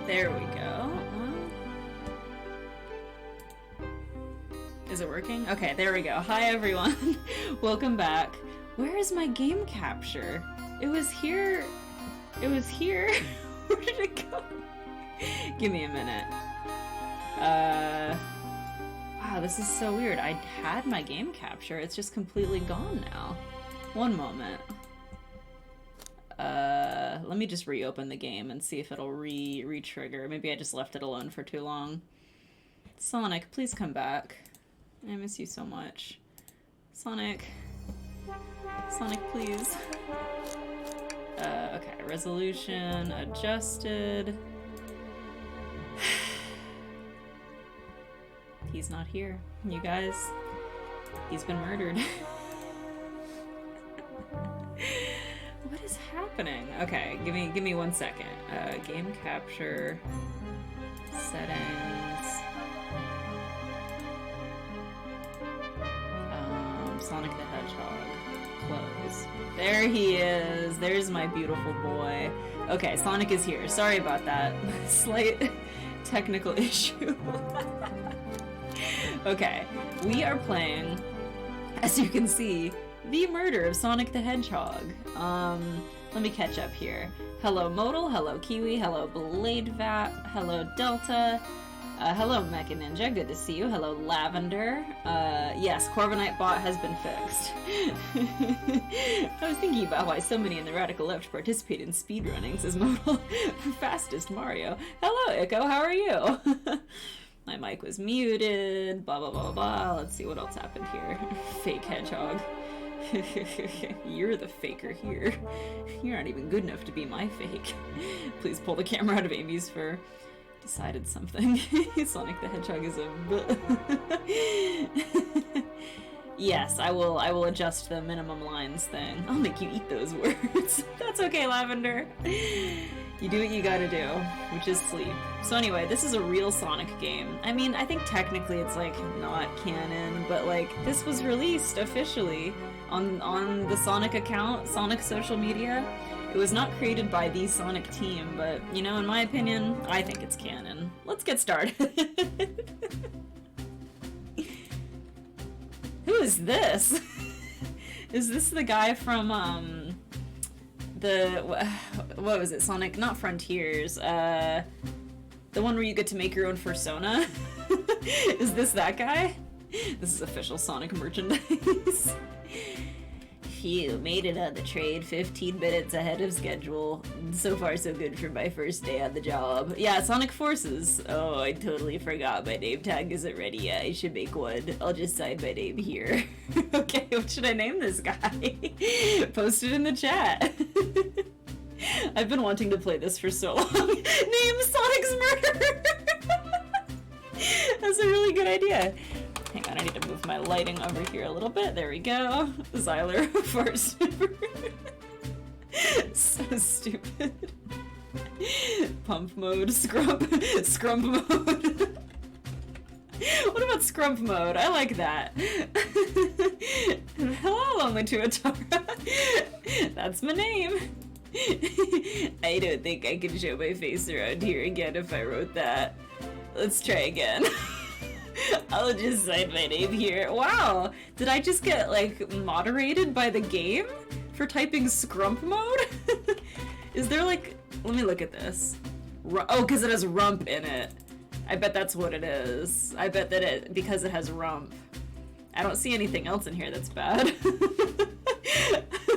There we go. Is it working? Okay, there we go. Hi everyone. Welcome back. Where is my game capture? It was here. It was here. Where did it go? Give me a minute. Wow, this is so weird. I had my game capture. It's just completely gone now. One moment. Let me just reopen the game and see if it'll re-trigger. Maybe I just left it alone for too long. Sonic, please come back. I miss you so much. Sonic. Sonic, please. Okay, resolution adjusted. He's not here. You guys, he's been murdered. What is happening? Okay, give me 1 second. Game capture settings. Sonic the Hedgehog. Close. There he is. There's my beautiful boy. Okay, Sonic is here. Sorry about that. Slight technical issue. Okay, we are playing, as you can see, the murder of Sonic the Hedgehog. Let me catch up here. Hello Modal, hello Kiwi, hello Bladevap, hello Delta, hello Mecha Ninja, good to see you. Hello Lavender. Yes, Corviknight bot has been fixed. I was thinking about why so many in the radical left participate in speedrunning, says Modal. Fastest Mario. Hello Ico, how are you? My mic was muted, blah blah blah blah. Let's see what else happened here. Fake Hedgehog. You're the faker here. You're not even good enough to be my fake. Please pull the camera out of Amy's fur. Decided something. Sonic the Hedgehog is a Yes, I will adjust the minimum lines thing. I'll make you eat those words. That's okay, Lavender. You do what you gotta do, which is sleep. So anyway, this is a real Sonic game. I mean, I think technically it's like not canon, but like this was released officially on the Sonic account, Sonic social media. It was not created by the Sonic team, but you know, in my opinion, I think it's canon. Let's get started. Who is this? Is this the guy from what was it? Sonic, not Frontiers. The one where you get to make your own persona. Is this that guy? This is official Sonic merchandise. Phew, made it on the train 15 minutes ahead of schedule. So far so good for my first day on the job. Yeah, Sonic Forces. Oh, I totally forgot my name tag isn't ready yet. I should make one. I'll just sign my name here. Okay, what should I name this guy? Post it in the chat. I've been wanting to play this for so long. Name Sonic's Murder! That's a really good idea. Hang on, I need to move my lighting over here a little bit. There we go. Xyler first. So stupid. Pump mode, scrump mode. What about scrump mode? I like that. Hello, Lonely Tuatara. That's my name. I don't think I can show my face around here again if I wrote that. Let's try again. I'll just sign my name here. Wow! Did I just get, like, moderated by the game for typing scrump mode? Is there, like... Let me look at this. Oh, because it has rump in it. I bet that's what it is. I bet that it... because it has rump. I don't see anything else in here that's bad.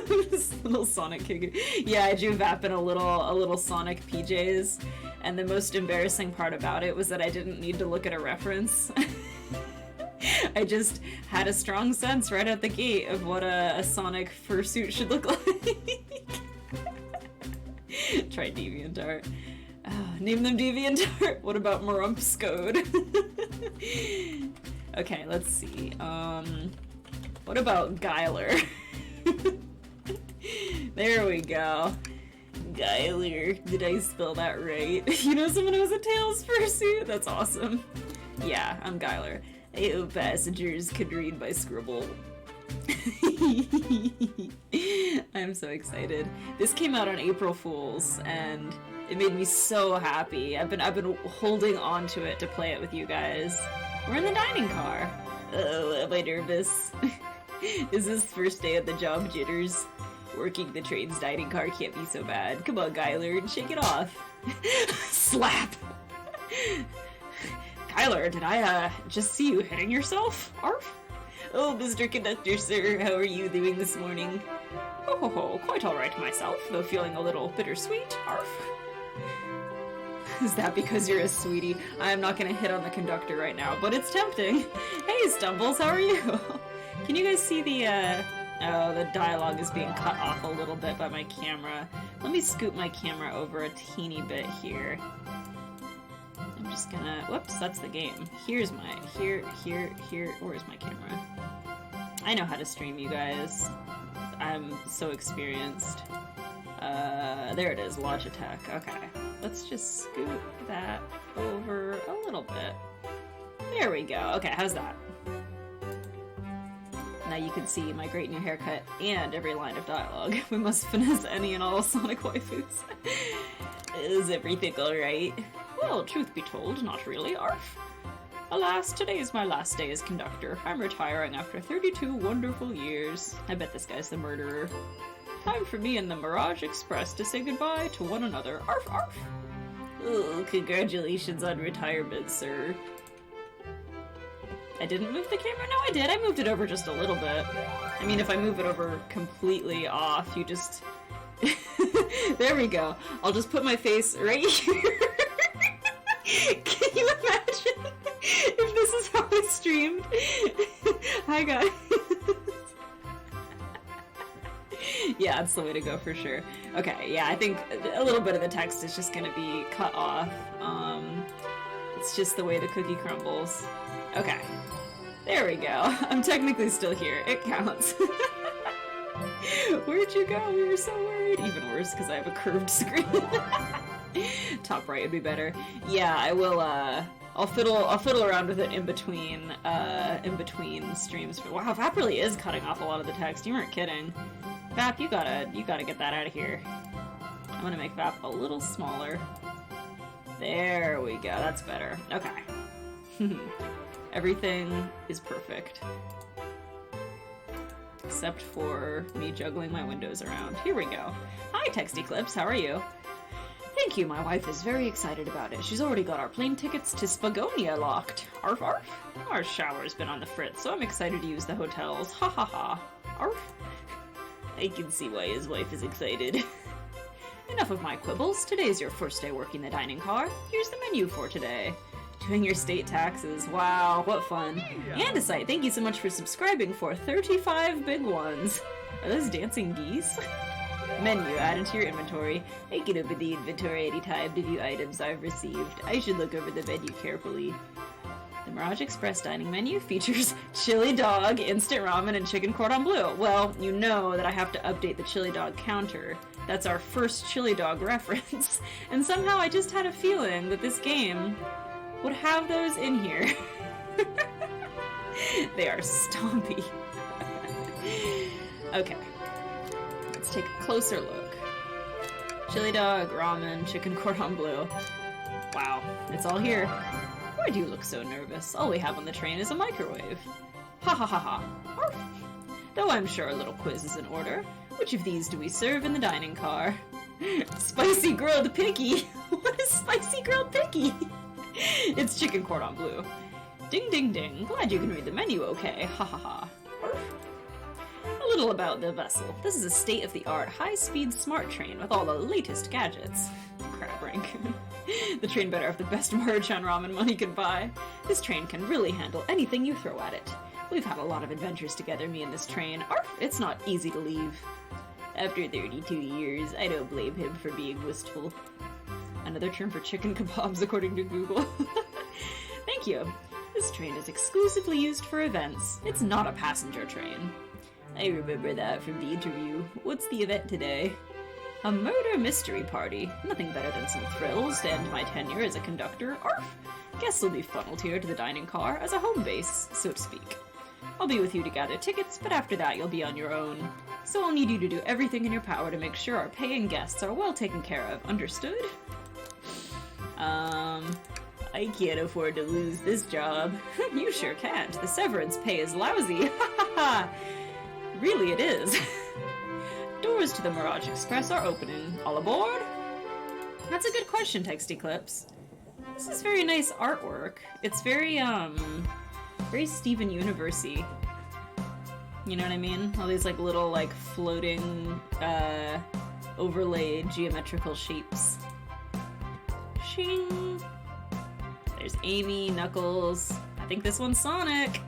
This little Sonic kid. Yeah, I drew Vap in a little Sonic PJs. And the most embarrassing part about it was that I didn't need to look at a reference. I just had a strong sense right out the gate of what a Sonic fursuit should look like. Try DeviantArt. Oh, name them DeviantArt. What about Marumpscode? Okay, let's see. What about Guyler? There we go. Guyler. Did I spell that right? You know someone who has a Tails fursuit? That's awesome. Yeah, I'm Guyler. I hope passengers could read my scribble. I'm so excited. This came out on April Fool's, and it made me so happy. I've been holding on to it to play it with you guys. We're in the dining car. Oh, am I nervous? Is this first day of the job jitters? Working the train's dining car can't be so bad. Come on, Guyler, and shake it off. Slap! Guyler, did I, just see you hitting yourself? Arf? Oh, Mr. Conductor, sir, how are you doing this morning? Oh, quite alright myself, though feeling a little bittersweet. Arf. Is that because you're a sweetie? I'm not gonna hit on the conductor right now, but it's tempting. Hey, Stumbles, how are you? Can you guys see the, oh, the dialogue is being cut off a little bit by my camera. Let me scoot my camera over a teeny bit here. I'm just gonna, whoops, that's the game. Here's my, here, where's my camera? I know how to stream, you guys. I'm so experienced. There it is, Logitech, okay. Let's just scoot that over a little bit. There we go, okay, how's that? Now you can see my great new haircut and every line of dialogue. We must finesse any and all Sonic waifus. Is everything alright? Well, truth be told, not really, Arf. Alas, today is my last day as conductor. I'm retiring after 32 wonderful years. I bet this guy's the murderer. Time for me and the Mirage Express to say goodbye to one another. Arf, arf! Oh, congratulations on retirement, sir. I didn't move the camera? No, I did. I moved it over just a little bit. I mean, if I move it over completely off, you just... There we go. I'll just put my face right here. Can you imagine if this is how I streamed? Hi, guys. Yeah, that's the way to go for sure. Okay, yeah, I think a little bit of the text is just gonna be cut off. It's just the way the cookie crumbles. Okay. There we go. I'm technically still here. It counts. Where'd you go? We were so worried. Even worse, because I have a curved screen. Top right would be better. Yeah, I will, I'll fiddle around with it in between streams. Wow, Vap really is cutting off a lot of the text. You weren't kidding. Vap, you gotta get that out of here. I'm gonna make Vap a little smaller. There we go, that's better. Okay. Everything is perfect. Except for me juggling my windows around. Here we go. Hi, Texty Clips, how are you? Thank you, my wife is very excited about it. She's already got our plane tickets to Spagonia locked. Arf arf. Our shower's been on the fritz, so I'm excited to use the hotels. Ha ha ha. Arf. I can see why his wife is excited. Enough of my quibbles. Today's your first day working the dining car. Here's the menu for today. Doing your state taxes. Wow, what fun. Andesite, thank you so much for subscribing for 35 big ones. Are those dancing geese? Menu, add into your inventory. I can open the inventory anytime to view items I've received. I should look over the menu carefully. The Mirage Express dining menu features chili dog, instant ramen, and chicken cordon bleu. Well, you know that I have to update the chili dog counter. That's our first chili dog reference. And somehow I just had a feeling that this game would have those in here. They are stompy. Okay. Let's take a closer look. Chili dog, ramen, chicken cordon bleu. Wow, it's all here. Why do you look so nervous? All we have on the train is a microwave. Ha ha ha ha. Arf. Though I'm sure a little quiz is in order. Which of these do we serve in the dining car? Spicy grilled piggy? What is spicy grilled piggy? It's chicken cordon bleu. Ding ding ding. Glad you can read the menu okay. Ha ha ha. Arf. A little about the vessel. This is a state-of-the-art, high-speed smart train with all the latest gadgets. Crab rank. The train better have the best Maruchan ramen money can buy. This train can really handle anything you throw at it. We've had a lot of adventures together, me and this train. Arf! It's not easy to leave. After 32 years, I don't blame him for being wistful. Another term for chicken kebabs, according to Google. Thank you. This train is exclusively used for events. It's not a passenger train. I remember that from the interview. What's the event today? A murder mystery party. Nothing better than some thrills to end my tenure as a conductor. Arf! Guests will be funneled here to the dining car as a home base, so to speak. I'll be with you to gather tickets, but after that you'll be on your own. So I'll need you to do everything in your power to make sure our paying guests are well taken care of. Understood? I can't afford to lose this job. You sure can't. The severance pay is lousy. Ha ha ha! Really it is. Doors to the Mirage Express are opening. All aboard? That's a good question, Text Eclipse. This is very nice artwork. It's very, very Steven Universe-y. You know what I mean? All these, like, little, like, floating, overlaid geometrical shapes. Shing! There's Amy, Knuckles. I think this one's Sonic.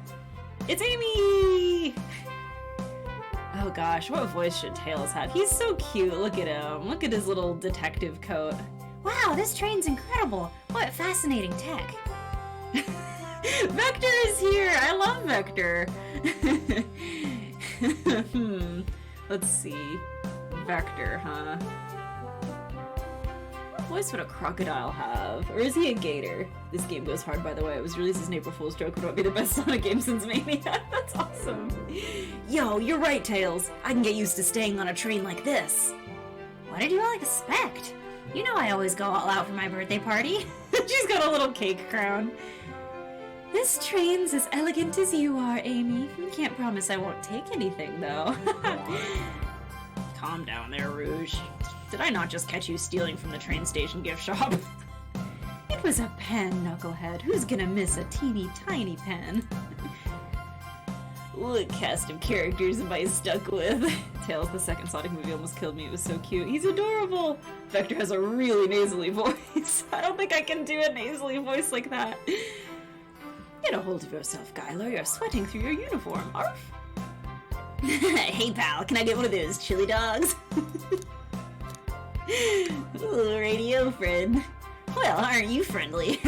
It's Amy! Oh gosh, what voice should Tails have? He's so cute, look at him. Look at his little detective coat. Wow, this train's incredible. What fascinating tech. Vector is here! I love Vector! Let's see. Vector, huh? What voice would a crocodile have? Or is he a gator? This game goes hard, by the way. It was released as an April Fool's joke, but it would be the best Sonic game since Mania. That's awesome. Yo, you're right, Tails. I can get used to staying on a train like this. What did you all expect? You know I always go all out for my birthday party. She's got a little cake crown. This train's as elegant as you are, Amy. Can't promise I won't take anything, though. Calm down there, Rouge. Did I not just catch you stealing from the train station gift shop? It was a pen, Knucklehead. Who's gonna miss a teeny tiny pen? What cast of characters am I stuck with? Tails, the second Sonic movie, almost killed me. It was so cute. He's adorable! Vector has a really nasally voice. I don't think I can do a nasally voice like that. Get a hold of yourself, Gyler. You're sweating through your uniform. Arf! Hey, pal, can I get one of those chili dogs? Ooh, radio friend. Well, aren't you friendly?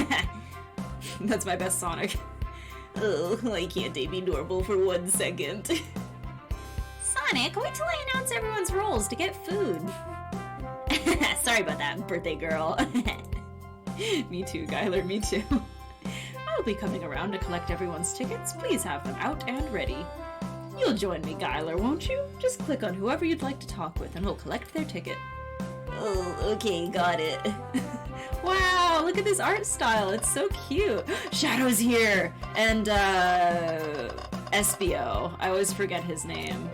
That's my best Sonic. Oh, why can't I be normal for 1 second? Sonic, wait till I announce everyone's roles to get food. Sorry about that, birthday girl. Me too, Gyler, me too. I'll be coming around to collect everyone's tickets. Please have them out and ready. You'll join me, Gyler, won't you? Just click on whoever you'd like to talk with and we'll collect their ticket. Oh, okay, got it. Wow, look at this art style. It's so cute. Shadow's here! And, SBO. I always forget his name.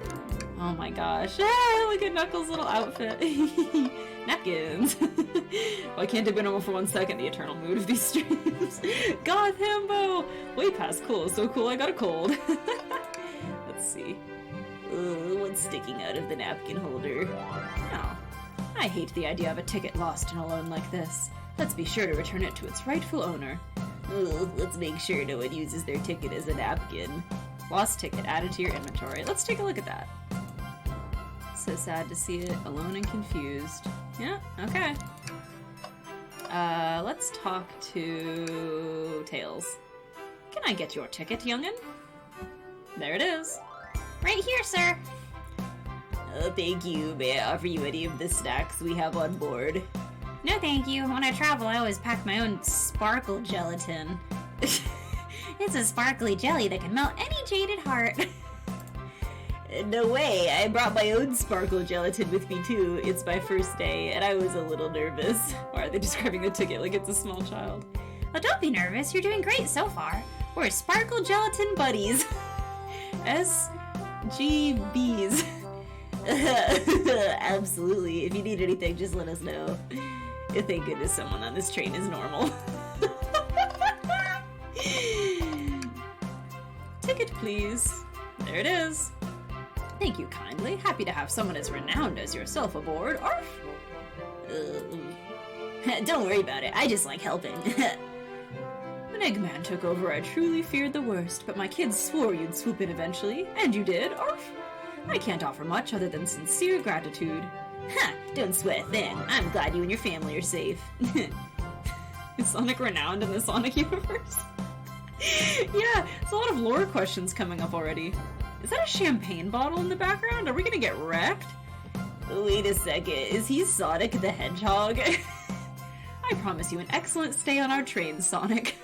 Oh my gosh. Ah, look at Knuckles' little outfit. Napkins. Why can't it be normal for 1 second? The eternal mood of these streams. Goth Himbo! Way past cool. So cool I got a cold. Let's see. What's sticking out of the napkin holder? Oh, I hate the idea of a ticket lost and alone like this. Let's be sure to return it to its rightful owner. Let's make sure no one uses their ticket as a napkin. Lost ticket added to your inventory. Let's take a look at that. So sad to see it alone and confused. Yeah, okay. Let's talk to Tails. Can I get your ticket, youngin'? There it is. Right here, sir. Oh, thank you. May I offer you any of the snacks we have on board? No, thank you. When I travel, I always pack my own sparkle gelatin. It's a sparkly jelly that can melt any jaded heart. No way. I brought my own sparkle gelatin with me too. It's my first day, and I was a little nervous. Why are they describing the ticket like it's a small child? Oh, don't be nervous. You're doing great so far. We're sparkle gelatin buddies. SGBs. Absolutely. If you need anything, just let us know. Thank goodness someone on this train is normal. Ticket, please. There it is. Thank you kindly. Happy to have someone as renowned as yourself aboard. Arf! Don't worry about it. I just like helping. When Eggman took over, I truly feared the worst, but my kids swore you'd swoop in eventually, and you did. Arf! I can't offer much other than sincere gratitude. Ha! Don't sweat a thing. I'm glad you and your family are safe. Is Sonic renowned in the Sonic universe? Yeah, it's a lot of lore questions coming up already. Is that a champagne bottle in the background? Are we gonna get wrecked? Wait a second, is he Sonic the Hedgehog? I promise you an excellent stay on our train, Sonic.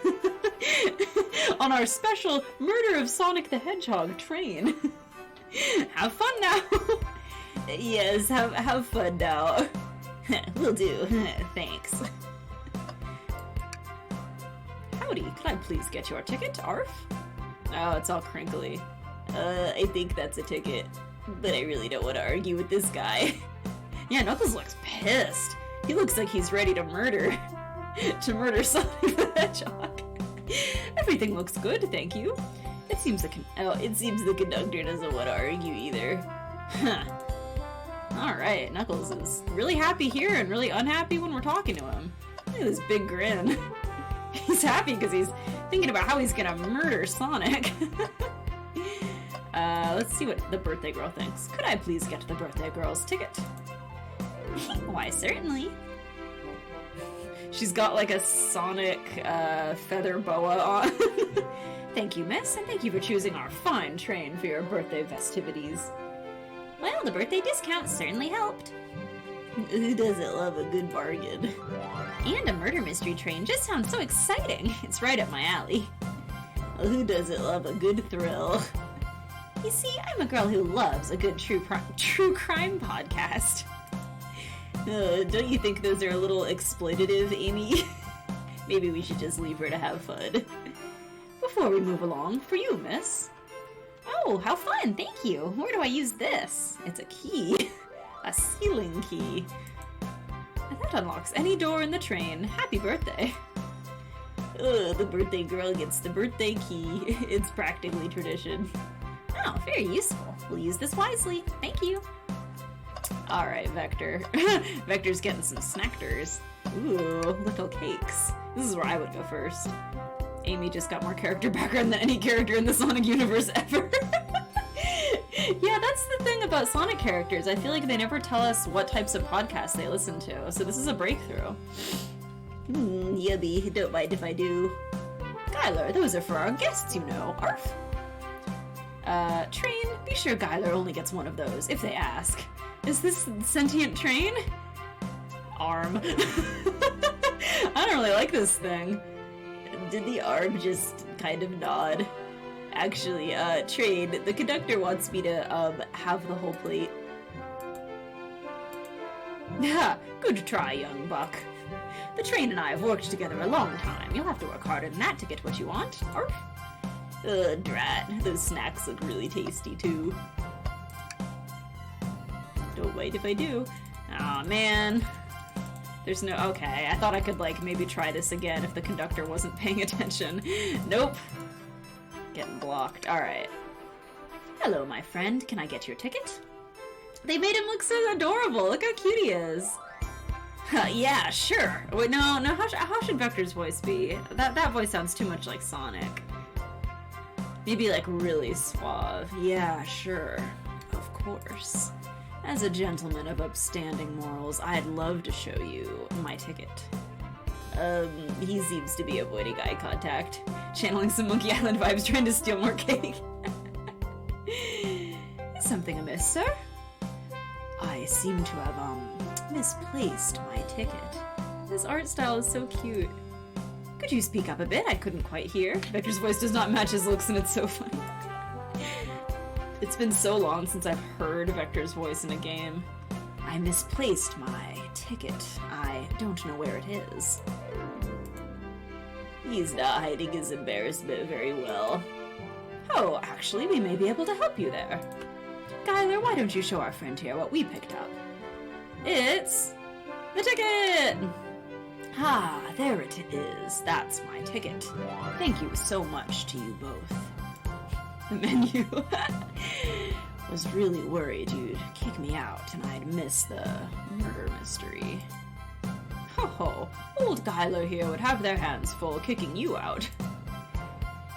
On our special Murder of Sonic the Hedgehog train. Have fun now! Yes, have fun now. Will do. Thanks. Howdy, could I please get your ticket, Arf? Oh, it's all crinkly. I think that's a ticket, but I really don't want to argue with this guy. Yeah, Knuckles looks pissed. He looks like he's ready to murder Sonic the Hedgehog. Everything looks good, thank you. It seems the conductor doesn't want to argue either. Huh. Alright, Knuckles is really happy here and really unhappy when we're talking to him. Look at this big grin. He's happy because he's thinking about how he's gonna murder Sonic. Let's see what the birthday girl thinks. Could I please get the birthday girl's ticket? Why, certainly. She's got like a Sonic feather boa on. Thank you, miss, and thank you for choosing our fine train for your birthday festivities. Well, the birthday discount certainly helped. Who doesn't love a good bargain? And a murder mystery train just sounds so exciting. It's right up my alley. Who doesn't love a good thrill? You see, I'm a girl who loves a good true crime podcast. Don't you think those are a little exploitative, Amy? Maybe we should just leave her to have fun. Before we move along, for you, miss. Oh, how fun, thank you. Where do I use this? It's a key. A ceiling key. That unlocks any door in the train. Happy birthday. The birthday girl gets the birthday key. It's practically tradition. Oh, very useful. We'll use this wisely. Thank you. Alright, Vector. Vector's getting some snackers. Ooh, little cakes. This is where I would go first. Amy just got more character background than any character in the Sonic universe ever. Yeah, that's the thing about Sonic characters. I feel like they never tell us what types of podcasts they listen to, so this is a breakthrough. Yummy. Don't mind if I do. Skylar, those are for our guests, you know. Arf. Train, be sure Skylar only gets one of those, if they ask. Is this sentient train? Arm. I don't really like this thing. Did the arm just kind of nod? Actually, train, the conductor wants me to, have the whole plate. Ha! Good try, young buck. The train and I have worked together a long time. You'll have to work harder than that to get what you want. Arf. Drat. Those snacks look really tasty, too. Don't wait if I do. Aw, man. There's no... Okay, I thought I could, like, maybe try this again if the conductor wasn't paying attention. Nope. Getting blocked. Alright. Hello, my friend. Can I get your ticket? They made him look so adorable. Look how cute he is. Yeah, sure. Wait, no. How should Vector's voice be? That voice sounds too much like Sonic. Maybe like really suave. Yeah, sure. Of course. As a gentleman of upstanding morals, I'd love to show you my ticket. He seems to be avoiding eye contact. Channeling some Monkey Island vibes, trying to steal more cake. Is something amiss, sir? I seem to have, misplaced my ticket. This art style is so cute. Could you speak up a bit? I couldn't quite hear. Vector's voice does not match his looks and it's so funny. It's been so long since I've heard Vector's voice in a game. I misplaced my ticket. I don't know where it is. He's not hiding his embarrassment very well. Oh, actually, we may be able to help you there. Skylar, why don't you show our friend here what we picked up? It's the ticket! Ah, there it is. That's my ticket. Thank you so much to you both. The menu. Was really worried you'd kick me out and I'd miss the murder mystery. Ho, old Skylar here would have their hands full kicking you out.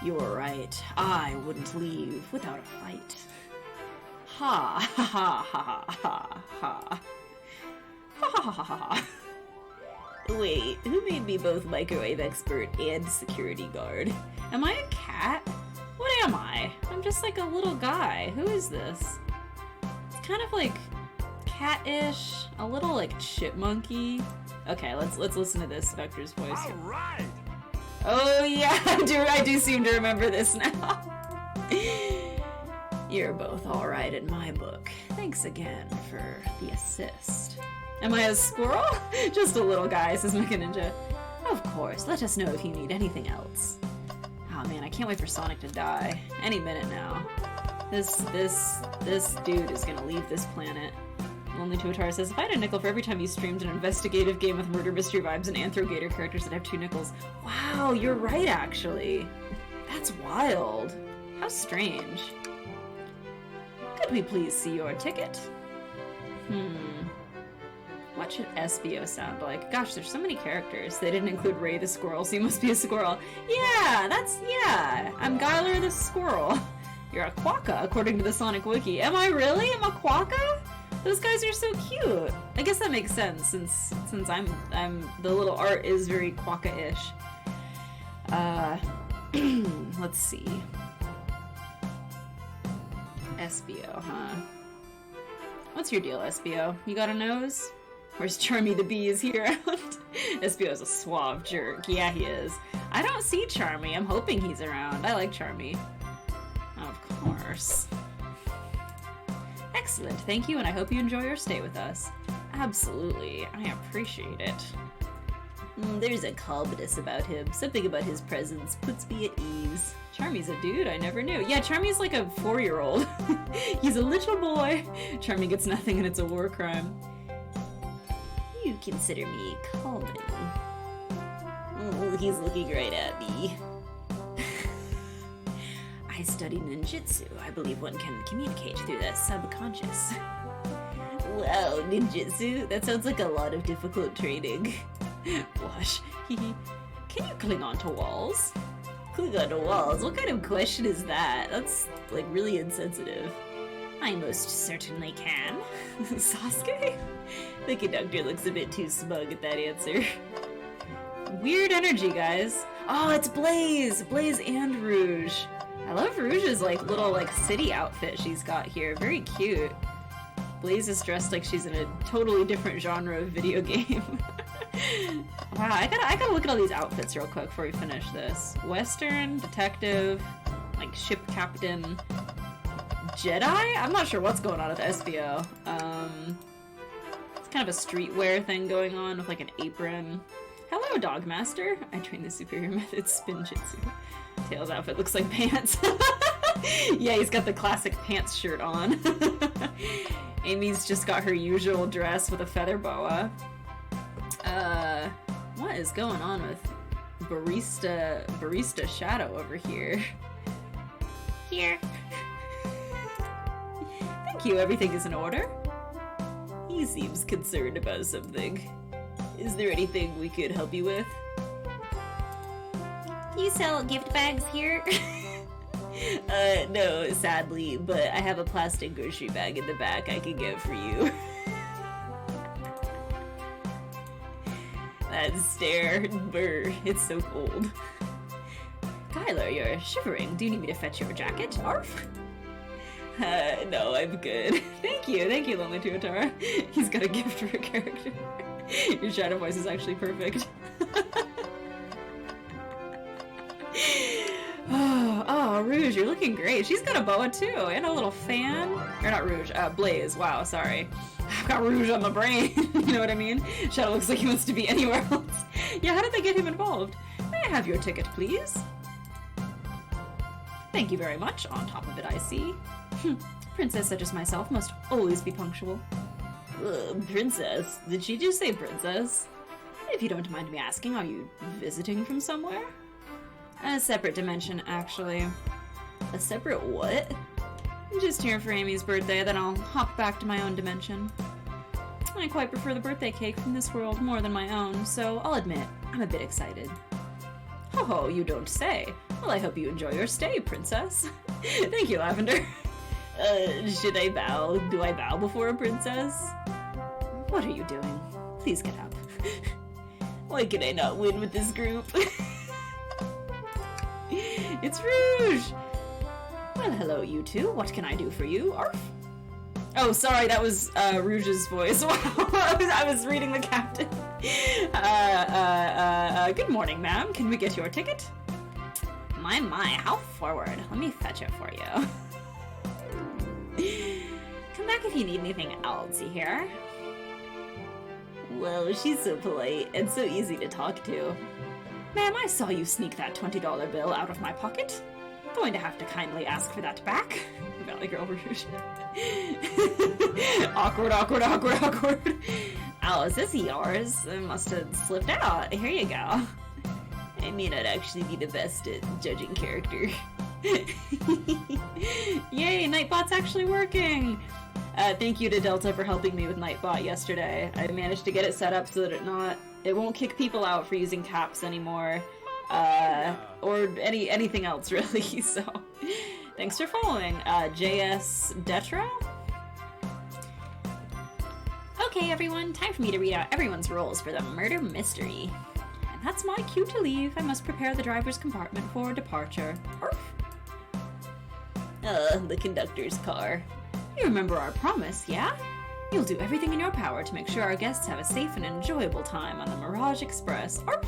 You're right. I wouldn't leave without a fight. Ha ha ha ha ha ha. Ha ha ha ha. Wait, who made me both microwave expert and security guard? Am I a cat? What am I? I'm just like a little guy. Who is this? It's kind of like cat-ish, a little like chipmunky. Okay, let's listen to this Vector's voice. All right. Oh yeah, I do seem to remember this now. You're both all right in my book. Thanks again for the assist. Am I a squirrel? Just a little guy, says Mecha Ninja. Of course, let us know if you need anything else. Oh man, I can't wait for Sonic to die. Any minute now. This dude is gonna leave this planet. Lonely Tuatara says, if I had a nickel for every time you streamed an investigative game with murder mystery vibes and Anthro-Gator characters that have 2 nickels. Wow, you're right actually. That's wild. How strange. Could we please see your ticket? What should SBO sound like? Gosh, there's so many characters. They didn't include Ray the squirrel, so you must be a squirrel. Yeah, I'm Skylar the squirrel. You're a quokka, according to the Sonic Wiki. Am I really? I'm a quokka? Those guys are so cute. I guess that makes sense since I'm the little art is very quokka-ish. Let's see. SBO, huh? What's your deal, SBO? You got a nose? Where's Charmy the Bee? Is he around? SBO's a suave jerk. Yeah, he is. I don't see Charmy. I'm hoping he's around. I like Charmy. Of course. Excellent, thank you, and I hope you enjoy your stay with us. Absolutely, I appreciate it. There's a calmness about him. Something about his presence puts me at ease. Charmy's a dude I never knew. Yeah, Charmy's like a 4-year-old. He's a little boy. Charmy gets nothing and it's a war crime. You consider me calming. Oh, he's looking right at me. I study ninjutsu. I believe one can communicate through the subconscious. Wow, ninjutsu? That sounds like a lot of difficult training. Blush. Can you cling onto walls? Cling onto walls? What kind of question is that? That's, like, really insensitive. I most certainly can. Sasuke? The conductor looks a bit too smug at that answer. Weird energy, guys. Oh, it's Blaze! Blaze and Rouge. I love Rouge's, like, little, like, city outfit she's got here. Very cute. Blaze is dressed like she's in a totally different genre of video game. Wow, I gotta look at all these outfits real quick before we finish this. Western, detective, like, ship captain, Jedi? I'm not sure what's going on with SBO. It's kind of a streetwear thing going on with, like, an apron. Hello, Dogmaster. I trained the superior method spin jitsu. Tails outfit looks like pants. Yeah, he's got the classic pants shirt on. Amy's just got her usual dress with a feather boa. What is going on with Barista Shadow over here? Here. thank you. Everything is in order? He seems concerned about something. Is there anything we could help you with? Do you sell gift bags here? No, sadly, but I have a plastic grocery bag in the back I can get for you. That stare, brr, it's so cold. Kyler, you're shivering. Do you need me to fetch your jacket? Arf! No, I'm good. Thank you, Lonely Tuatara. He's got a gift for a character. Your shadow voice is actually perfect. Oh, Rouge, you're looking great. She's got a boa too, and a little fan. Or not Rouge, Blaze. Wow, sorry. I've got Rouge on the brain. You know what I mean? Shadow looks like he wants to be anywhere else. Yeah, how did they get him involved? May I have your ticket, please? Thank you very much. On top of it, I see. Princess such as myself must always be punctual. Princess? Did she just say princess? If you don't mind me asking, are you visiting from somewhere? A separate dimension, actually. A separate what? I'm just here for Amy's birthday, then I'll hop back to my own dimension. I quite prefer the birthday cake from this world more than my own, so I'll admit, I'm a bit excited. Ho ho, you don't say. Well, I hope you enjoy your stay, princess. Thank you, Lavender. Should I bow? Do I bow before a princess? What are you doing? Please get up. Why can I not win with this group? It's Rouge! Well, hello, you two. What can I do for you? Arf? Oh, sorry, that was Rouge's voice. Wow, I was reading the captain. Good morning, ma'am. Can we get your ticket? My, how forward. Let me fetch it for you. Come back if you need anything else, you hear? Well, she's so polite and so easy to talk to. Ma'am, I saw you sneak that $20 bill out of my pocket. Going to have to kindly ask for that back. Valley Girl Rouge. Awkward. Oh, is this yours? It must have slipped out. Here you go. I may not actually be the best at judging character. Yay, Nightbot's actually working! Thank you to Delta for helping me with Nightbot yesterday. I managed to get it set up so that it won't kick people out for using caps anymore. Or anything else really, so thanks for following. JS Detra? Okay, everyone, time for me to read out everyone's roles for the murder mystery. And that's my cue to leave. I must prepare the driver's compartment for departure. Arf. The conductor's car. You remember our promise, yeah? You'll do everything in your power to make sure our guests have a safe and enjoyable time on the Mirage Express. Arf.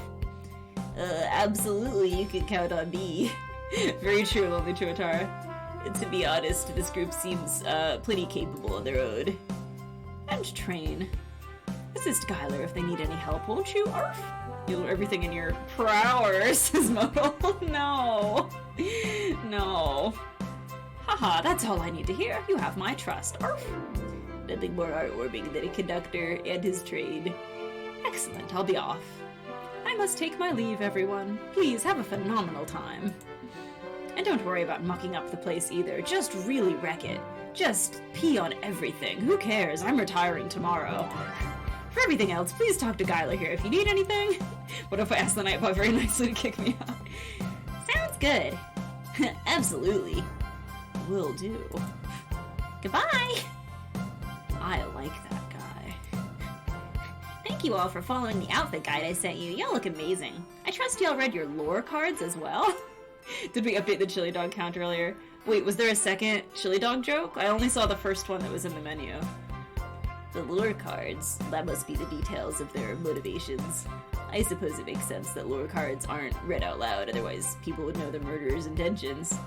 Absolutely, you can count on me. Very true, Lonely Tuatara. To be honest, this group seems plenty capable on their own. And train. Assist Gyler if they need any help, won't you, Arf? You'll do everything in your prowess, says Modal. No. No. Haha, that's all I need to hear. You have my trust, Arf. Nothing more heartwarming than a conductor and his trade. Excellent, I'll be off. I must take my leave, everyone. Please have a phenomenal time. And don't worry about mucking up the place either. Just really wreck it. Just pee on everything. Who cares? I'm retiring tomorrow. For everything else, please talk to Gyler here if you need anything. What if I ask the Nightbot very nicely to kick me out? Sounds good. Absolutely. Will do. Goodbye. I like that guy. Thank you all for following the outfit guide I sent you. Y'all look amazing. I trust y'all read your lore cards as well. Did we update the chili dog count earlier? Wait, was there a second chili dog joke? I only saw the first one that was in the menu. The lore cards, that must be the details of their motivations. I suppose it makes sense that lore cards aren't read out loud, otherwise people would know the murderer's intentions.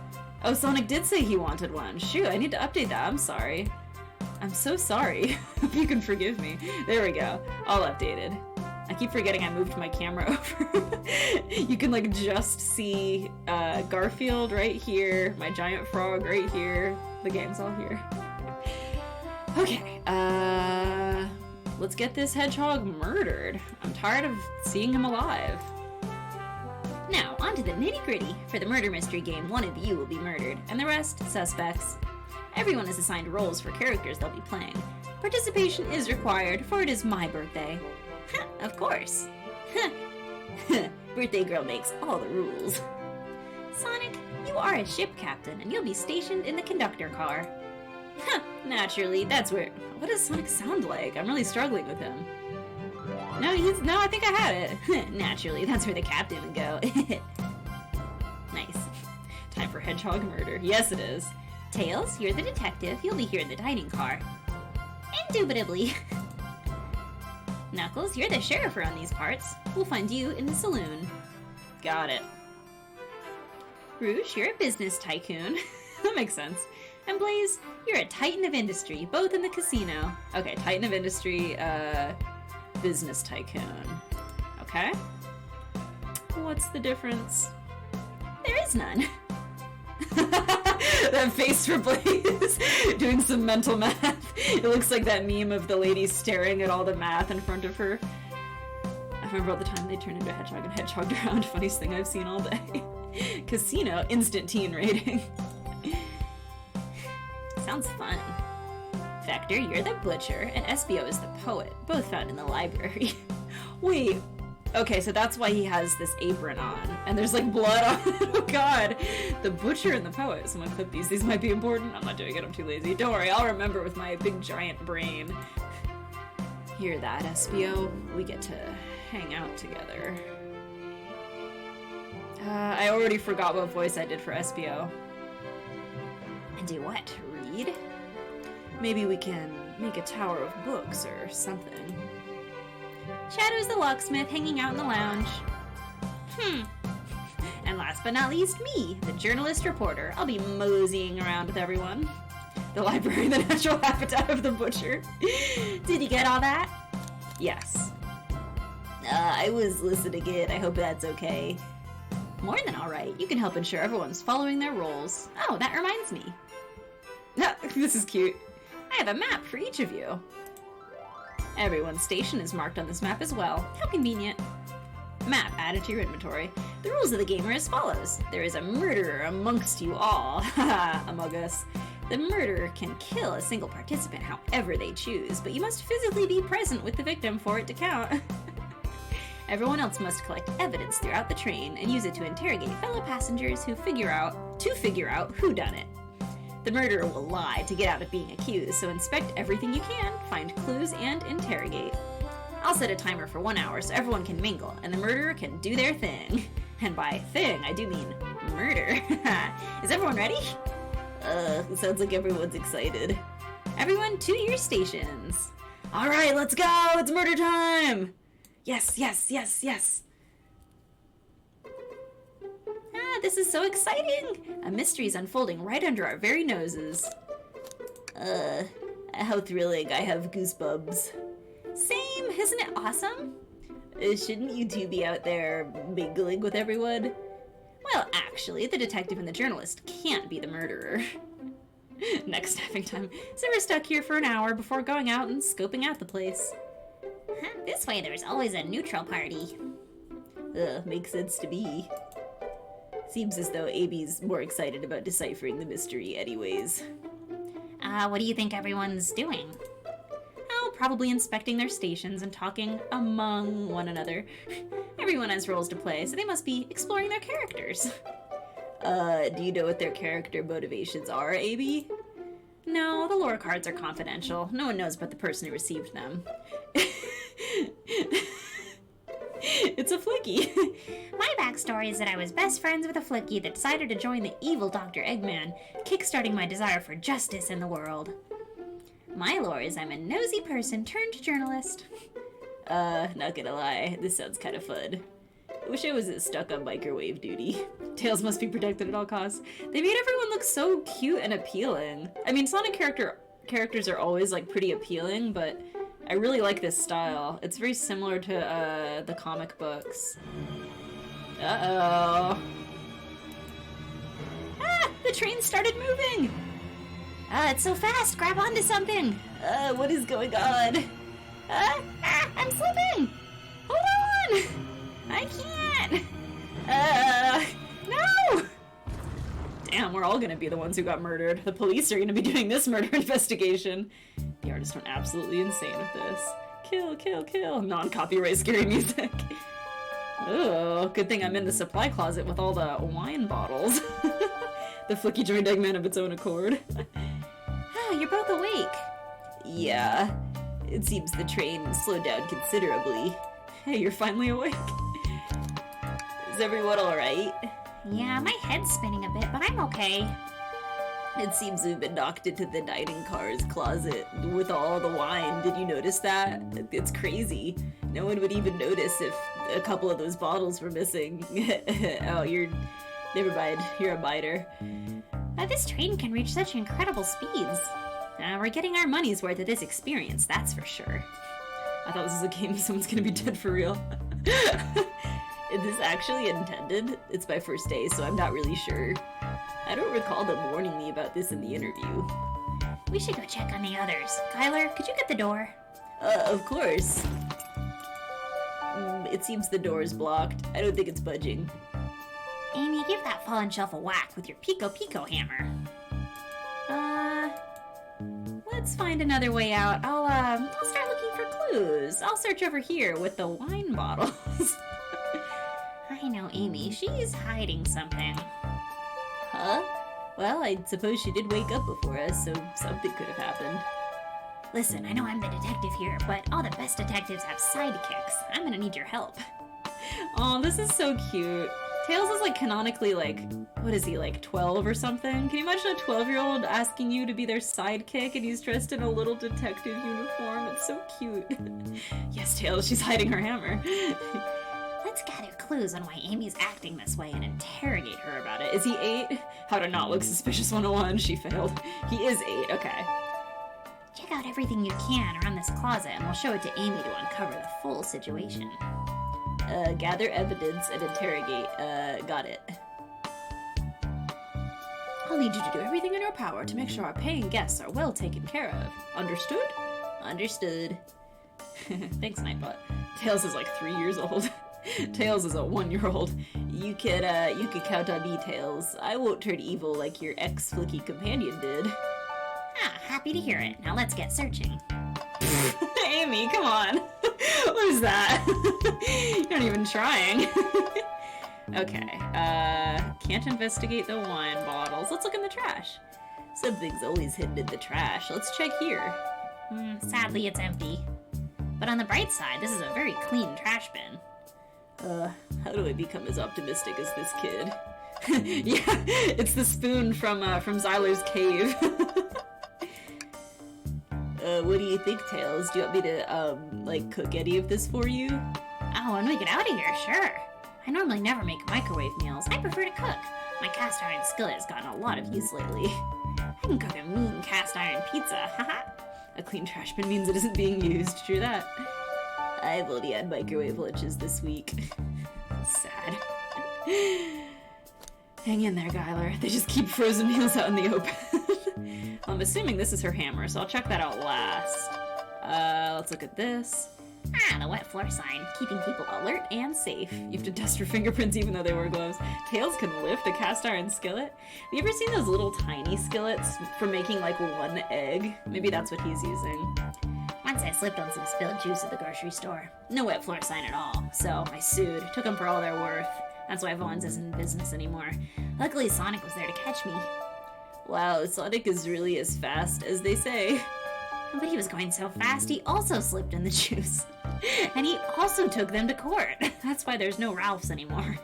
Oh, Sonic did say he wanted one. Shoot, I need to update that, I'm sorry. I'm so sorry. Hope you can forgive me. There we go. All updated. I keep forgetting I moved my camera over. You can like just see Garfield right here, my giant frog right here. The gang's all here. Okay, let's get this hedgehog murdered. I'm tired of seeing him alive. Now, on to the nitty-gritty. For the murder mystery game, one of you will be murdered, and the rest, suspects. Everyone is assigned roles for characters they'll be playing. Participation is required, for it is my birthday. Of course. Birthday girl makes all the rules. Sonic, you are a ship captain, and you'll be stationed in the conductor car. Naturally, that's where... What does Sonic sound like? I'm really struggling with him. No, I think I had it. Naturally, that's where the captain would go. Nice. Time for Hedgehog murder. Yes, it is. Tails, you're the detective. You'll be here in the dining car. Indubitably. Knuckles, you're the sheriff around these parts. We'll find you in the saloon. Got it. Rouge, you're a business tycoon. That makes sense. And Blaze, you're a titan of industry, both in the casino. Okay, titan of industry, business tycoon. Okay. What's the difference? There is none. That face for Blaze, doing some mental math. It looks like that meme of the lady staring at all the math in front of her. I remember all the time they turned into Hedgehog and Hedgehogged around. Funniest thing I've seen all day. Casino, instant teen rating. Sounds fun. Vector, you're the butcher, and Espio is the poet, both found in the library. Wait, okay, so that's why he has this apron on, and there's like blood on it. Oh god. The butcher and the poet. Someone clip these. These might be important. I'm not doing it, I'm too lazy. Don't worry, I'll remember with my big giant brain. Hear that, Espio? We get to hang out together. I already forgot what voice I did for Espio. And do what? Read? Maybe we can make a tower of books or something. Shadow's the locksmith hanging out in the lounge. And last but not least, me, the journalist reporter. I'll be moseying around with everyone. The library, the natural habitat of the butcher. Did you get all that? Yes. I was listening in. I hope that's okay. More than alright. You can help ensure everyone's following their roles. Oh, that reminds me. This is cute. I have a map for each of you. Everyone's station is marked on this map as well. How convenient. Map added to your inventory. The rules of the game are as follows. There is a murderer amongst you all. Haha, among us. The murderer can kill a single participant however they choose, but you must physically be present with the victim for it to count. Everyone else must collect evidence throughout the train and use it to interrogate fellow passengers who figure out who done it. The murderer will lie to get out of being accused, so inspect everything you can, find clues, and interrogate. I'll set a timer for 1 hour so everyone can mingle, and the murderer can do their thing. And by thing, I do mean murder. Is everyone ready? It sounds like everyone's excited. Everyone to your stations. Alright, let's go! It's murder time! Yes, yes, yes, yes! This is so exciting! A mystery is unfolding right under our very noses. How thrilling. I have goosebumps. Same, isn't it awesome? Shouldn't you two be out there mingling with everyone? Well, actually, the detective and the journalist can't be the murderer. Next staffing time. So we're stuck here for an hour before going out and scoping out the place. This way there's always a neutral party. Makes sense to me. Seems as though AB's more excited about deciphering the mystery anyways. What do you think everyone's doing? Oh, probably inspecting their stations and talking among one another. Everyone has roles to play, so they must be exploring their characters. Do you know what their character motivations are, AB? No, the lore cards are confidential. No one knows but the person who received them. It's a flickie. My backstory is that I was best friends with a flickie that decided to join the evil Dr. Eggman, kickstarting my desire for justice in the world. My lore is I'm a nosy person turned journalist. Not gonna lie, this sounds kind of fun. I wish I wasn't stuck on microwave duty. Tails must be protected at all costs. They made everyone look so cute and appealing. I mean, Sonic characters are always like pretty appealing, but I really like this style. It's very similar to the comic books. Uh-oh. Ah! The train started moving! It's so fast! Grab onto something! What is going on? I'm slipping! Hold on! I can't! No! Damn, we're all gonna be the ones who got murdered. The police are gonna be doing this murder investigation. The artist went absolutely insane with this. Kill, kill, kill. Non-copyright scary music. Oh, good thing I'm in the supply closet with all the wine bottles. The flicky joined Eggman of its own accord. Ah, you're both awake. Yeah. It seems the train slowed down considerably. Hey, you're finally awake. Is everyone alright? Yeah, my head's spinning a bit, but I'm okay. It seems we've been knocked into the dining car's closet with all the wine. Did you notice that? It's crazy. No one would even notice if a couple of those bottles were missing. Oh, never mind. You're a biter. This train can reach such incredible speeds. We're getting our money's worth of this experience, that's for sure. I thought this was a game someone's gonna be dead for real. Is this actually intended? It's my first day, so I'm not really sure. I don't recall them warning me about this in the interview. We should go check on the others. Kyler, could you get the door? Of course. It seems the door is blocked. I don't think it's budging. Amy, give that fallen shelf a whack with your Pico Pico hammer. Let's find another way out. I'll start looking for clues. I'll search over here with the wine bottles. I know Amy. She's hiding something. Huh? Well, I suppose she did wake up before us, so something could have happened. Listen, I know I'm the detective here, but all the best detectives have sidekicks. I'm gonna need your help. Aw, this is so cute. Tails is like canonically like, what is he, like 12 or something? Can you imagine a 12-year-old asking you to be their sidekick and he's dressed in a little detective uniform? It's so cute. Yes, Tails, she's hiding her hammer. Let's gather clues on why Amy's acting this way and interrogate her about it. Is he 8? How to not look suspicious 101. She failed. He is 8, okay. Check out everything you can around this closet and we'll show it to Amy to uncover the full situation. Gather evidence and interrogate. Got it. I'll need you to do everything in your power to make sure our paying guests are well taken care of. Understood? Understood. Thanks, Nightbot. Tails is like 3 years old. Tails is a 1-year-old. You could count on me, Tails. I won't turn evil like your ex-flicky companion did. Ah, happy to hear it. Now let's get searching. Amy, come on. What is that? You're not even trying. Okay, can't investigate the wine bottles. Let's look in the trash. Something's always hidden in the trash. Let's check here. Sadly, it's empty. But on the bright side, this is a very clean trash bin. How do I become as optimistic as this kid? Yeah, it's the spoon from Xyler's cave. What do you think, Tails? Do you want me to, like, cook any of this for you? Oh, when we get out of here, sure. I normally never make microwave meals. I prefer to cook. My cast iron skillet has gotten a lot of use lately. I can cook a mean cast iron pizza, haha. A clean trash bin means it isn't being used, true that. I've only had microwave lunches this week. Sad. Hang in there, Gyler. They just keep frozen meals out in the open. I'm assuming this is her hammer, so I'll check that out last. Let's look at this. Ah, the wet floor sign, keeping people alert and safe. You have to dust your fingerprints even though they wear gloves. Tails can lift a cast iron skillet. Have you ever seen those little tiny skillets for making like one egg? Maybe that's what he's using. Once I slipped on some spilled juice at the grocery store. No wet floor sign at all, so I sued. Took them for all they're worth. That's why Vaughn's isn't in business anymore. Luckily, Sonic was there to catch me. Wow, Sonic is really as fast as they say. But he was going so fast, he also slipped in the juice. And he also took them to court. That's why there's no Ralph's anymore.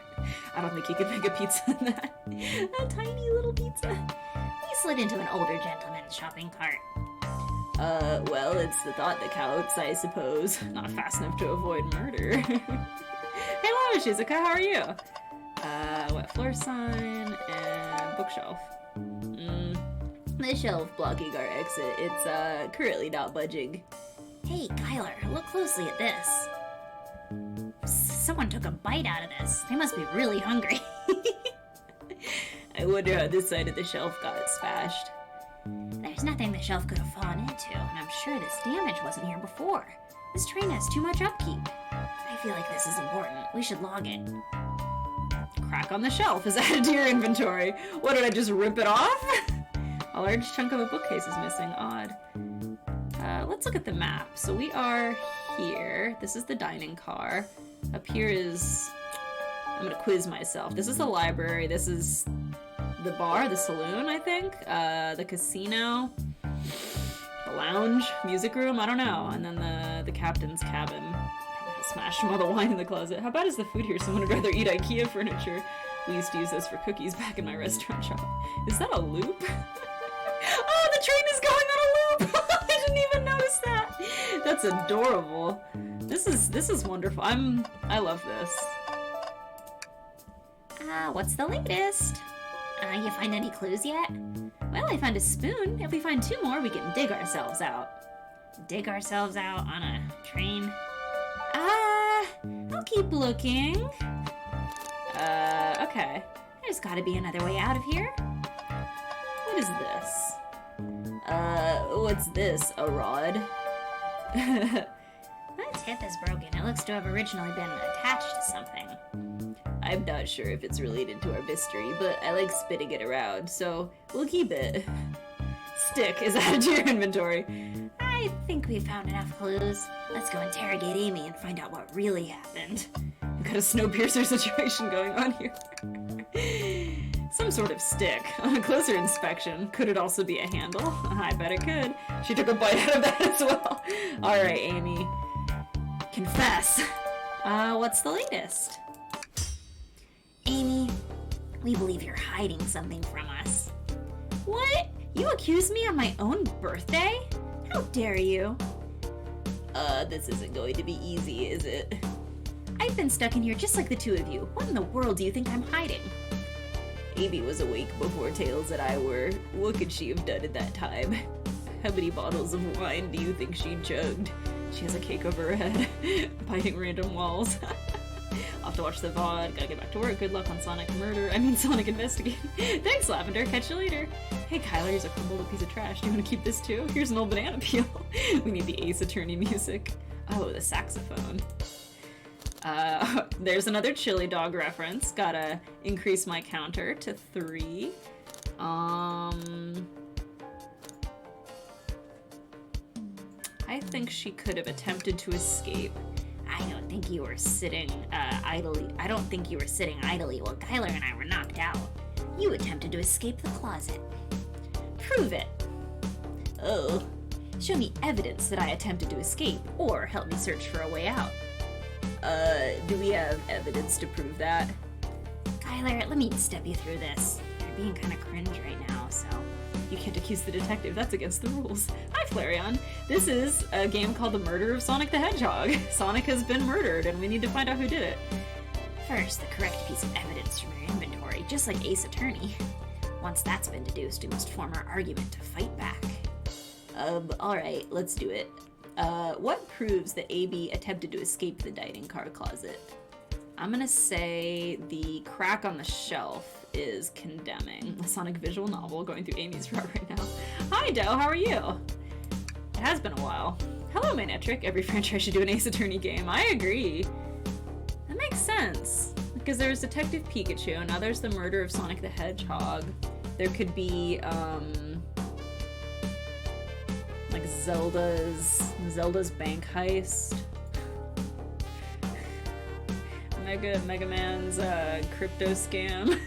I don't think you could make a pizza in that. A tiny little pizza. He slid into an older gentleman's shopping cart. Well, it's the thought that counts, I suppose. Not fast enough to avoid murder. Hello, Shizuka, how are you? Wet floor sign and bookshelf. The shelf blocking our exit. It's, currently not budging. Hey, Kyler, look closely at this. Someone took a bite out of this. They must be really hungry. I wonder how this side of the shelf got smashed. There's nothing the shelf could have fallen into, and I'm sure this damage wasn't here before. This train has too much upkeep. I feel like this is important. We should log it. crack on the shelf is added to your inventory. What, did I just rip it off? A large chunk of a bookcase is missing. Odd. Let's look at the map. So we are here. This is the dining car. Up here is... I'm gonna quiz myself. This is the library. This is the bar, the saloon, I think. The casino. The lounge. Music room. I don't know. And then the captain's cabin. Smash some all the wine in the closet. How bad is the food here? Someone would rather eat IKEA furniture. We used to use this for cookies back in my restaurant shop. Is that a loop? Oh, the train is going on a loop! I didn't even notice that! That's adorable. This is wonderful. I love this. What's the latest? You find any clues yet? Well, I found a spoon. If we find 2 more, we can dig ourselves out. Dig ourselves out on a train? I'll keep looking. Okay. There's gotta be another way out of here. What is this? What's this? A rod? That tip is broken. It looks to have originally been attached to something. I'm not sure if it's related to our mystery, but I like spinning it around, so we'll keep it. Stick is added to your inventory. I think we found enough clues. Let's go interrogate Amy and find out what really happened. We've got a Snowpiercer situation going on here. Some sort of stick. On a closer inspection, could it also be a handle? I bet it could. She took a bite out of that as well. Alright, Amy. Confess. What's the latest? Amy, we believe you're hiding something from us. What? You accuse me on my own birthday? How dare you? This isn't going to be easy, is it? I've been stuck in here just like the 2 of you. What in the world do you think I'm hiding? Amy was awake before Tails and I were. What could she have done at that time? How many bottles of wine do you think she chugged? She has a cake over her head, biting random walls. I'll have to watch the VOD. Gotta get back to work. Good luck on Sonic Investigating. Thanks, Lavender. Catch you later. Hey, Kyler, here's a crumbled up piece of trash. Do you want to keep this too? Here's an old banana peel. We need the Ace Attorney music. Oh, the saxophone. There's another chili dog reference. Gotta increase my counter to 3. I think she could have attempted to escape. I don't think you were sitting idly while Kyler and I were knocked out. You attempted to escape the closet. Prove it. Oh. Show me evidence that I attempted to escape, or help me search for a way out. Do we have evidence to prove that? Kyler, let me step you through this. You're being kind of cringe right now, so... You can't accuse the detective, that's against the rules. Hi, Flareon. This is a game called The Murder of Sonic the Hedgehog. Sonic has been murdered, and we need to find out who did it. First, the correct piece of evidence from your inventory, just like Ace Attorney. Once that's been deduced, we must form our argument to fight back. Alright, let's do it. What proves that AB attempted to escape the dining car closet? I'm gonna say the crack on the shelf is condemning. A Sonic visual novel going through Amy's route right now. Hi, Doe, how are you? It has been a while. Hello, Manetric. Every franchise should do an Ace Attorney game. I agree. That makes sense. Because there's Detective Pikachu, now there's the murder of Sonic the Hedgehog. There could be, like Zelda's bank heist. Mega Man's crypto scam.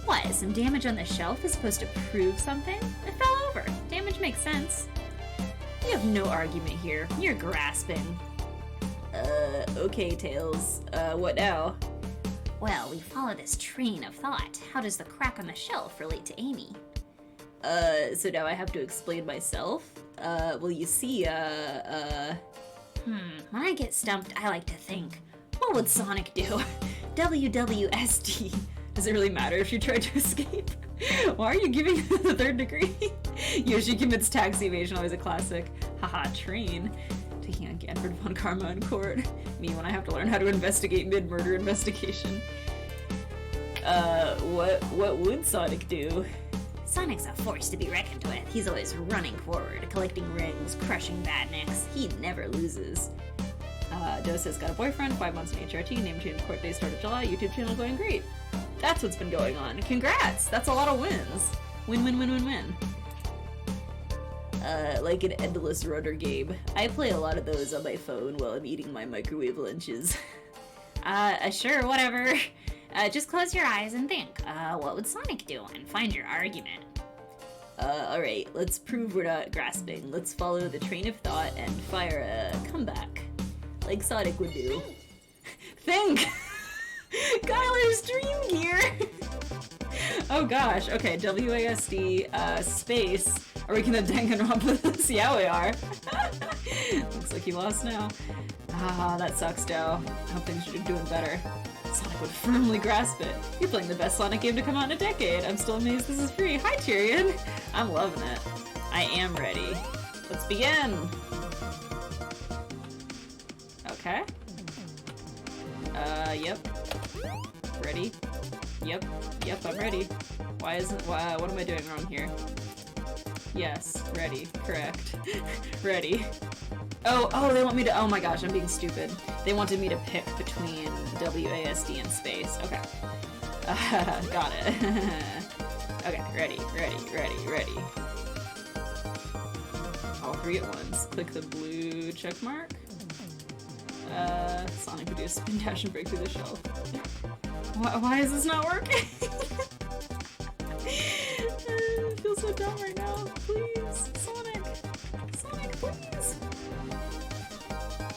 What, some damage on the shelf is supposed to prove something? It fell over. Damage makes sense. You have no argument here. You're grasping. Okay, Tails. What now? Well, we follow this train of thought. How does the crack on the shelf relate to Amy? So now I have to explain myself? Well, you see, When I get stumped, I like to think, what would Sonic do? WWSD. Does it really matter if she tried to escape? Why are you giving the 3rd degree? Yoshi commits tax evasion, always a classic. Haha, train. Taking on Ganford von Karma in court. Me when I have to learn how to investigate mid-murder investigation. What would Sonic do? Sonic's a force to be reckoned with. He's always running forward, collecting rings, crushing badniks. He never loses. Joe says, got a boyfriend, 5 months in HRT, name change, court day, start of July, YouTube channel going great. That's what's been going on. Congrats! That's a lot of wins. Win, win, win, win, win. Like an endless rudder game. I play a lot of those on my phone while I'm eating my microwave lunches. Sure, whatever. Just close your eyes and think, what would Sonic do, and find your argument. Alright, let's prove we're not grasping. Let's follow the train of thought and fire a comeback. Like Sonic would do. Think! Kyler's Dream Gear! Oh gosh, okay, WASD, space. Are we gonna Danganronpa this? Yeah, we are. Looks like he lost now. Ah, that sucks, Doe. I hope things are doing better. Sonic would firmly grasp it. You're playing the best Sonic game to come out in a decade. I'm still amazed this is free. Hi, Tyrion! I'm loving it. I am ready. Let's begin! Okay. Yep. Ready? Yep, I'm ready. Why, what am I doing wrong here? Yes, ready, correct. Ready. Oh, they want me to, oh my gosh, I'm being stupid. They wanted me to pick between WASD and space. Okay. Got it. Okay, ready. All three at once. Click the blue check mark. Sonic would do a spin dash and break through the shelf. Why is this not working? I feel so dumb right now. Please, Sonic, please.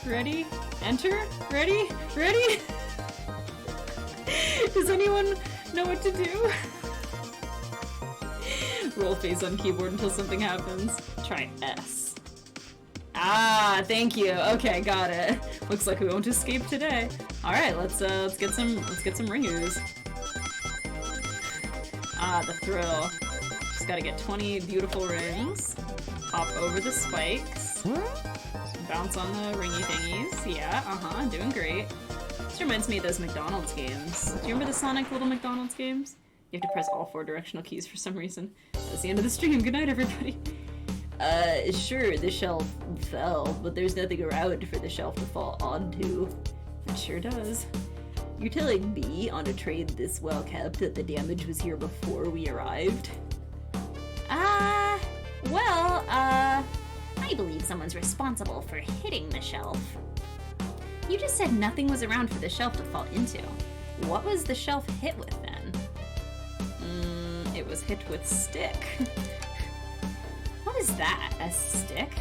Ready? Enter? Ready? Does anyone know what to do? Roll face on keyboard until something happens. Try S. Ah, thank you. Okay, got it. Looks like we won't escape today. All right, let's get some ringoos. Ah, the thrill. Just gotta get 20 beautiful rings. Hop over the spikes. Bounce on the ringy thingies. Yeah, doing great. This reminds me of those McDonald's games. Do you remember the Sonic little McDonald's games? You have to press all 4 directional keys for some reason. That's the end of the stream. Good night, everybody. Sure, the shelf fell, but there's nothing around for the shelf to fall onto. It sure does. You're telling me, on a train this well kept, that the damage was here before we arrived? I believe someone's responsible for hitting the shelf. You just said nothing was around for the shelf to fall into. What was the shelf hit with then? It was hit with stick. What is that? A stick?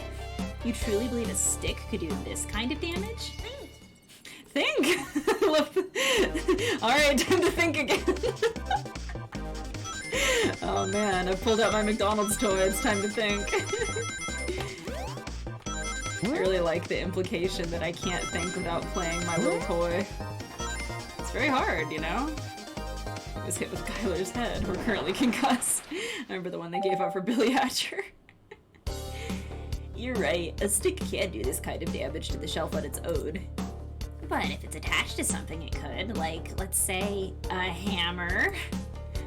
You truly believe a stick could do this kind of damage? Think! Alright, time to think again. Oh man, I pulled out my McDonald's toy, it's time to think. I really like the implication that I can't think without playing my little toy. It's very hard, you know? I was hit with Kyler's head. We're currently concussed. I remember the one they gave out for Billy Hatcher. You're right, a stick can do this kind of damage to the shelf on its own. But if it's attached to something, it could. Like, let's say, a hammer.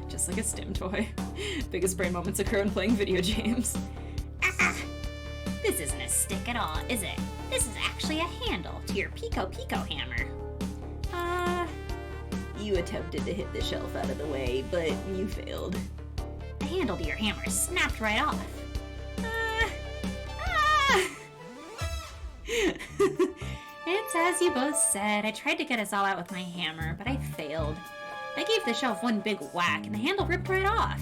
Just like a stim toy. Biggest brain moments occur when playing video games. This isn't a stick at all, is it? This is actually a handle to your Pico hammer. You attempted to hit the shelf out of the way, but you failed. The handle to your hammer snapped right off. It's as you both said. I tried to get us all out with my hammer, but I failed. I gave the shelf one big whack, and the handle ripped right off.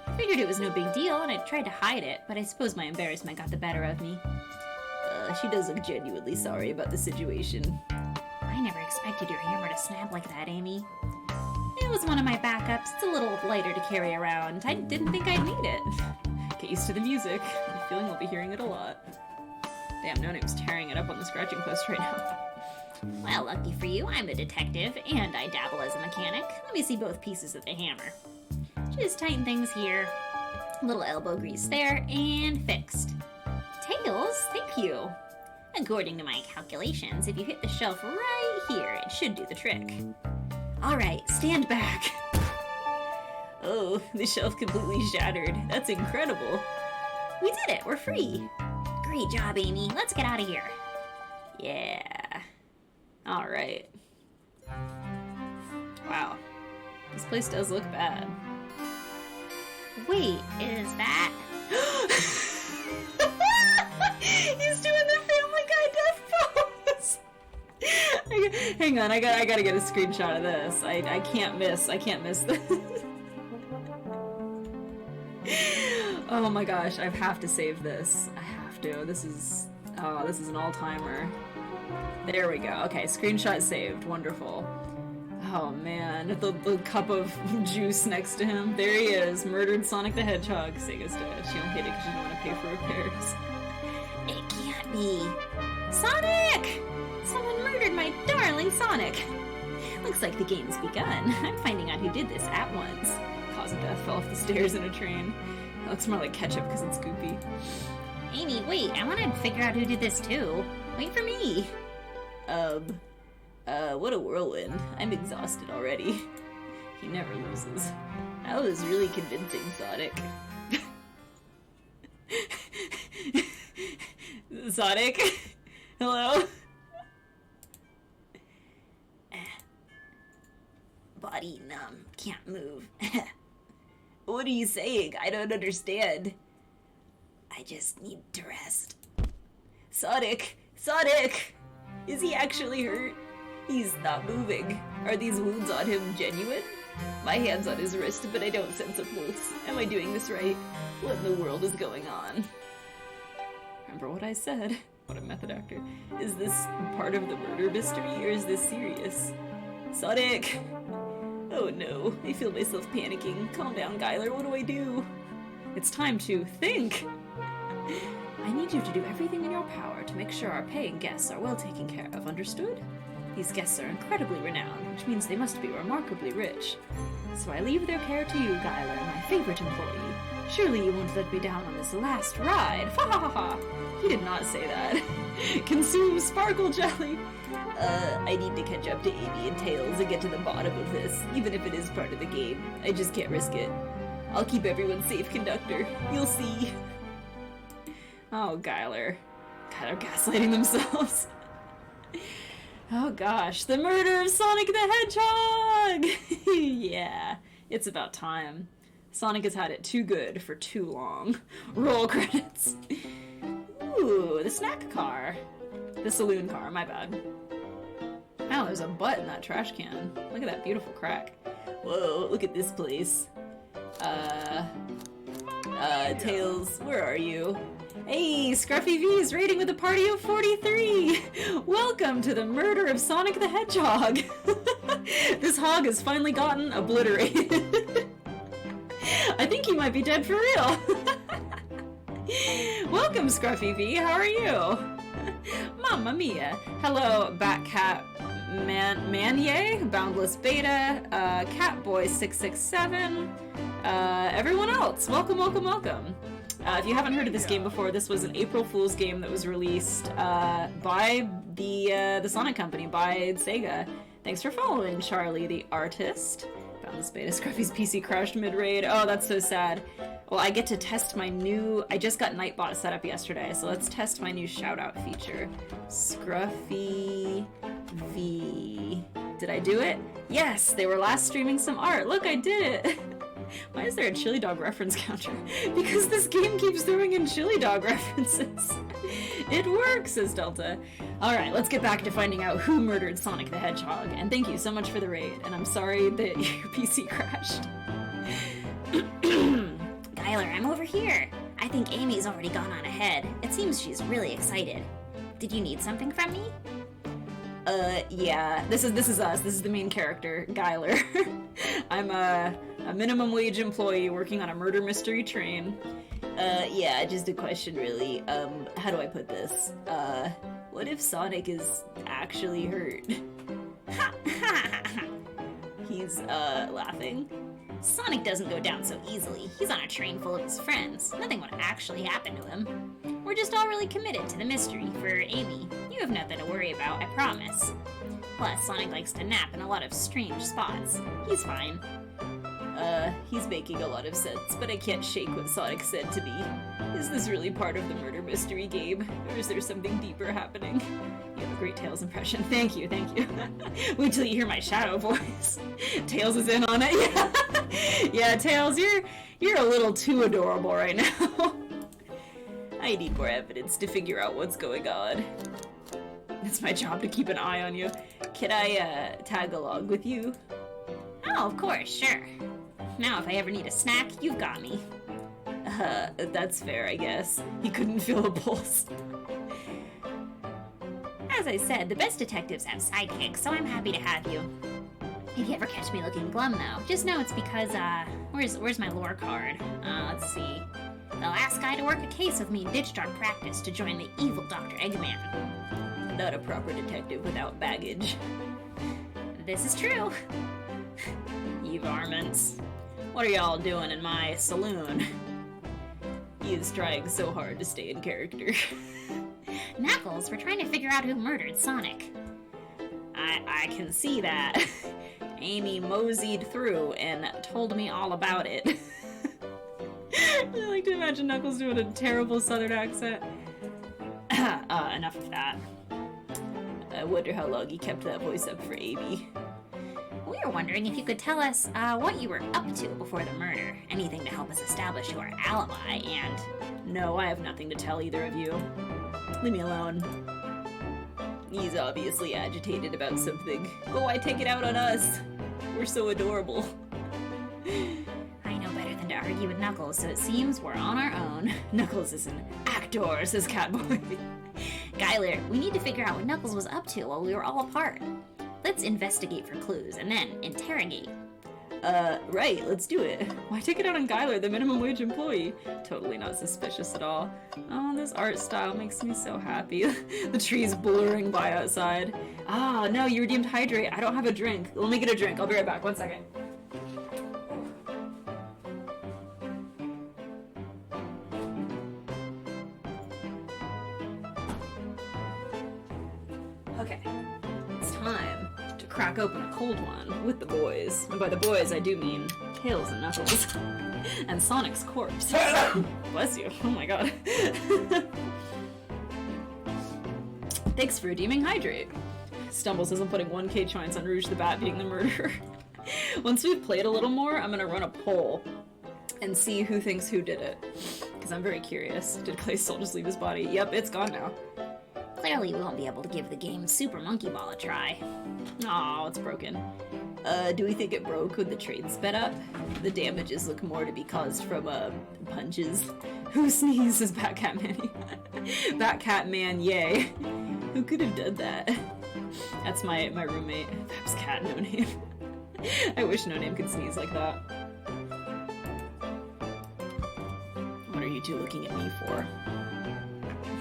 I figured it was no big deal, and I tried to hide it, but I suppose my embarrassment got the better of me. She does look genuinely sorry about the situation. I never expected your hammer to snap like that, Amy. It was one of my backups. It's a little lighter to carry around. I didn't think I'd need it. Get used to the music. I have a feeling we'll be hearing it a lot. Damn, No Name's tearing it up on the scratching post right now. Well, lucky for you, I'm a detective, and I dabble as a mechanic. Let me see both pieces of the hammer. Just tighten things here. A little elbow grease there, and fixed. Tails, thank you. According to my calculations, if you hit the shelf right here, it should do the trick. Alright, stand back. Oh, the shelf completely shattered. That's incredible. We did it, we're free. Great job, Amy. Let's get out of here. Yeah. Alright. Wow. This place does look bad. Wait, is that... He's doing the Family Guy death pose! Hang on, I gotta get a screenshot of this. I can't miss this. Oh my gosh, I have to save this. I have to. This is an all-timer. There we go. Okay, screenshot saved. Wonderful. Oh man, the cup of juice next to him. There he is, murdered Sonic the Hedgehog. Sega's dead. She don't hit it because she don't want to pay for repairs. It can't be. Sonic! Someone murdered my darling Sonic. Looks like the game's begun. I'm finding out who did this at once. Cause of death, fell off the stairs in a train. It looks more like ketchup because it's goopy. Amy, wait, I want to figure out who did this too. Wait for me. What a whirlwind. I'm exhausted already. He never loses. That was really convincing, Sonic. Sonic? Hello? Body numb, can't move. What are you saying? I don't understand. I just need to rest. Sonic! Sonic! Is he actually hurt? He's not moving. Are these wounds on him genuine? My hand's on his wrist, but I don't sense a pulse. Am I doing this right? What in the world is going on? Remember what I said? What a method actor. Is this part of the murder mystery, or is this serious? Sonic! Oh no, I feel myself panicking. Calm down, Gyler, what do I do? It's time to think! I need you to do everything in your power to make sure our paying guests are well taken care of, understood? These guests are incredibly renowned, which means they must be remarkably rich. So I leave their care to you, Gyler, my favorite employee. Surely you won't let me down on this last ride. Ha ha ha ha! He did not say that. Consume sparkle jelly! I need to catch up to Amy and Tails and get to the bottom of this, even if it is part of the game. I just can't risk it. I'll keep everyone safe, conductor. You'll see. Oh, Gyler. Gyler gaslighting themselves. Oh gosh, the murder of Sonic the Hedgehog! Yeah, it's about time. Sonic has had it too good for too long. Roll credits. Ooh, the snack car. The saloon car, my bad. Wow, there's a butt in that trash can. Look at that beautiful crack. Whoa, look at this place. Tails, where are you? Hey, Scruffy V is raiding with a party of 43! Welcome to the murder of Sonic the Hedgehog! This hog has finally gotten obliterated. I think he might be dead for real. Welcome, Scruffy V, how are you? Mamma mia. Hello, Batcat Manye, Boundless Beta, Catboy667, everyone else. Welcome, welcome, welcome. If you haven't heard of this game before, this was an April Fool's game that was released by the Sonic Company, by Sega. Thanks for following, Charlie the Artist. Boundless Beta, Scruffy's PC crashed mid-raid. Oh, that's so sad. Well, I get to test my new... I just got Nightbot set up yesterday, so let's test my new shout-out feature. Scruffy V. Did I do it? Yes, they were last streaming some art. Look, I did it. Why is there a chili dog reference counter? Because this game keeps throwing in chili dog references. It works, says Delta. Alright, let's get back to finding out who murdered Sonic the Hedgehog. And thank you so much for the raid. And I'm sorry that your PC crashed. Gyler, I'm over here. I think Amy's already gone on ahead. It seems she's really excited. Did you need something from me? Yeah. This is us. This is the main character, Gyler. I'm a minimum wage employee working on a murder mystery train. Yeah, just a question really. How do I put this? What if Sonic is actually hurt? He's, laughing. Sonic doesn't go down so easily. He's on a train full of his friends. Nothing would actually happen to him. We're just all really committed to the mystery. For Amy, you have nothing to worry about, I promise. Plus, Sonic likes to nap in a lot of strange spots. He's fine. He's making a lot of sense, but I can't shake what Sonic said to me. Is this really part of the murder mystery game, or is there something deeper happening? You have a great Tails impression. Thank you, thank you. Wait till you hear my shadow voice. Tails is in on it, yeah. Yeah, Tails, you're a little too adorable right now. I need more evidence to figure out what's going on. It's my job to keep an eye on you. Can I, tag along with you? Oh, of course, sure. Now, if I ever need a snack, you've got me. That's fair, I guess. He couldn't feel a pulse. As I said, the best detectives have sidekicks, so I'm happy to have you. If you ever catch me looking glum, though, just know it's because, where's my lore card? Let's see. The last guy to work a case with me ditched our practice to join the evil Dr. Eggman. Not a proper detective without baggage. This is true. Ye varmints. What are y'all doing in my saloon? He is trying so hard to stay in character. Knuckles, we're trying to figure out who murdered Sonic. I can see that. Amy moseyed through and told me all about it. I like to imagine Knuckles doing a terrible southern accent. Enough of that. I wonder how long he kept that voice up for Amy. We were wondering if you could tell us what you were up to before the murder. Anything to help us establish your alibi, and... No, I have nothing to tell either of you. Leave me alone. He's obviously agitated about something, but why take it out on us? We're so adorable. I know better than to argue with Knuckles, so it seems we're on our own. Knuckles is an actor, says Catboy. Skylar, we need to figure out what Knuckles was up to while we were all apart. Let's investigate for clues, and then interrogate. Right, let's do it. Why take it out on Skylar, the minimum wage employee? Totally not suspicious at all. Oh, this art style makes me so happy. The trees blurring by outside. Ah, no, you redeemed hydrate. I don't have a drink. Let me get a drink. I'll be right back. 1 second. Okay, it's time to crack open a cold one with the boys. And by the boys, I do mean Tails and Knuckles. And Sonic's corpse. Bless you. Oh my god. Thanks for redeeming hydrate. Stumbles isn't putting 1K chance on Rouge the Bat being the murderer. Once we've played a little more, I'm gonna run a poll and see who thinks who did it. Because I'm very curious. Did Clay Soul just leave his body? Yep, it's gone now. Clearly we won't be able to give the game Super Monkey Ball a try. Aw, it's broken. Do we think it broke when the train sped up? The damages look more to be caused from, punches. Who sneezes? Batcat Man. Batcat Man, yay. Who could have done that? That's my roommate. Babs Cat, no name. I wish No Name could sneeze like that. What are you two looking at me for?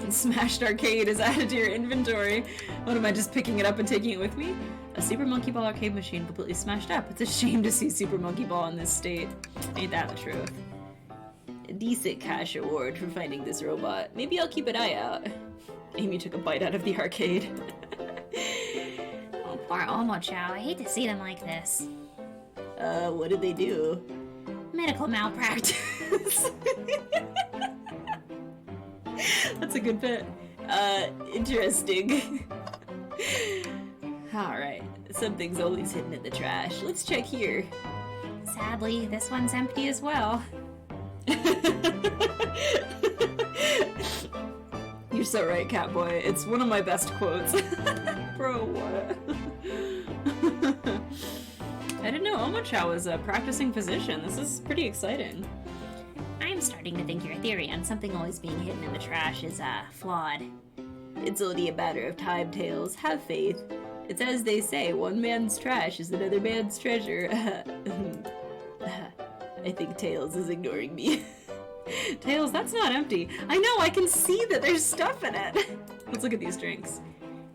Smashed Arcade is added to your inventory. What, am I just picking it up and taking it with me? A Super Monkey Ball arcade machine completely smashed up. It's a shame to see Super Monkey Ball in this state. Ain't that the truth? A decent cash award for finding this robot. Maybe I'll keep an eye out. Amy took a bite out of the arcade. Oh, poor Omochao. I hate to see them like this. What did they do? Medical malpractice. That's a good bit. Interesting. Alright, something's always hidden in the trash. Let's check here. Sadly, this one's empty as well. You're so right, Catboy. It's one of my best quotes. Bro, what? I didn't know Omochao was a practicing physician. This is pretty exciting. I'm starting to think your theory on something always being hidden in the trash is, flawed. It's only a matter of time, Tails. Have faith. It's as they say, one man's trash is another man's treasure. I think Tails is ignoring me. Tails, that's not empty. I know, I can see that there's stuff in it. Let's look at these drinks.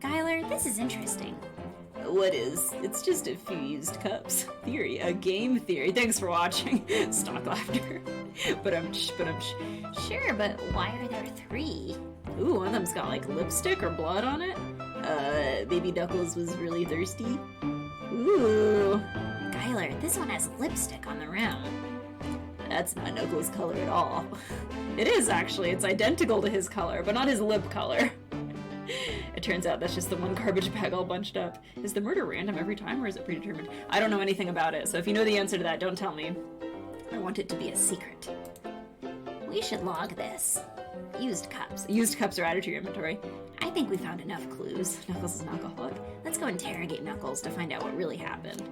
Skylar, this is interesting. What is? It's just a few used cups. Theory, a game theory. Thanks for watching. Stock laughter. But I'm Sure, but why are there 3? Ooh, one of them's got like lipstick or blood on it. Maybe Knuckles was really thirsty. Ooh. Skylar, this one has lipstick on the rim. That's not Knuckles' color at all. It is, actually. It's identical to his color, but not his lip color. It turns out that's just the one garbage bag all bunched up. Is the murder random every time, or is it predetermined? I don't know anything about it, so if you know the answer to that, don't tell me. I want it to be a secret. We should log this. Used cups. Used cups are added to your inventory. I think we found enough clues. Knuckles is an alcoholic. Let's go interrogate Knuckles to find out what really happened.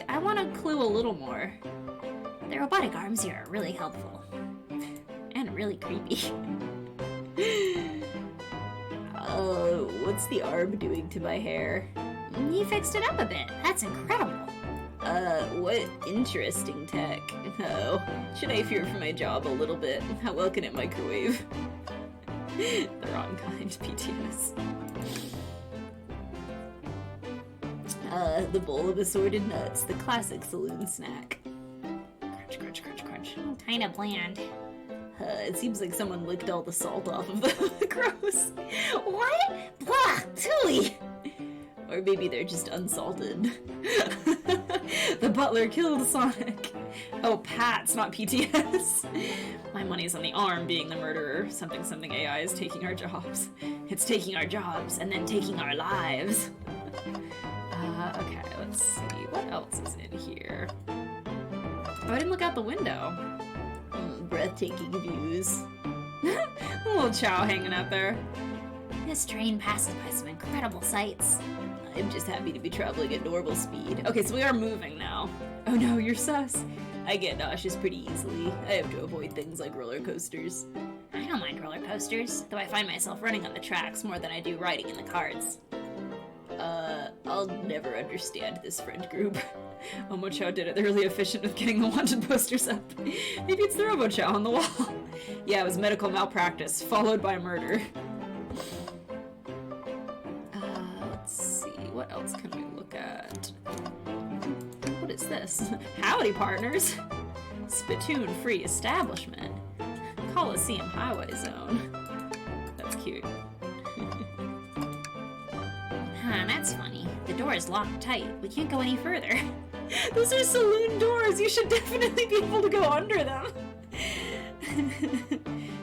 I want to clue a little more. The robotic arms here are really helpful. And really creepy. What's the arm doing to my hair? You fixed it up a bit. That's incredible. What interesting tech. Oh, should I fear for my job a little bit? How well can it microwave? The wrong kind, PTS. The bowl of assorted nuts, the classic saloon snack. Crunch, crunch, crunch, crunch. Kinda bland. It seems like someone licked all the salt off of them. Gross. What? Blah! Tooly! Or maybe they're just unsalted. The butler killed Sonic. Oh, Pats, not PTS. My money's on the arm being the murderer. Something something AI is taking our jobs. It's taking our jobs and then taking our lives. Okay, let's see. What else is in here? Oh, I didn't look out the window. Breathtaking views. A little Chow hanging out there. This train passes by some incredible sights. I'm just happy to be traveling at normal speed. Okay, so we are moving now. Oh no, you're sus. I get nauseous pretty easily. I have to avoid things like roller coasters. I don't mind roller coasters, though I find myself running on the tracks more than I do riding in the carts. I'll never understand this friend group. Omochow did it. They're really efficient with getting the wanted posters up. Maybe it's the Robochow on the wall. Yeah, it was medical malpractice, followed by murder. Let's see. What else can we look at? What is this? Howdy, partners. Spittoon-free establishment. Coliseum Highway Zone. That's cute. Huh, that's funny. The door is locked tight. We can't go any further. Those are saloon doors. You should definitely be able to go under them.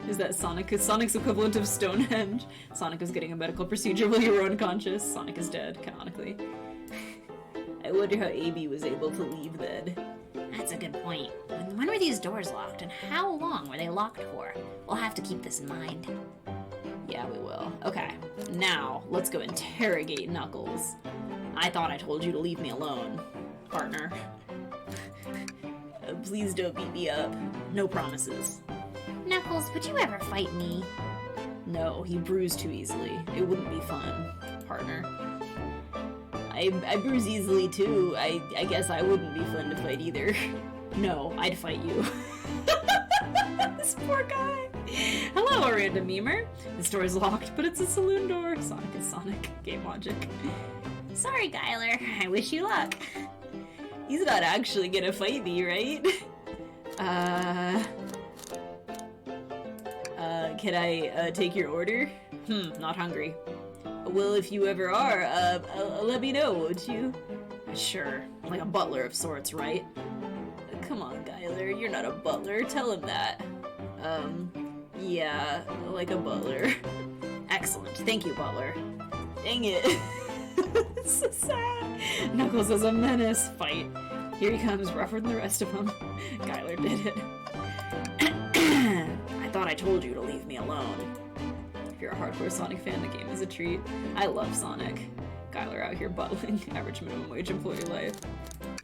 Is that Sonic's equivalent of Stonehenge? Sonic was getting a medical procedure while you were unconscious. Sonic is dead, canonically. I wonder how AB was able to leave then. That's a good point. When were these doors locked, and how long were they locked for? We'll have to keep this in mind. Yeah, we will. Okay, now let's go interrogate Knuckles. I thought I told you to leave me alone, partner. Please don't beat me up. No promises. Knuckles, would you ever fight me? No, he bruised too easily. It wouldn't be fun, partner. I bruise easily too. I guess I wouldn't be fun to fight either. No, I'd fight you. This poor guy. Hello, a random memer. This door is locked, but it's a saloon door. Sonic is Sonic. Game logic. Sorry, Gyler. I wish you luck. He's not actually gonna fight me, right? Can I take your order? Not hungry. Well, if you ever are, let me know, won't you? Sure. Like a butler of sorts, right? Come on, Gyler. You're not a butler. Tell him that. Yeah, like a butler. Excellent. Thank you, butler. Dang it. It's so sad. Knuckles is a menace. Fight. Here he comes, rougher than the rest of them. Gyler did it. I thought I told you to leave me alone. If you're a hardcore Sonic fan, the game is a treat. I love Sonic. Gyler out here buttling average minimum wage employee life.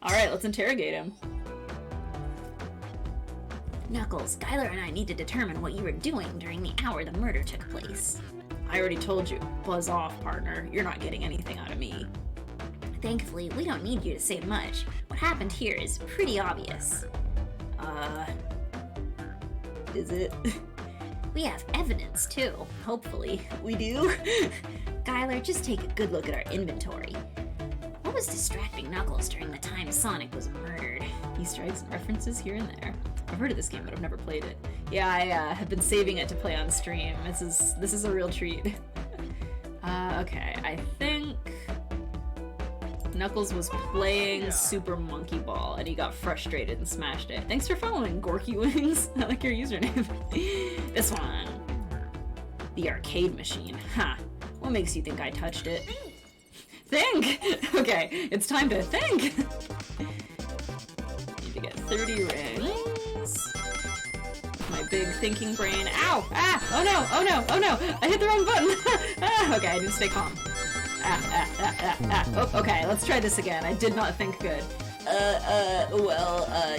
Alright, let's interrogate him. Knuckles, Gyler and I need to determine what you were doing during the hour the murder took place. I already told you. Buzz off, partner. You're not getting anything out of me. Thankfully, we don't need you to say much. What happened here is pretty obvious. Is it? We have evidence, too. Hopefully. We do? Gyler, just take a good look at our inventory. What was distracting Knuckles during the time Sonic was murdered? Easter eggs and references here and there. I've heard of this game, but I've never played it. Yeah, I have been saving it to play on stream. This is a real treat. Okay, I think Knuckles was playing Super Monkey Ball and he got frustrated and smashed it. Thanks for following, Gorky Wings. I like your username. This one. The arcade machine. Ha. What makes you think I touched it? Think! Okay, it's time to think! Need to get 30 rings. My big thinking brain. Ow! Ah! Oh no! Oh no! Oh no! I hit the wrong button! Ah, okay, I need to stay calm. Oh, okay, let's try this again. I did not think good.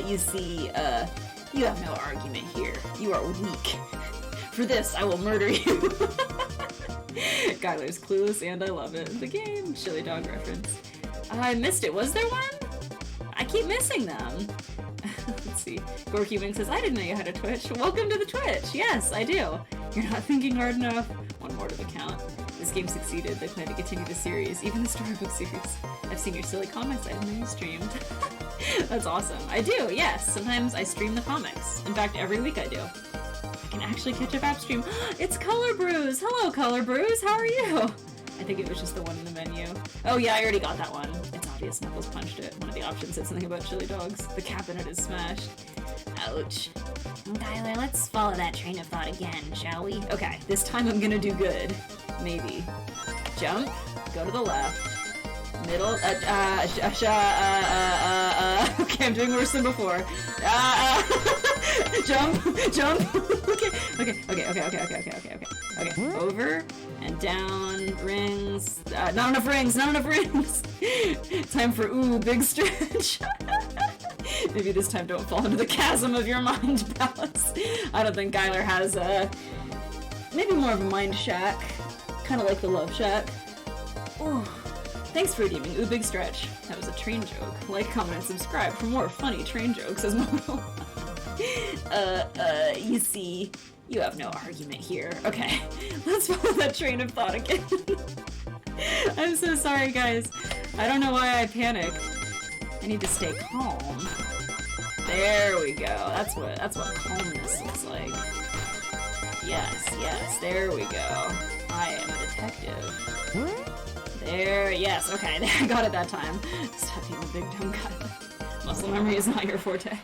You see, you have no argument here. You are weak. For this, I will murder you. Skylar's clueless and I love it. The game. Chili dog reference. I missed it. Was there one? I keep missing them. Let's see. Gorky Wing says, I didn't know you had a Twitch. Welcome to the Twitch. Yes, I do. You're not thinking hard enough. One more to the count. This game succeeded. They plan to continue the series, even the storybook series. I've seen your silly comics. I didn't know you streamed. That's awesome. I do, yes. Sometimes I stream the comics. In fact, every week I do. I can actually catch a Vap stream. It's Color Brews! Hello, Color Brews! How are you? I think it was just the one in the menu. Oh yeah, I already got that one. It's obvious Knuckles punched it. One of the options said something about chili dogs. The cabinet is smashed. Ouch. Tyler, let's follow that train of thought again, shall we? Okay, this time I'm gonna do good. Maybe. Jump, go to the left. Middle, okay, I'm doing worse than before. Jump, okay. Over and down, rings. Not enough rings. Time for, big stretch. Maybe this time don't fall into the chasm of your mind palace. I don't think Skylar has, maybe more of a mind shack. Kind of like the love shack. Ooh. Thanks for redeeming. Big stretch. That was a train joke. Like, comment, and subscribe for more funny train jokes as Mono. You see, you have no argument here. Okay, let's follow that train of thought again. I'm so sorry, guys. I don't know why I panic. I need to stay calm. There we go. That's what calmness looks like. Yes, there we go. I am a detective. There, yes, okay, I got it that time. Stop being a big dumb guy. Muscle memory is not your forte.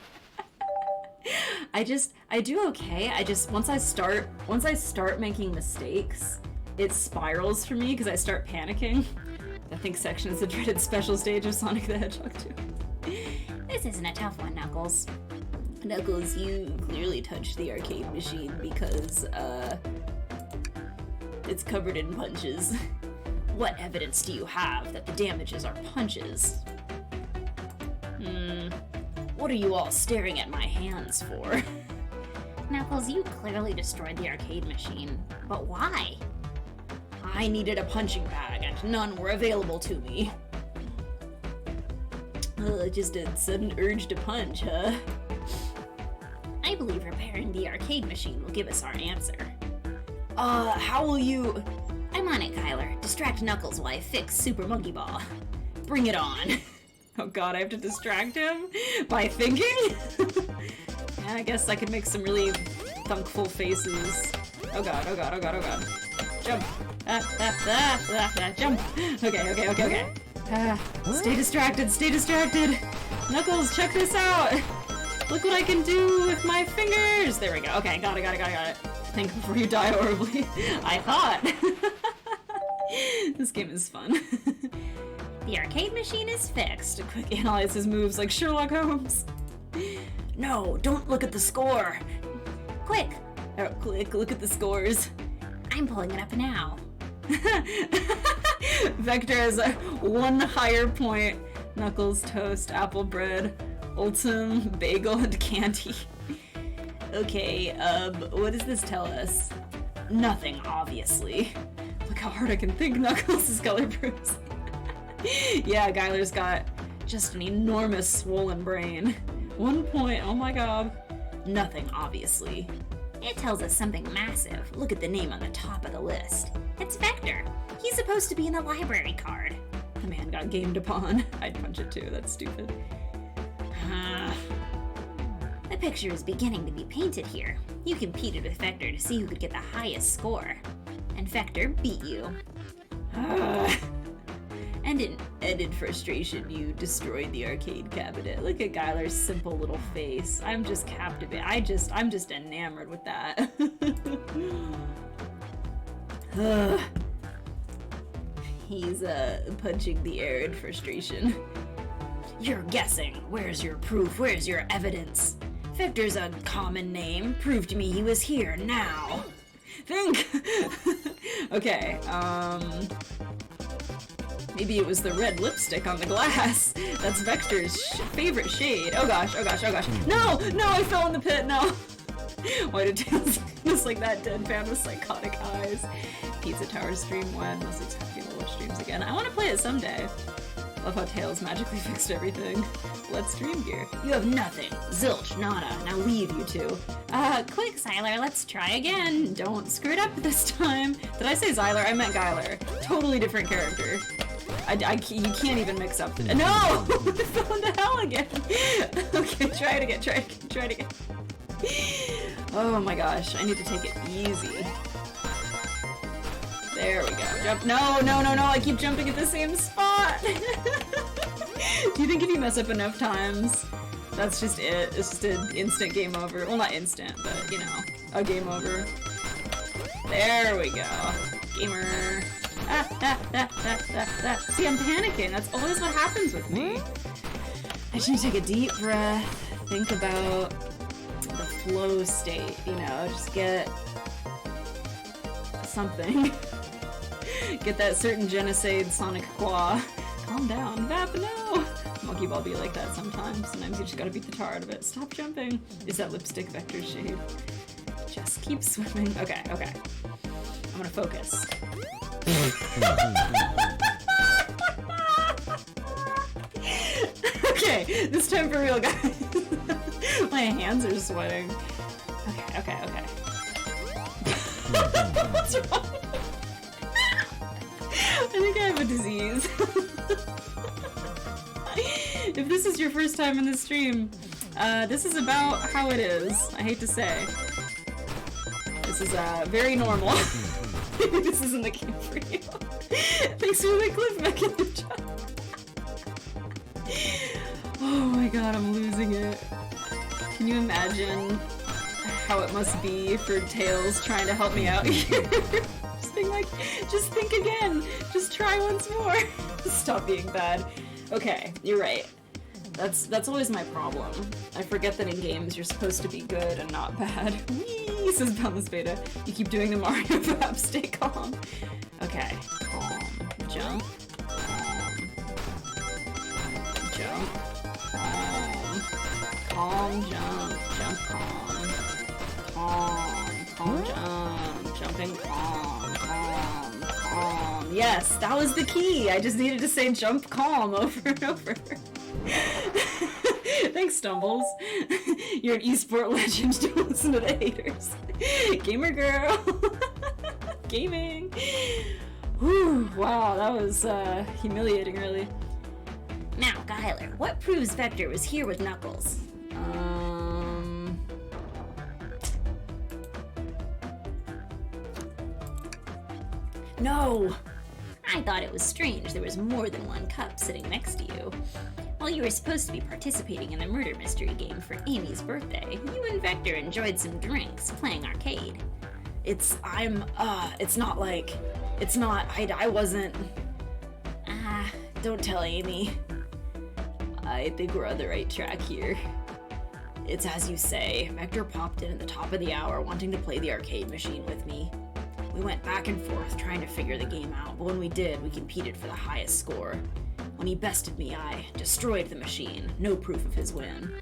I do okay. Once I start making mistakes, it spirals for me because I start panicking. The think section is the dreaded special stage of Sonic the Hedgehog 2. This isn't a tough one, Knuckles. Knuckles, you clearly touched the arcade machine because, it's covered in punches. What evidence do you have that the damages are punches? What are you all staring at my hands for? Knuckles, you clearly destroyed the arcade machine. But why? I needed a punching bag and none were available to me. Just a sudden urge to punch, huh? I believe repairing the arcade machine will give us our answer. How will you... I'm on it, Kyler. Distract Knuckles while I fix Super Monkey Ball. Bring it on. Oh god, I have to distract him? By thinking? Yeah, I guess I could make some really thunkful faces. Oh god. Jump. Jump. Okay. Stay distracted. Knuckles, check this out. Look what I can do with my fingers. There we go. Okay, got it. Think before you die horribly. I thought. This game is fun. The arcade machine is fixed. Quick analyze his moves like Sherlock Holmes. No, don't look at the score. Quick, look at the scores. I'm pulling it up now. Vector has one higher point. Knuckles, toast, apple bread, ultim, bagel, and candy. Okay, what does this tell us? Nothing, obviously. Look how hard I can think, Knuckles is color Bruce. Yeah, Skylar's got just an enormous swollen brain. 1 point, oh my god. Nothing, obviously. It tells us something massive. Look at the name on the top of the list. It's Vector. He's supposed to be in the library card. The man got gamed upon. I'd punch it too, that's stupid. The picture is beginning to be painted here. You competed with Vector to see who could get the highest score. And Vector beat you. And in ended frustration, you destroyed the arcade cabinet. Look at Gyler's simple little face. I'm just captivated. I'm just enamored with that. He's punching the air in frustration. You're guessing. Where's your proof? Where's your evidence? Vector's a common name. Prove to me he was here now. Think. Okay, maybe it was the red lipstick on the glass. That's Vector's favorite shade. Oh gosh, oh gosh, oh gosh. No, no, I fell in the pit, no. Why did Tails just like that deadpan with psychotic eyes? Pizza Tower stream when? Let's expect you to watch streams again. I want to play it someday. Love how Tails magically fixed everything. Let's stream gear. You have nothing. Zilch, nada. Now leave, you two. Quick, Xyler, let's try again. Don't screw it up this time. Did I say Xyler? I meant Gyler. Totally different character. You can't even mix up the— No! I fell into hell again! Okay, try it again, try it again, try it again. Oh my gosh, I need to take it easy. There we go. Jump. No, no, no, no, I keep jumping at the same spot! Do you think if you mess up enough times, that's just it? It's just an instant game over. Well, not instant, but, you know, a game over. There we go. Gamer. See, I'm panicking. That's always what happens with me. I just need to take a deep breath, think about the flow state, you know, just get something. Get that certain Genesade Sonic Qua. Calm down, Vap, no! Monkey Ball be like that sometimes. Sometimes you just gotta beat the tar out of it. Stop jumping. Is that lipstick Vector's shade? Just keep swimming. Okay, okay. I'm gonna focus. Okay, this time for real, guys. My hands are sweating. Okay, okay, okay. What's wrong? I think I have a disease. If this is your first time in the stream, this is about how it is. I hate to say. This is very normal. This isn't the game for you. Thanks for the cliff mechanism. Oh my god, I'm losing it. Can you imagine how it must be for Tails trying to help me out here? Just being like, just think again. Just try once more. Stop being bad. Okay, you're right. That's always my problem. I forget that in games you're supposed to be good and not bad. Whee, says Boundless Beta. You keep doing the Mario Vap, stay calm. Okay, calm, jump, calm, jump, calm, jump, jump, calm, calm, jump, jumping, calm, calm. Yes, that was the key. I just needed to say jump, calm over and over. Thanks, Stumbles. You're an esport legend. Don't listen to the haters. Gamer girl. Gaming. Whew, wow, that was humiliating, really. Now, Gyler, what proves Vector was here with Knuckles? No! I thought it was strange there was more than one cup sitting next to you. While you were supposed to be participating in the murder mystery game for Amy's birthday, you and Vector enjoyed some drinks playing arcade. I wasn't... don't tell Amy. I think we're on the right track here. It's as you say, Vector popped in at the top of the hour wanting to play the arcade machine with me. We went back and forth trying to figure the game out, but when we did, we competed for the highest score. When he bested me, I destroyed the machine. No proof of his win.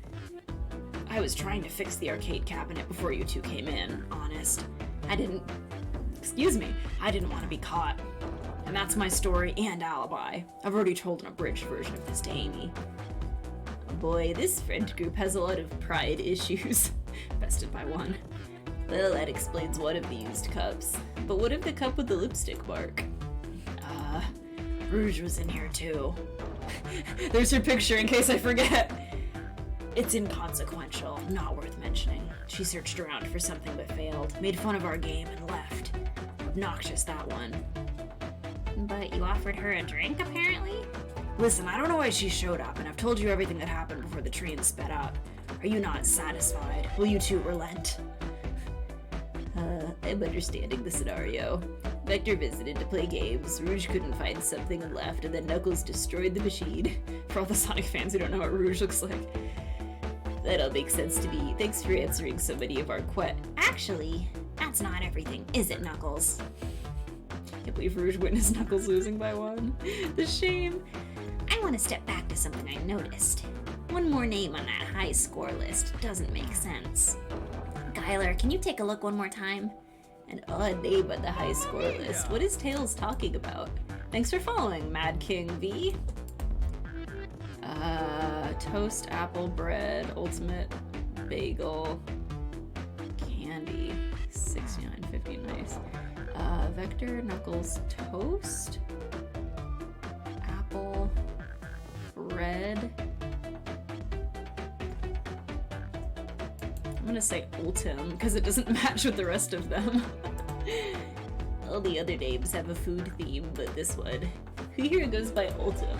I was trying to fix the arcade cabinet before you two came in, honest. I didn't want to be caught. And that's my story and alibi. I've already told an abridged version of this to Amy. Boy, this friend group has a lot of pride issues. Bested by one. Well, that explains one of the used cups. But what of the cup with the lipstick mark? Rouge was in here too. There's her picture in case I forget. It's inconsequential, not worth mentioning. She searched around for something but failed, made fun of our game and left. Obnoxious, that one. But you offered her a drink, apparently? Listen, I don't know why she showed up, and I've told you everything that happened before the train sped up. Are you not satisfied? Will you two relent? I'm understanding the scenario. Vector visited to play games, Rouge couldn't find something and left, and then Knuckles destroyed the machine. For all the Sonic fans who don't know what Rouge looks like. That all makes sense to me. Thanks for answering so many of our Actually, that's not everything, is it, Knuckles? Can't believe Rouge witnessed Knuckles losing by 1. The shame. I want to step back to something I noticed. One more name on that high score list doesn't make sense. Gyler, can you take a look one more time? An odd name on the high score list. What is Tails talking about? Thanks for following, Mad King V. Toast, apple, bread, ultimate, bagel, candy, 69.50, nice. Vector, Knuckles, toast, apple, bread. I'm gonna say Ultim, because it doesn't match with the rest of them. All the other names have a food theme, but this one, who here goes by Ultim?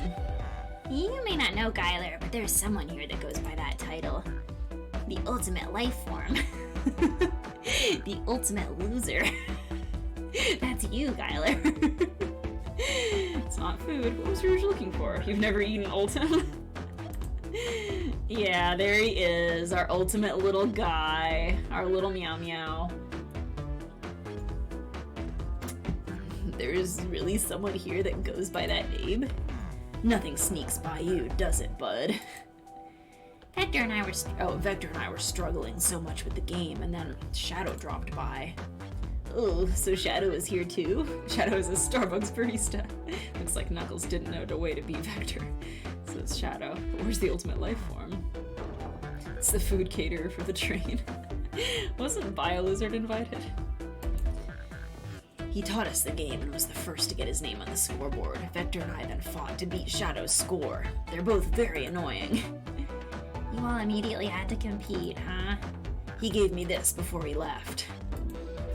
You may not know Gyler, but there's someone here that goes by that title. The ultimate life form. The ultimate loser. That's you, Gyler. It's not food. What was Rouge looking for? You've never eaten Ultim? Yeah, there he is, our ultimate little guy, our little meow meow. There's really someone here that goes by that name? Nothing sneaks by you, does it, bud? Vector and I were struggling so much with the game, and then Shadow dropped by. Oh, so Shadow is here too? Shadow is a Starbucks barista. Looks like Knuckles didn't know the way to beat Vector. So it's Shadow. But where's the ultimate life form? It's the food caterer for the train. Wasn't Biolizard invited? He taught us the game and was the first to get his name on the scoreboard. Vector and I then fought to beat Shadow's score. They're both very annoying. You all immediately had to compete, huh? He gave me this before he left.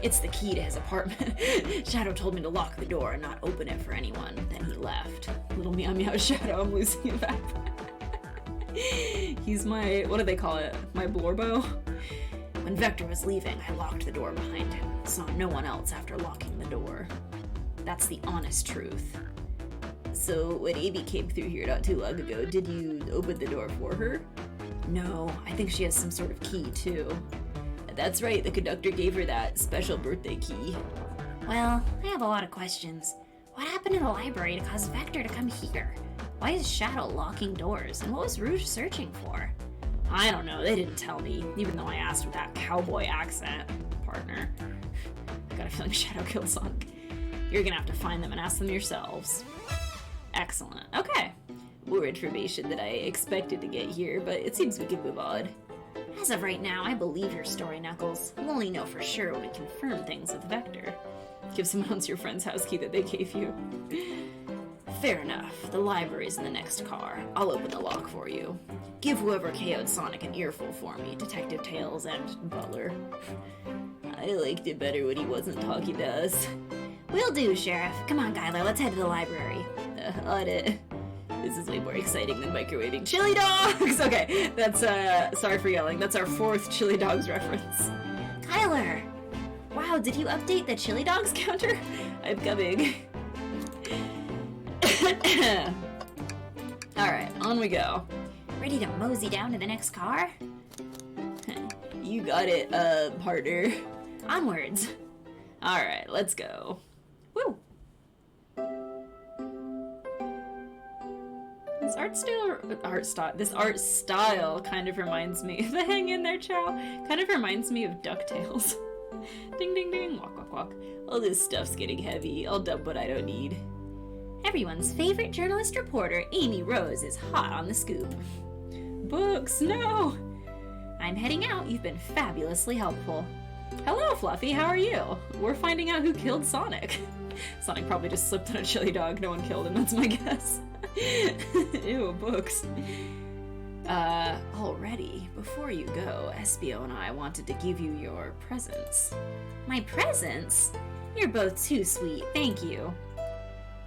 It's the key to his apartment. Shadow told me to lock the door and not open it for anyone. Then he left. Little meow meow Shadow, I'm losing it back. He's my, what do they call it? My Blorbo? When Vector was leaving, I locked the door behind him. Saw no one else after locking the door. That's the honest truth. So when Amy came through here not too long ago, did you open the door for her? No, I think she has some sort of key too. That's right, the conductor gave her that special birthday key. Well, I have a lot of questions. What happened in the library to cause Vector to come here? Why is Shadow locking doors? And what was Rouge searching for? I don't know, they didn't tell me, even though I asked with that cowboy accent, partner. I got a feeling Shadow killed Sonic. You're gonna have to find them and ask them yourselves. Excellent. Okay. More information than I expected to get here, but it seems we can move on. As of right now, I believe your story, Knuckles. We'll only know for sure when we confirm things with Vector. Give someone else your friend's house key that they gave you. Fair enough. The library's in the next car. I'll open the lock for you. Give whoever KO'd Sonic an earful for me, Detective Tails and Butler. I liked it better when he wasn't talking to us. Will do, Sheriff. Come on, Gyler, let's head to the library. On it. This is way more exciting than microwaving chili dogs! Okay, that's, sorry for yelling. That's our 4th chili dogs reference. Gyler! Wow, did you update the chili dogs counter? I'm coming. Alright, on we go. Ready to mosey down to the next car? You got it, partner. Onwards. Alright, let's go. Woo! This art style kind of reminds me, the hang in there, chow, kind of reminds me of DuckTales. Ding ding ding, walk walk walk. All this stuff's getting heavy, I'll dump what I don't need. Everyone's favorite journalist reporter, Amy Rose, is hot on the scoop. Books, no! I'm heading out, you've been fabulously helpful. Hello, Fluffy, how are you? We're finding out who killed Sonic. Sonic probably just slipped on a chili dog, no one killed him, that's my guess. Ew, books. Already, before you go, Espio and I wanted to give you your presents. My presents? You're both too sweet, thank you.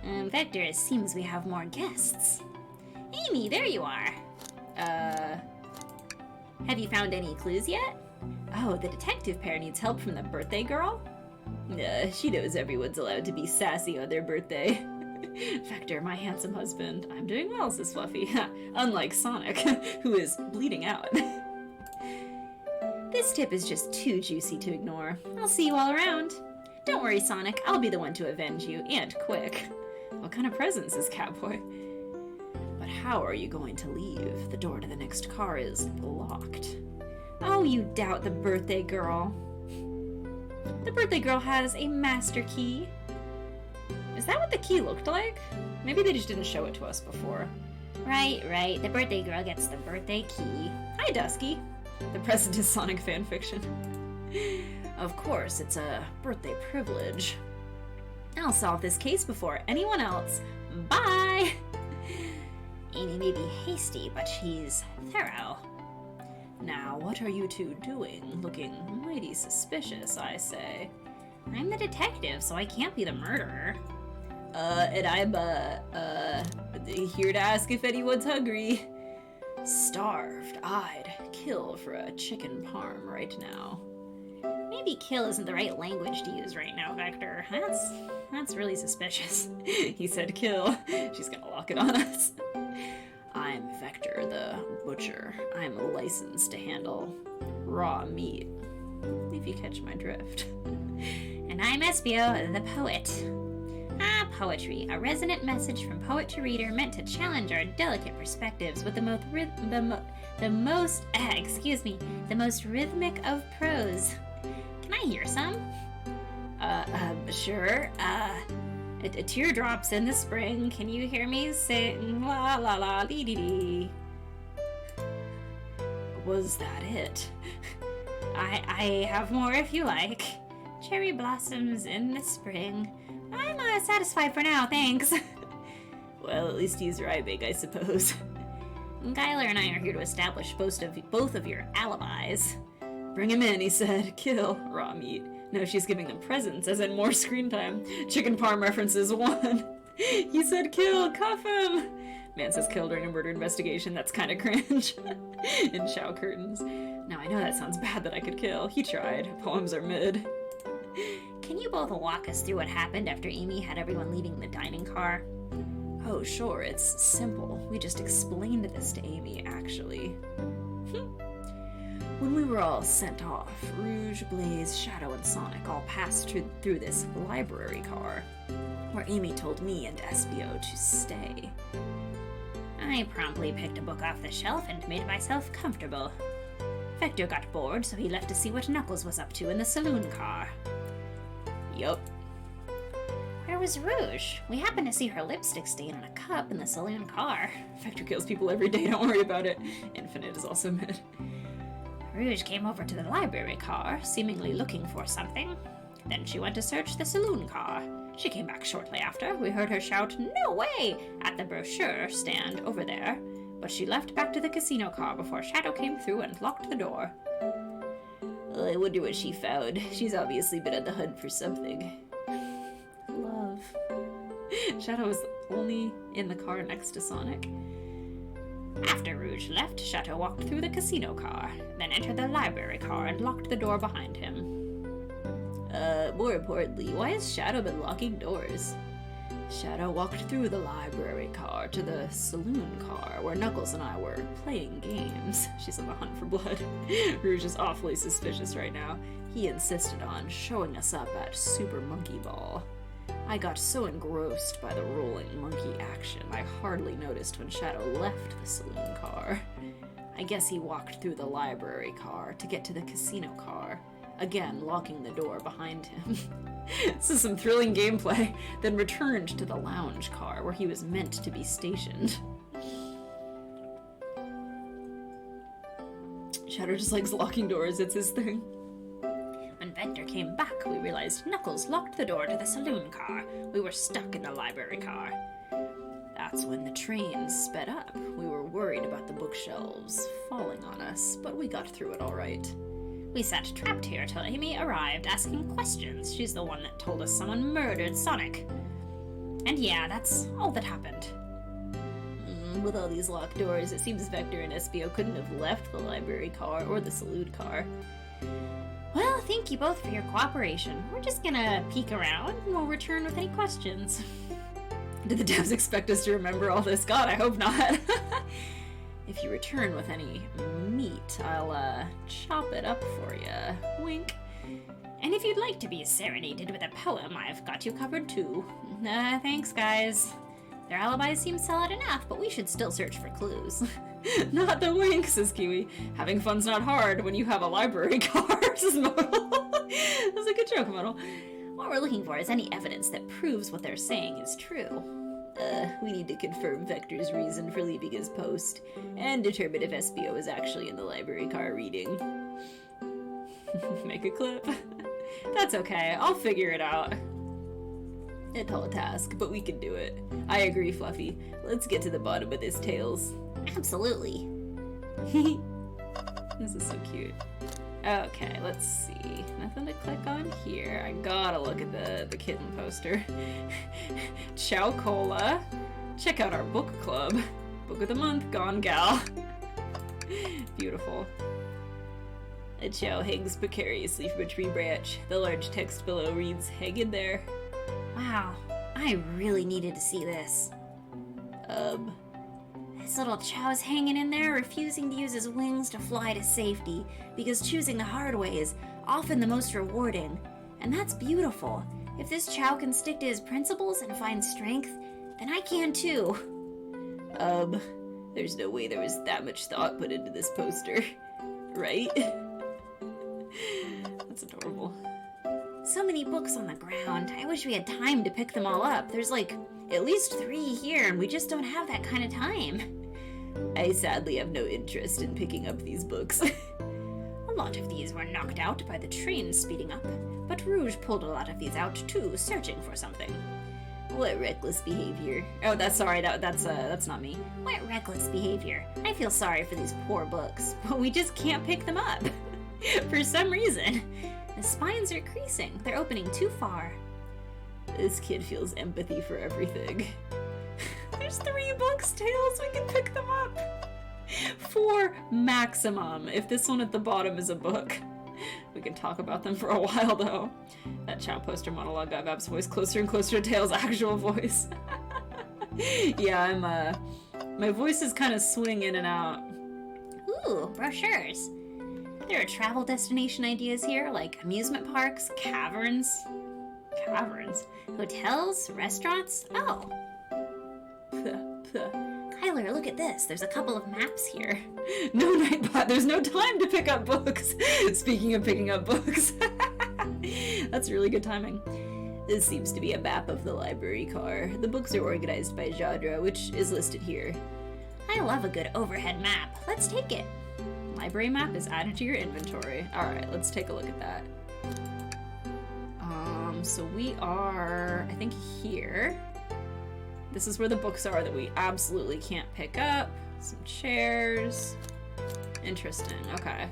Vector, it seems we have more guests. Amy, there you are. Have you found any clues yet? Oh, the detective pair needs help from the birthday girl? She knows everyone's allowed to be sassy on their birthday. Vector, my handsome husband, I'm doing well, says Fluffy. Unlike Sonic, who is bleeding out. This tip is just too juicy to ignore. I'll see you all around. Don't worry, Sonic, I'll be the one to avenge you, and quick. What kind of present, says Catboy? But how are you going to leave? The door to the next car is locked. Oh, you doubt the birthday girl. The birthday girl has a master key. Is that what the key looked like? Maybe they just didn't show it to us before. Right. The birthday girl gets the birthday key. Hi, Dusky. The present is Sonic fanfiction. Of course, it's a birthday privilege. I'll solve this case before anyone else. Bye! Amy may be hasty, but she's thorough. Now, what are you two doing? Looking mighty suspicious, I say. I'm the detective, so I can't be the murderer. And I'm, here to ask if anyone's hungry. Starved, I'd kill for a chicken parm right now. Maybe kill isn't the right language to use right now, Vector. That's really suspicious. He said kill. She's gonna lock it on us. I'm Vector the Butcher. I'm licensed to handle raw meat, if you catch my drift. And I'm Espio the Poet. Poetry, a resonant message from poet to reader meant to challenge our delicate perspectives with the most rhythmic of prose. Can I hear some? Sure. Teardrops in the spring. Can you hear me sing la la la dee dee dee? Was that it? I have more if you like. Cherry blossoms in the spring. I'm satisfied for now, thanks. Well, at least he's rhyming, I suppose. Gyler and I are here to establish both of your alibis. Bring him in, he said. Kill. Raw meat. No, she's giving them presents, as in more screen time. Chicken parm references 1. He said kill, cuff him. Man says kill during a murder investigation. That's kind of cringe. In shower curtains. Now I know that sounds bad that I could kill. He tried. Poems are mid. Can you both walk us through what happened after Amy had everyone leaving the dining car? Oh, sure, it's simple. We just explained this to Amy, actually. When we were all sent off, Rouge, Blaze, Shadow, and Sonic all passed through this library car, where Amy told me and Espio to stay. I promptly picked a book off the shelf and made myself comfortable. Vector got bored, so he left to see what Knuckles was up to in the saloon car. Yup. Where was Rouge? We happened to see her lipstick stain on a cup in the saloon car. Vector kills people every day, don't worry about it. Infinite is also mid. Rouge came over to the library car, seemingly looking for something. Then she went to search the saloon car. She came back shortly after. We heard her shout, "No way!" at the brochure stand over there. But she left back to the casino car before Shadow came through and locked the door. I wonder what she found. She's obviously been on the hunt for something. Love. Shadow was only in the car next to Sonic. After Rouge left, Shadow walked through the casino car, then entered the library car and locked the door behind him. More importantly, why has Shadow been locking doors? Shadow walked through the library car to the saloon car, where Knuckles and I were playing games. She's on the hunt for blood. Rouge is awfully suspicious right now. He insisted on showing us up at Super Monkey Ball. I got so engrossed by the rolling monkey action, I hardly noticed when Shadow left the saloon car. I guess he walked through the library car to get to the casino car, again locking the door behind him. This is some thrilling gameplay, then returned to the lounge car where he was meant to be stationed. Shadow just likes locking doors, it's his thing. When Vector came back, we realized Knuckles locked the door to the saloon car. We were stuck in the library car. That's when the train sped up. We were worried about the bookshelves falling on us, but we got through it all right. We sat trapped here till Amy arrived asking questions. She's the one that told us someone murdered Sonic. And yeah, that's all that happened. With all these locked doors, it seems Vector and Espio couldn't have left the library car or the salute car. Well, thank you both for your cooperation. We're just gonna peek around and we'll return with any questions. Did the devs expect us to remember all this? God, I hope not. If you return with any meat, I'll, chop it up for you. Wink. And if you'd like to be serenaded with a poem, I've got you covered too. Thanks, guys. Their alibis seem solid enough, but we should still search for clues. Not the wink, says Kiwi. Having fun's not hard when you have a library card, says Modal. That's a good joke, Modal. What we're looking for is any evidence that proves what they're saying is true. We need to confirm Vector's reason for leaving his post, and determine if Espio is actually in the library car reading. Make a clip. That's okay, I'll figure it out. A tall task, but we can do it. I agree, Fluffy. Let's get to the bottom of this, Tails. Absolutely. This is so cute. Okay, let's see. Nothing to click on here. I gotta look at the kitten poster. Chow Cola. Check out our book club. Book of the month, Gone Gal. Beautiful. A chow hangs precariously from a tree branch. The large text below reads, "Hang in there." Wow, I really needed to see this. This little chow's hanging in there, refusing to use his wings to fly to safety, because choosing the hard way is often the most rewarding. And that's beautiful. If this chow can stick to his principles and find strength, then I can too. There's no way there was that much thought put into this poster. Right? That's adorable. So many books on the ground. I wish we had time to pick them all up. There's like at least 3 here, and we just don't have that kind of time. I sadly have no interest in picking up these books. A lot of these were knocked out by the train speeding up, but Rouge pulled a lot of these out too, searching for something. What reckless behavior. Oh, that's not me. What reckless behavior. I feel sorry for these poor books, but we just can't pick them up. For some reason. The spines are creasing. They're opening too far. This kid feels empathy for everything. There's 3 books, Tails. We can pick them up. 4 maximum, if this one at the bottom is a book. We can talk about them for a while, though. That Chow poster monologue got Vap's voice closer and closer to Tails' actual voice. Yeah, my voice is kind of swing in and out. Ooh, brochures. There are travel destination ideas here, like amusement parks, caverns, hotels, restaurants. Oh. Kyler, look at this. There's a couple of maps here. No, Nightbot, there's no time to pick up books. Speaking of picking up books. That's really good timing. This seems to be a map of the library car. The books are organized by genre, which is listed here. I love a good overhead map. Let's take it. Library map is added to your inventory. Alright, let's take a look at that. So we are, I think, here. This is where the books are that we absolutely can't pick up. Some chairs. Interesting, okay.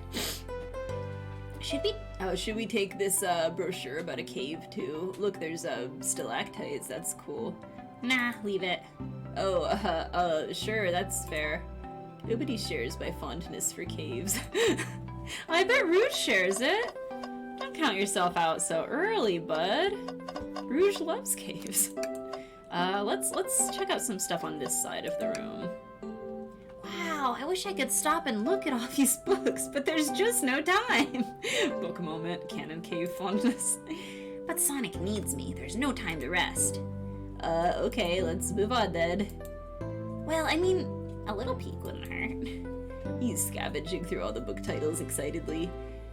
Should we take this brochure about a cave too? Look, there's stalactites, that's cool. Nah, leave it. Oh, sure, that's fair. Nobody shares my fondness for caves. I bet Rouge shares it. Don't count yourself out so early, bud. Rouge loves caves. Let's check out some stuff on this side of the room. Wow, I wish I could stop and look at all these books, but there's just no time. Book moment, canon cave fondness. But Sonic needs me. There's no time to rest. Okay, let's move on then. Well, I mean, a little peek wouldn't hurt. He's scavenging through all the book titles excitedly.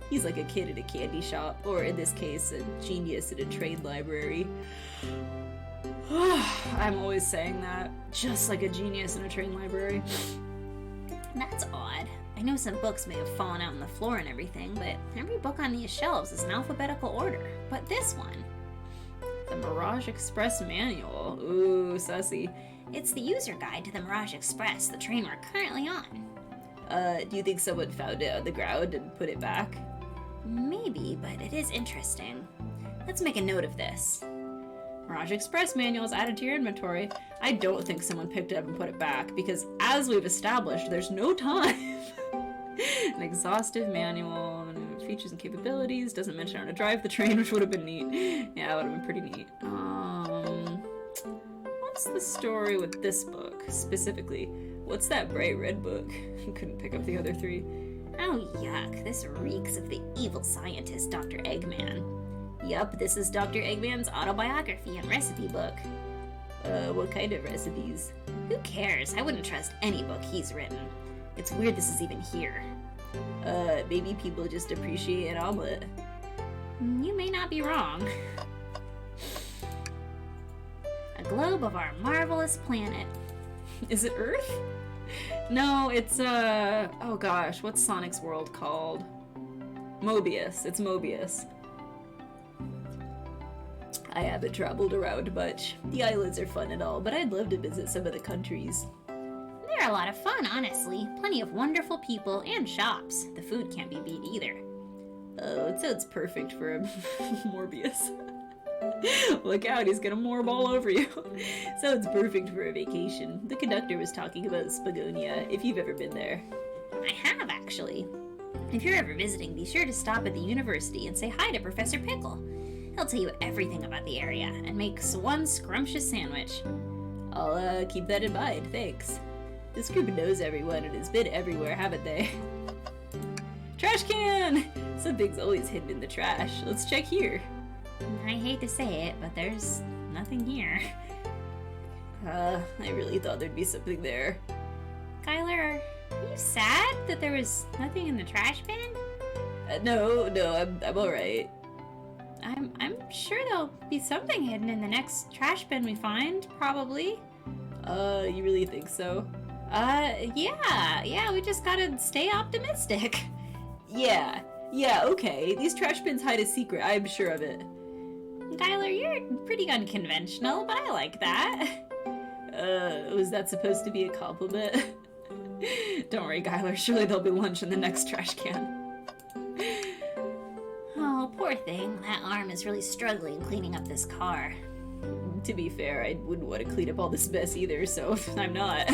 He's like a kid at a candy shop, or in this case, a genius at a trade library. I'm always saying that. Just like a genius in a train library. That's odd. I know some books may have fallen out on the floor and everything, but every book on these shelves is in alphabetical order. But this one... The Mirage Express Manual. Ooh, sussy. It's the user guide to the Mirage Express, the train we're currently on. Do you think someone found it on the ground and put it back? Maybe, but it is interesting. Let's make a note of this. Mirage Express manual is added to your inventory. I don't think someone picked it up and put it back, because as we've established, there's no time. An exhaustive manual, features and capabilities, doesn't mention how to drive the train, which would have been neat. Yeah, that would have been pretty neat. What's the story with this book, specifically? What's that bright red book? Couldn't pick up the other three. Oh, yuck. This reeks of the evil scientist, Dr. Eggman. Yup, this is Dr. Eggman's autobiography and recipe book. What kind of recipes? Who cares? I wouldn't trust any book he's written. It's weird this is even here. Maybe people just appreciate an omelet. You may not be wrong. A globe of our marvelous planet. Is it Earth? No, it's, oh gosh, what's Sonic's world called? Mobius. It's Mobius. I haven't traveled around much. The islands are fun and all, but I'd love to visit some of the countries. They're a lot of fun, honestly. Plenty of wonderful people and shops. The food can't be beat either. Oh, it sounds perfect for a Morbius. Look out, he's gonna morb all over you. Sounds perfect for a vacation. The conductor was talking about Spagonia, if you've ever been there. I have, actually. If you're ever visiting, be sure to stop at the university and say hi to Professor Pickle. He'll tell you everything about the area and makes one scrumptious sandwich. I'll, keep that in mind, thanks. This group knows everyone and has been everywhere, haven't they? Trash can! Something's always hidden in the trash. Let's check here. I hate to say it, but there's nothing here. I really thought there'd be something there. Skylar, are you sad that there was nothing in the trash bin? No, I'm alright. I'm sure there'll be something hidden in the next trash bin we find, probably. You really think so? Yeah, we just gotta stay optimistic. Yeah, okay. These trash bins hide a secret, I'm sure of it. Skylar, you're pretty unconventional, but I like that. Was that supposed to be a compliment? Don't worry, Skylar, surely there'll be lunch in the next trash can. Oh, poor thing. That arm is really struggling cleaning up this car. To be fair, I wouldn't want to clean up all this mess either, so I'm not.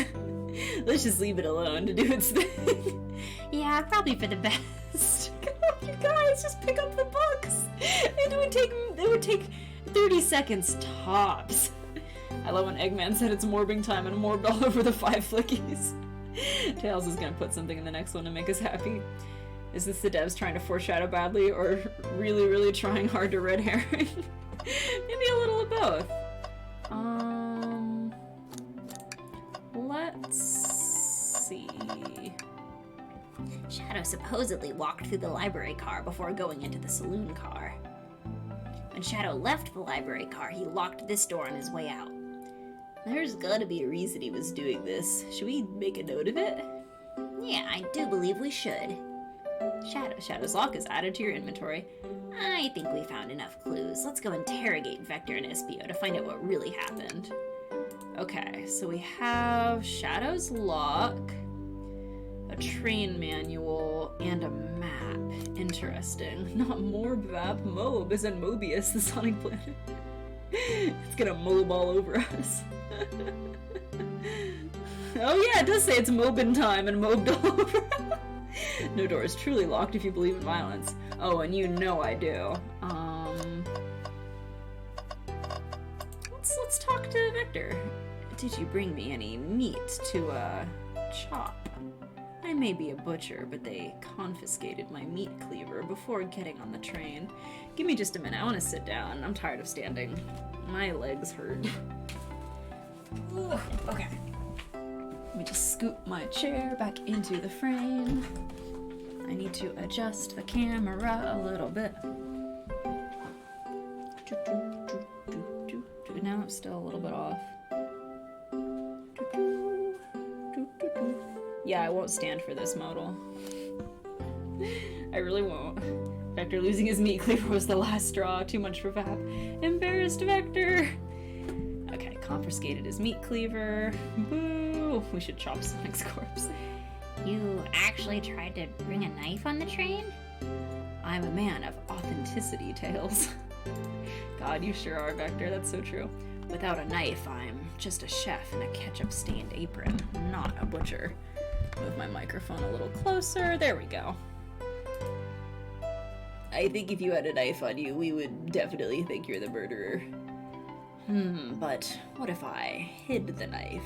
Let's just leave it alone to do its thing. Yeah, probably for the best. Come on, you guys, just pick up the books. It would take 30 seconds tops. I love when Eggman said it's morbing time and morbed all over the 5 flickies. Tails is gonna put something in the next one to make us happy. Is this the devs trying to foreshadow badly, or really, really trying hard to red herring? Maybe a little of both. Let's see. Shadow supposedly walked through the library car before going into the saloon car. When Shadow left the library car, he locked this door on his way out. There's gotta be a reason he was doing this. Should we make a note of it? Yeah, I do believe we should. Shadow's lock is added to your inventory. I think we found enough clues. Let's go interrogate Vector and Espio to find out what really happened. Okay, so we have Shadow's lock, a train manual, and a map. Interesting. Not Morb map, Mob, as in Mobius, the Sonic planet. It's gonna mob all over us. Oh yeah, it does say it's mobin time and mobbed all over. No door is truly locked if you believe in violence. Oh, and you know I do. Let's talk to Vector. Did you bring me any meat to, chop? I may be a butcher, but they confiscated my meat cleaver before getting on the train. Give me just a minute, I want to sit down. I'm tired of standing. My legs hurt. Ooh, okay. Let me just scoot my chair back into the frame. I need to adjust the camera a little bit. Now I'm still a little bit off. Yeah, I won't stand for this modal. I really won't. Vector losing his meat cleaver was the last straw. Too much for Vap. Embarrassed Vector! Okay, confiscated his meat cleaver. Boo! We should chop Sonic's corpse. You actually tried to bring a knife on the train? I'm a man of authenticity, Tails. God, you sure are, Vector. That's so true. Without a knife, I'm just a chef in a ketchup-stained apron, not a butcher. Move my microphone a little closer. There we go. I think if you had a knife on you, we would definitely think you're the murderer. But what if I hid the knife?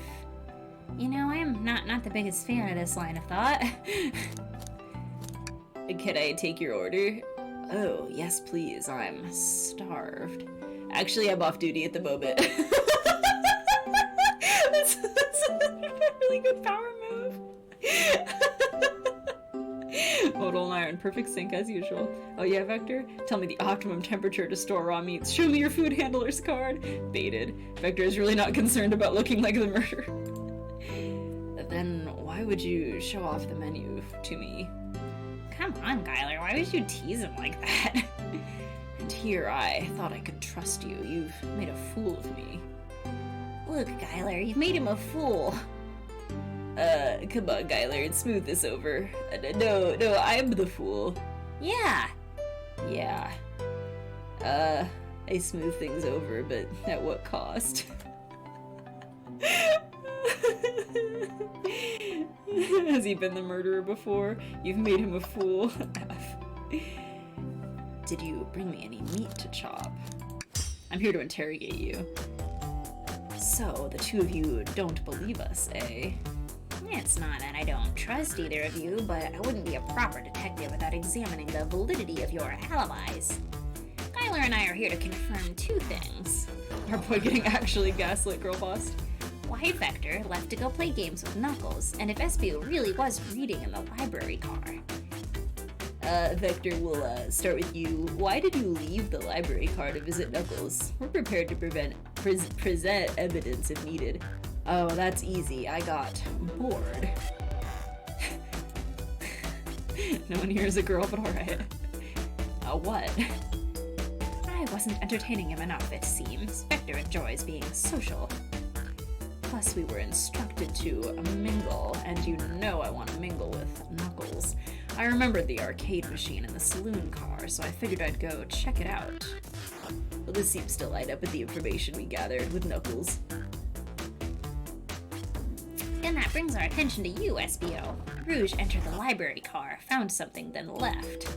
You know, I'm not the biggest fan of this line of thought. Can I take your order? Oh, yes, please. I'm starved. Actually, I'm off duty at the moment. that's a really good power move. Modal and I are in perfect sync as usual. Oh yeah, Vector? Tell me the optimum temperature to store raw meats. Show me your food handler's card. Baited. Vector is really not concerned about looking like the murderer. Then why would you show off the menu to me? Come on, Gyler, why would you tease him like that? And here I thought I could trust you. You've made a fool of me. Look, Gyler, you've made him a fool. Come on, Gyler, smooth this over. No, I'm the fool. Yeah. Yeah. I smooth things over, but at what cost? Has he been the murderer before? You've made him a fool. Did you bring me any meat to chop? I'm here to interrogate you. So, the two of you don't believe us, eh? It's not that I don't trust either of you, but I wouldn't be a proper detective without examining the validity of your alibis. Gyler and I are here to confirm two things. Our boy getting actually gaslit girl bossed. Why Vector left to go play games with Knuckles, and if SBO really was reading in the library car. Vector, we'll start with you. Why did you leave the library car to visit Knuckles? We're prepared to present evidence if needed. Oh, that's easy. I got bored. No one here is a girl, but alright. What? I wasn't entertaining him enough, it seems. Vector enjoys being social. Plus, we were instructed to mingle, and you know I want to mingle with Knuckles. I remembered the arcade machine in the saloon car, so I figured I'd go check it out. Well, this seems to light up with the information we gathered with Knuckles. Then that brings our attention to you, SBO. Rouge entered the library car, found something, then left.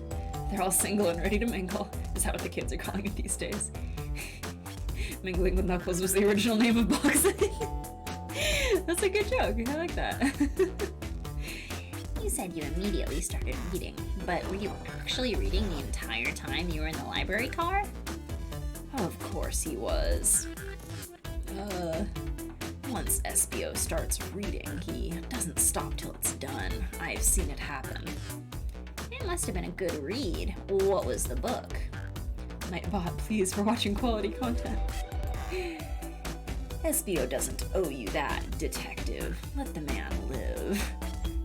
They're all single and ready to mingle. Is that what the kids are calling it these days? Mingling with Knuckles was the original name of boxing. That's a good joke. I like that. You said you immediately started reading, but were you actually reading the entire time you were in the library car? Oh, of course he was. Once SBO starts reading, he doesn't stop till it's done. I've seen it happen. It must have been a good read. What was the book? Nightbot, please, for watching quality content. SBO doesn't owe you that, detective. Let the man live.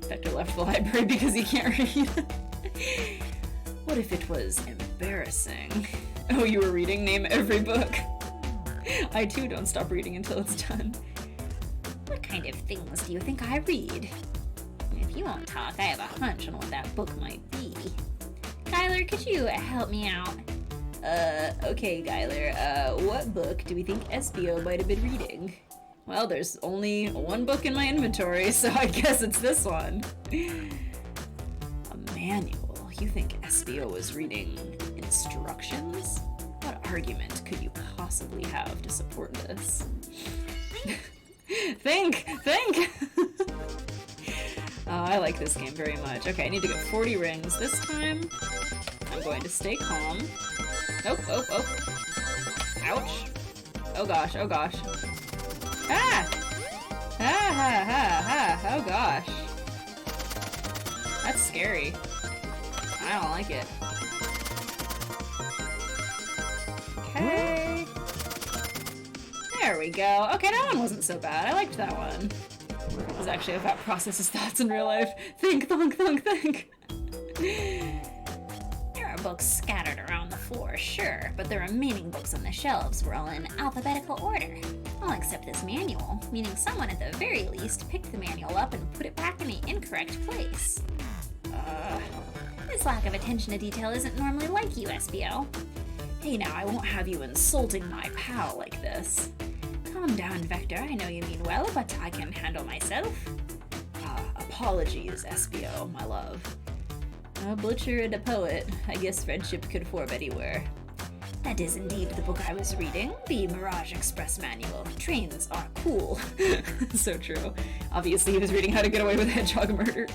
Vector left the library because he can't read. What if it was embarrassing? Oh, you were reading? Name every book. I too don't stop reading until it's done. What kind of things do you think I read? If you won't talk, I have a hunch on what that book might be. Gyler, could you help me out? Okay, Gyler, what book do we think SBO might have been reading? Well, there's only one book in my inventory, so I guess it's this one. A manual? You think SBO was reading instructions? What argument could you possibly have to support this? Think! Oh, I like this game very much. Okay, I need to get 40 rings. This time, I'm going to stay calm. Oh. Ouch. Oh gosh. Ah! Oh gosh. That's scary. I don't like it. Okay. There we go. Okay, that one wasn't so bad. I liked that one. It was actually about processes thoughts in real life. Think. There are books scattered around the floor, sure, but the remaining books on the shelves were all in alphabetical order. All except this manual, meaning someone at the very least picked the manual up and put it back in the incorrect place. This lack of attention to detail isn't normally like you, SBO. Hey now, I won't have you insulting my pal like this. Calm down, Vector. I know you mean well, but I can handle myself. Apologies, SBO, my love. A butcher and a poet. I guess friendship could form anywhere. That is indeed the book I was reading, the Mirage Express Manual. Trains are cool. So true. Obviously he was reading How to Get Away with Hedgehog Murder.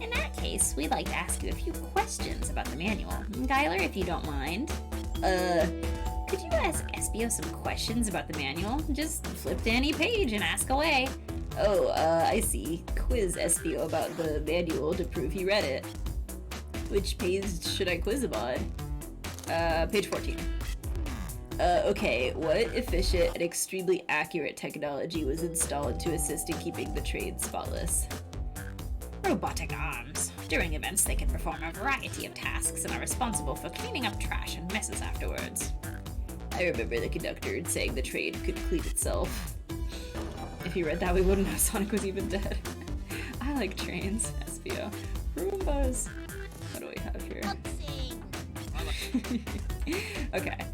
In that case, we'd like to ask you a few questions about the manual. Gyler, if you don't mind. Could you ask SBO some questions about the manual? Just flip to any page and ask away. Oh, I see. Quiz SBO about the manual to prove he read it. Which page should I quiz him on? Page 14. Okay, what efficient and extremely accurate technology was installed to assist in keeping the train spotless? Robotic arms. During events, they can perform a variety of tasks and are responsible for cleaning up trash and messes afterwards. I remember the conductor saying the train could clean itself. If he read that, we wouldn't know Sonic was even dead. I like trains, SBO. Roombas. What do we have here? Okay.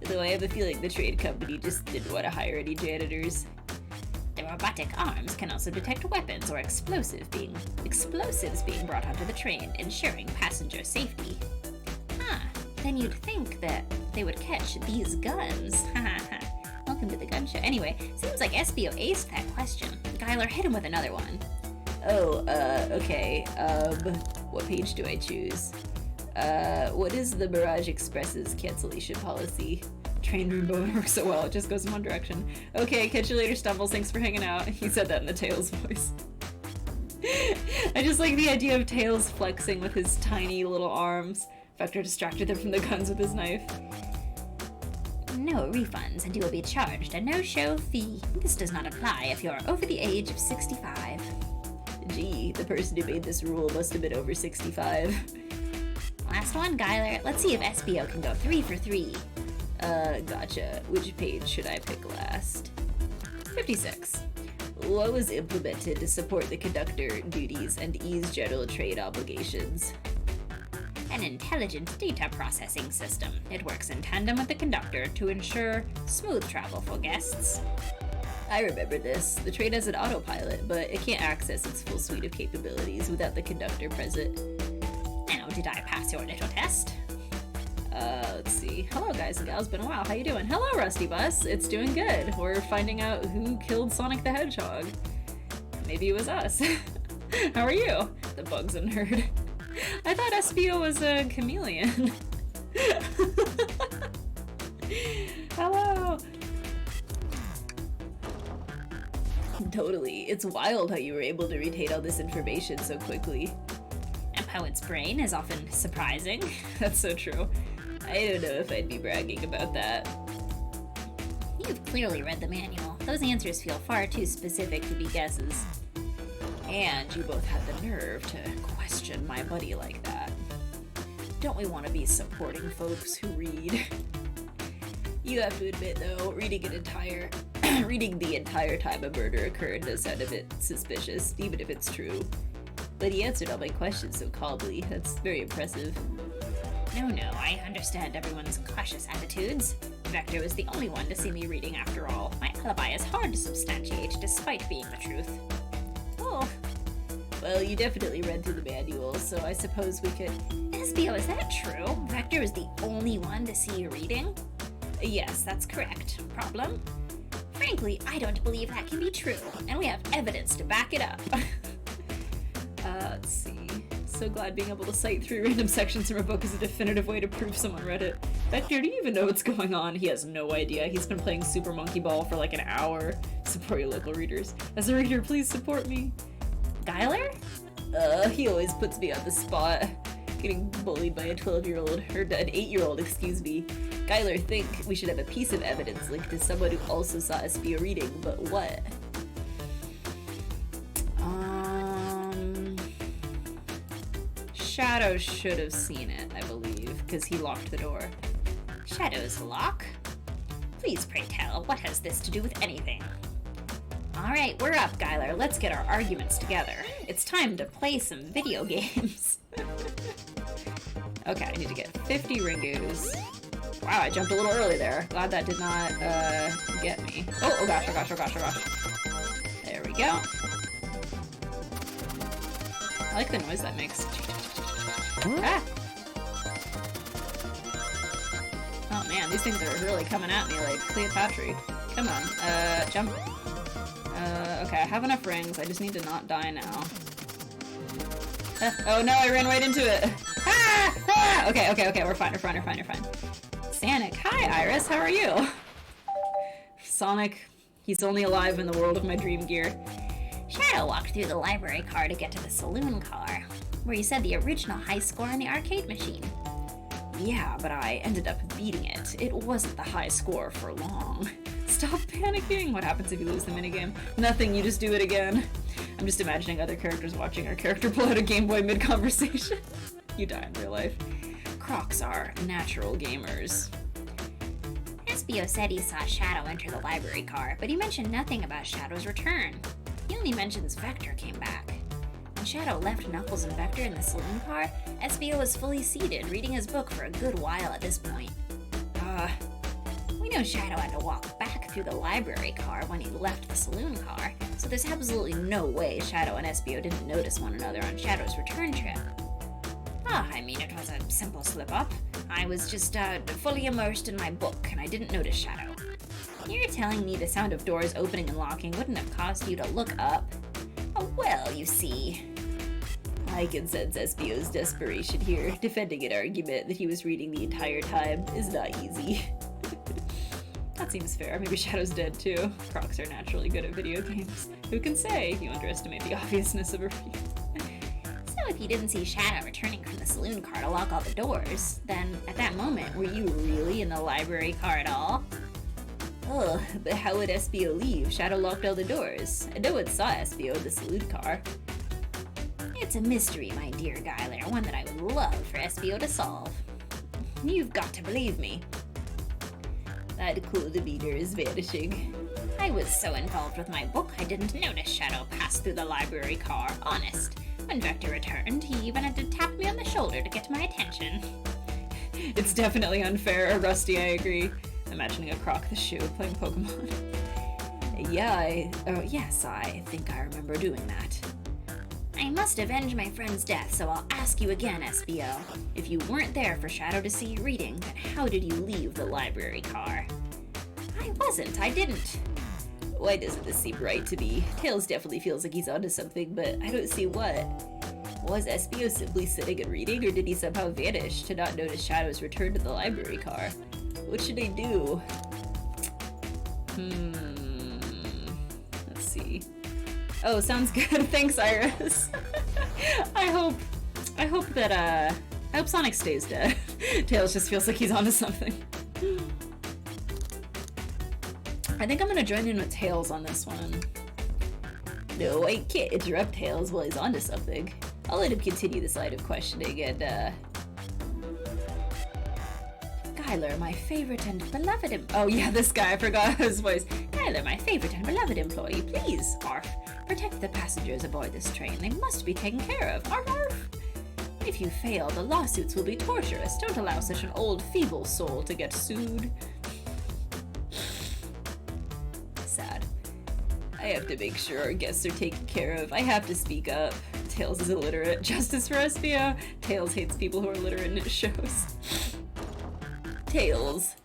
Though I have a feeling the train company just didn't want to hire any janitors. The robotic arms can also detect weapons or explosives being brought onto the train, ensuring passenger safety. Then you'd think that they would catch these guns. Welcome to the gun show. Anyway, seems like SBO aced that question. Gyler, hit him with another one. Oh, okay. What page do I choose? What is the Mirage Express's cancellation policy? Train room won't work so well, it just goes in one direction. Okay, catch you later, Stumbles, thanks for hanging out. He said that in the Tails voice. I just like the idea of Tails flexing with his tiny little arms. Vector distracted them from the guns with his knife. No refunds, and you will be charged a no-show fee. This does not apply if you're over the age of 65. Gee, the person who made this rule must have been over 65. Last one, Gyler. Let's see if SBO can go 3 for 3. Gotcha. Which page should I pick last? 56. What was implemented to support the conductor duties and ease general trade obligations? An intelligent data processing system. It works in tandem with the conductor to ensure smooth travel for guests. I remember this. The train has an autopilot, but it can't access its full suite of capabilities without the conductor present. Now, did I pass your little test? Let's see. Hello, guys and gals. Been a while. How you doing? Hello, Rusty Bus. It's doing good. We're finding out who killed Sonic the Hedgehog. Maybe it was us. How are you? The bug's a nerd. I thought SBO was a chameleon. Hello. Totally. It's wild how you were able to retain all this information so quickly. A poet's brain is often surprising. That's so true. I don't know if I'd be bragging about that. You've clearly read the manual. Those answers feel far too specific to be guesses. And you both had the nerve to question my buddy like that. Don't we want to be supporting folks who read? You have to admit, though, reading the entire time a murder occurred does sound a bit suspicious, even if it's true. But he answered all my questions so calmly. That's very impressive. No, I understand everyone's cautious attitudes. Vector was the only one to see me reading after all. My alibi is hard to substantiate, despite being the truth. Oh. Well, you definitely read through the manual, so I suppose we could... SBO, is that true? Vector is the only one to see you reading? Yes, that's correct. Problem? Frankly, I don't believe that can be true, and we have evidence to back it up. Let's see. So glad being able to cite through random sections from a book is a definitive way to prove someone read it. Vector, do you even know what's going on? He has no idea. He's been playing Super Monkey Ball for like an hour. Support your local readers. As a reader, please support me. Gyler? He always puts me on the spot. Getting bullied by a 12-year-old, or an 8-year-old, excuse me. Gyler, think we should have a piece of evidence linked to someone who also saw SBO reading, but what? Shadow should have seen it, I believe, because he locked the door. Shadow's lock? Please pray tell, what has this to do with anything? Alright, we're up, Gyler. Let's get our arguments together. It's time to play some video games. Okay, I need to get 50 Ringoos. Wow, I jumped a little early there. Glad that did not, get me. Oh, oh gosh, oh gosh, oh gosh, oh gosh. There we go. I like the noise that makes. Ah! Oh man, these things are really coming at me like Cleopatra. Come on, jump. Okay, I have enough rings. I just need to not die now. Oh no, I ran right into it. Ah! Ah! Okay, okay, okay, we're fine, we're fine, we're fine, we're fine. Sonic, hi Iris, how are you? Sonic, he's only alive in the world of my dream gear. Shadow walked through the library car to get to the saloon car, where you said the original high score on the arcade machine. Yeah, but I ended up beating it. It wasn't the high score for long. Stop panicking! What happens if you lose the minigame? Nothing, you just do it again. I'm just imagining other characters watching our character pull out a Game Boy mid-conversation. You die in real life. Crocs are natural gamers. Espio said he saw Shadow enter the library car, but he mentioned nothing about Shadow's return. He only mentions Vector came back. When Shadow left Knuckles and Vector in the saloon car, Espio was fully seated, reading his book for a good while at this point. We know Shadow had to walk back through the library car when he left the saloon car, so there's absolutely no way Shadow and Espio didn't notice one another on Shadow's return trip. I mean, it was a simple slip-up. I was just, fully immersed in my book, and I didn't notice Shadow. You're telling me the sound of doors opening and locking wouldn't have caused you to look up? Oh, well, you see. I can sense Espio's desperation here. Defending an argument that he was reading the entire time is not easy. That seems fair. Maybe Shadow's dead too. Crocs are naturally good at video games. Who can say? You underestimate the obviousness of a read. So if you didn't see Shadow returning from the saloon car to lock all the doors, then at that moment, were you really in the library car at all? Ugh, but how would Espio leave? Shadow locked all the doors. No one saw Espio in the saloon car. It's a mystery, my dear Guyler, one that I would love for Espio to solve. You've got to believe me. That cool demeanor is vanishing. I was so involved with my book, I didn't notice Shadow pass through the library car, honest. When Vector returned, he even had to tap me on the shoulder to get my attention. It's definitely unfair, Rusty, I agree. Imagining a Croc the Shoe playing Pokemon. Yes, I think I remember doing that. I must avenge my friend's death, so I'll ask you again, Espio. If you weren't there for Shadow to see you reading, then how did you leave the library car? I wasn't, I didn't. Why doesn't this seem right to me? Tails definitely feels like he's onto something, but I don't see what. Was Espio simply sitting and reading, or did he somehow vanish to not notice Shadow's return to the library car? What should I do? Let's see. Oh, sounds good. Thanks, Iris. I hope Sonic stays dead. Tails just feels like he's onto something. I think I'm gonna join in with Tails on this one. No, I can't interrupt Tails while he's onto something. I'll let him continue this line of questioning and, Skylar, my favorite and beloved oh yeah, this guy, I forgot his voice. Skylar, my favorite and beloved employee, please, Arf. Protect the passengers aboard this train. They must be taken care of. Arf, arf. If you fail, the lawsuits will be torturous. Don't allow such an old, feeble soul to get sued. Sad. I have to make sure our guests are taken care of. I have to speak up. Tails is illiterate. Justice for Espio. Tails hates people who are literate and it shows. Tails,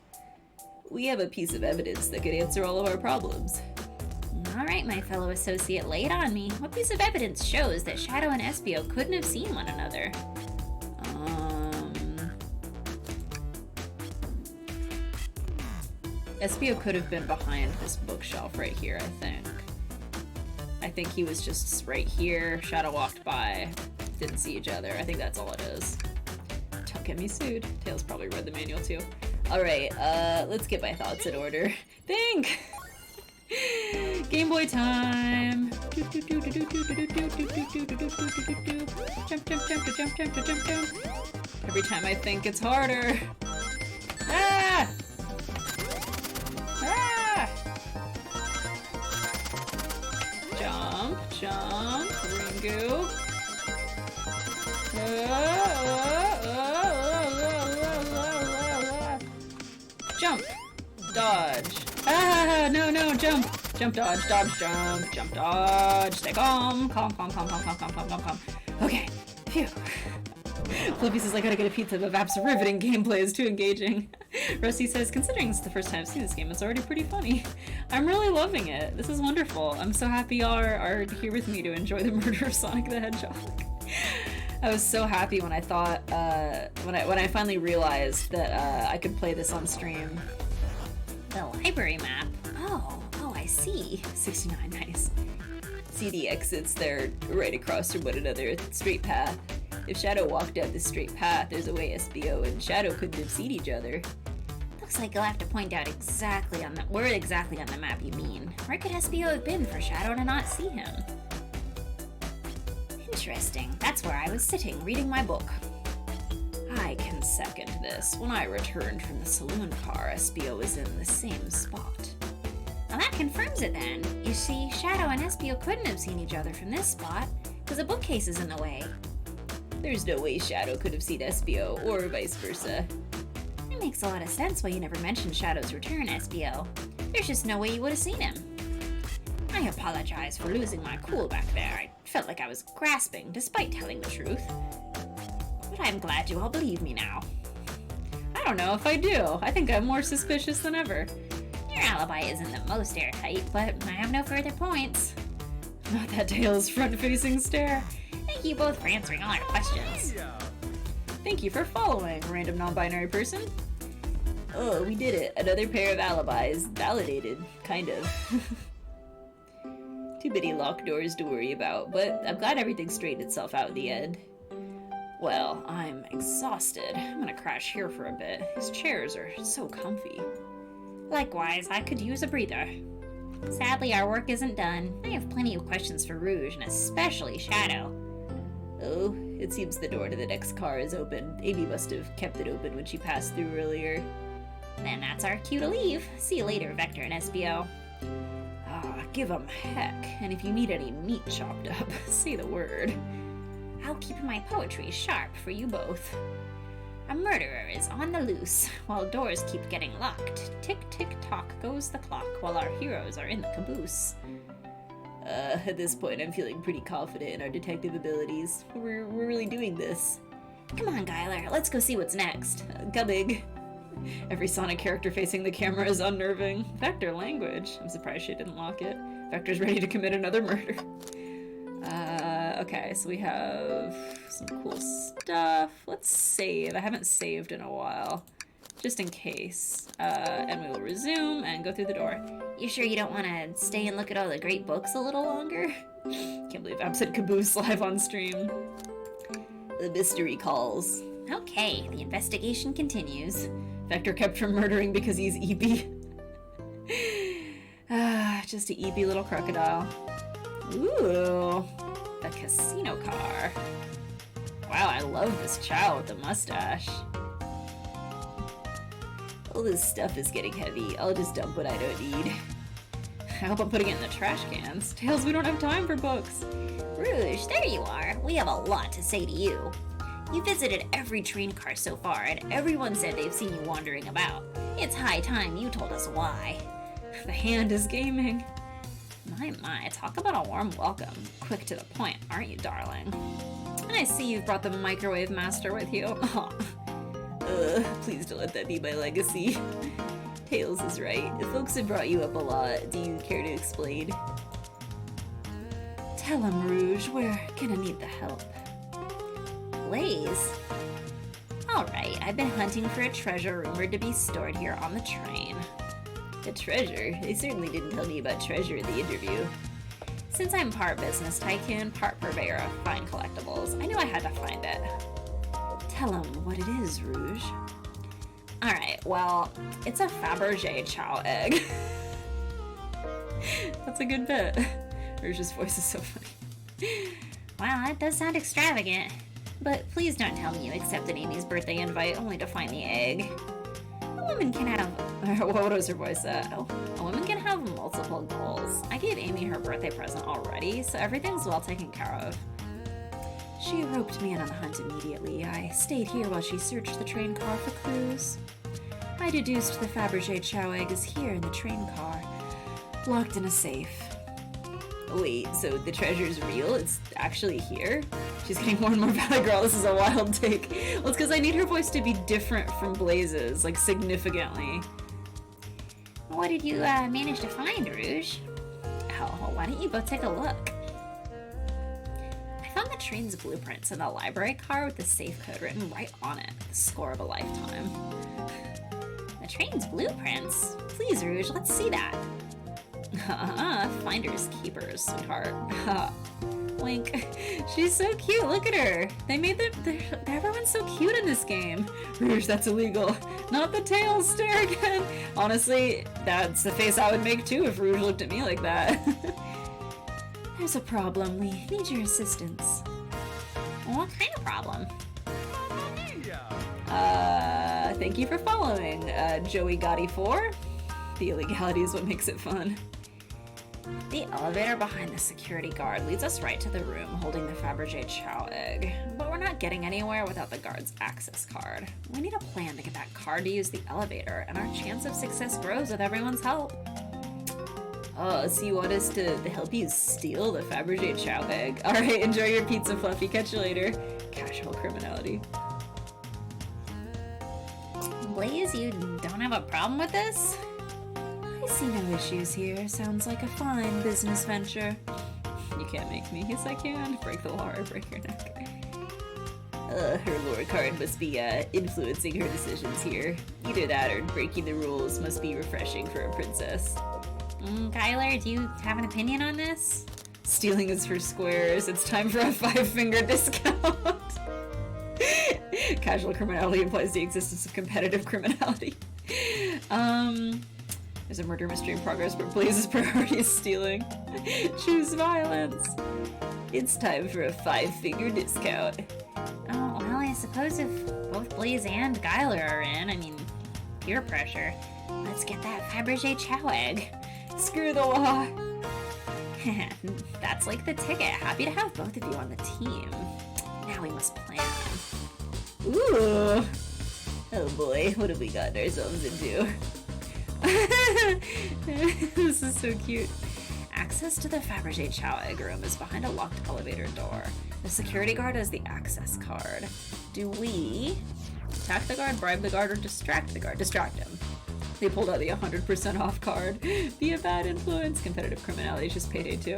we have a piece of evidence that could answer all of our problems. All right, my fellow associate, lay it on me. What piece of evidence shows that Shadow and Espio couldn't have seen one another? Espio could have been behind this bookshelf right here, I think. I think he was just right here. Shadow walked by, didn't see each other. I think that's all it is. Don't get me sued. Tails probably read the manual too. Alright, let's get my thoughts in order. Think! Game Boy time! Jump, jump, jump, jump, jump, jump, jump, jump. Every time I think it's harder. Ah! Ah! Jump, jump, Ringu. Jump! Dodge! Ah, no, jump! Jump, dodge, jump, dodge. Stay calm. Calm. Okay, phew. Flippy says, I gotta get a pizza, but Vap's riveting gameplay is too engaging. Rusty says, considering it's the first time I've seen this game, it's already pretty funny. I'm really loving it. This is wonderful. I'm so happy y'all are here with me to enjoy the murder of Sonic the Hedgehog. I was so happy when I thought, when I finally realized that I could play this on stream. The library map. Oh, I see. 69, nice. See the exits, they're right across from one another, straight path. If Shadow walked down this straight path, there's a way SBO and Shadow couldn't have seen each other. Looks like you'll have to point out where exactly on the map you mean. Where could SBO have been for Shadow to not see him? Interesting. That's where I was sitting, reading my book. I can second this. When I returned from the saloon car, SBO was in the same spot. Well, that confirms it then. You see, Shadow and SBO couldn't have seen each other from this spot, because a bookcase is in the way. There's no way Shadow could have seen SBO, or vice versa. It makes a lot of sense why you never mentioned Shadow's return, SBO. There's just no way you would have seen him. I apologize for losing my cool back there. I felt like I was grasping, despite telling the truth. But I'm glad you all believe me now. I don't know if I do. I think I'm more suspicious than ever. Your alibi isn't the most airtight, but I have no further points. Not that Tails' front-facing stare. Thank you both for answering all our questions. Thank you for following, random non-binary person. Oh, we did it. Another pair of alibis. Validated. Kind of. Too many locked doors to worry about, but I'm glad everything straightened itself out in the end. Well, I'm exhausted. I'm gonna crash here for a bit. These chairs are so comfy. Likewise, I could use a breather. Sadly, our work isn't done. I have plenty of questions for Rouge, and especially Shadow. Oh, it seems the door to the next car is open. Amy must have kept it open when she passed through earlier. Then that's our cue to leave. See you later, Vector and SBO. Ah, give 'em heck. And if you need any meat chopped up, say the word. I'll keep my poetry sharp for you both. A murderer is on the loose, while doors keep getting locked. Tick, tick, tock goes the clock, while our heroes are in the caboose. At this point, I'm feeling pretty confident in our detective abilities. We're really doing this. Come on, Gyler, let's go see what's next. Coming. Every Sonic character facing the camera is unnerving. Vector language. I'm surprised she didn't lock it. Vector's ready to commit another murder. Okay, so we have some cool stuff. Let's save. I haven't saved in a while. Just in case. And we will resume and go through the door. You sure you don't want to stay and look at all the great books a little longer? Can't believe I'm said Caboose live on stream. The mystery calls. Okay, the investigation continues. Vector kept from murdering because he's eepy. Just a eepy little crocodile. Ooh, the casino car. Wow, I love this child with the mustache. All this stuff is getting heavy. I'll just dump what I don't need. I hope I'm putting it in the trash cans. Tails, we don't have time for books. Rouge, there you are. We have a lot to say to you. You visited every train car so far, and everyone said they've seen you wandering about. It's high time you told us why. The hand is gaming. My, talk about a warm welcome. Quick to the point, aren't you, darling? And I see you've brought the microwave master with you. Please don't let that be my legacy. Tails is right. The folks have brought you up a lot. Do you care to explain? Tell him, Rouge. We're gonna need the help. Blaze? Alright, I've been hunting for a treasure rumored to be stored here on the train. A treasure? They certainly didn't tell me about treasure in the interview. Since I'm part business tycoon, part purveyor of fine collectibles, I knew I had to find it. Tell him what it is, Rouge. Alright, well, it's a Fabergé chow egg. That's a good bit. Rouge's voice is so funny. Wow, that does sound extravagant. But please don't tell me you accepted Amy's birthday invite only to find the egg. A woman can have... What was her voice at? Oh, a woman can have multiple goals. I gave Amy her birthday present already, so everything's well taken care of. She roped me in on the hunt immediately. I stayed here while she searched the train car for clues. I deduced the Fabergé chow egg is here in the train car, locked in a safe. Wait, so the treasure's real? It's actually here? She's getting more and more valid, girl. This is a wild take. Well, it's because I need her voice to be different from Blaze's, like significantly. What did you manage to find, Rouge? Oh, why don't you both take a look? I found the train's blueprints in the library car with the safe code written right on it. The score of a lifetime. The train's blueprints? Please, Rouge, let's see that. Finders keepers, sweetheart. Wink. She's so cute, look at her. They made everyone's so cute in this game. Rouge, that's illegal. Not the tail stare again. Honestly, that's the face I would make too if Rouge looked at me like that. There's a problem. We need your assistance. What kind of problem? Thank you for following, Joey Gotti 4. The illegality is what makes it fun. The elevator behind the security guard leads us right to the room holding the Fabergé chow egg. But we're not getting anywhere without the guard's access card. We need a plan to get that card to use the elevator, and our chance of success grows with everyone's help. Oh, so you want us to help you steal the Fabergé chow egg? Alright, enjoy your pizza, Fluffy. Catch you later. Casual criminality. Blaze, you don't have a problem with this? I see no issues here. Sounds like a fine business venture. You can't make me. Yes, I can. Break the law or break your neck. Her lore card must be influencing her decisions here. Either that or breaking the rules must be refreshing for a princess. Kyler, do you have an opinion on this? Stealing is for squares. It's time for a 5-finger discount. Casual criminality implies the existence of competitive criminality. There's a murder mystery in progress, but Blaze's priority is stealing. Choose violence. It's time for a 5-finger discount. Oh, well, I suppose if both Blaze and Gyler are in, I mean, peer pressure. Let's get that Fabergé chow egg. Screw the law. That's like the ticket. Happy to have both of you on the team. Now we must plan. Ooh. Oh boy, what have we gotten ourselves into? This is so cute. Access to the Fabergé chow egg room is behind a locked elevator door. The security guard has the access card. Do we attack the guard, bribe the guard, or distract the guard? Distract him. They pulled out the 100% off card. Be a bad influence. Competitive criminality is just payday too.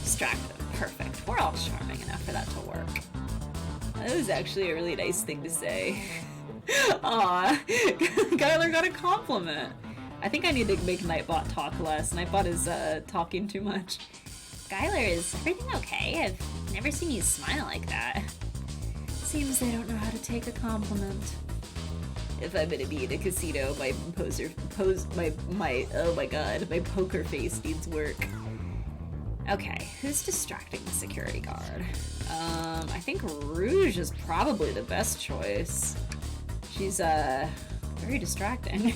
Distract them. Perfect. We're all charming enough for that to work. That was actually a really nice thing to say. Aw, Gyler got a compliment. I think I need to make Nightbot talk less. Nightbot is talking too much. Gyler, is everything okay? I've never seen you smile like that. Seems they don't know how to take a compliment. If I'm gonna be in a casino, my my poker face needs work. Okay, who's distracting the security guard? I think Rouge is probably the best choice. She's, very distracting.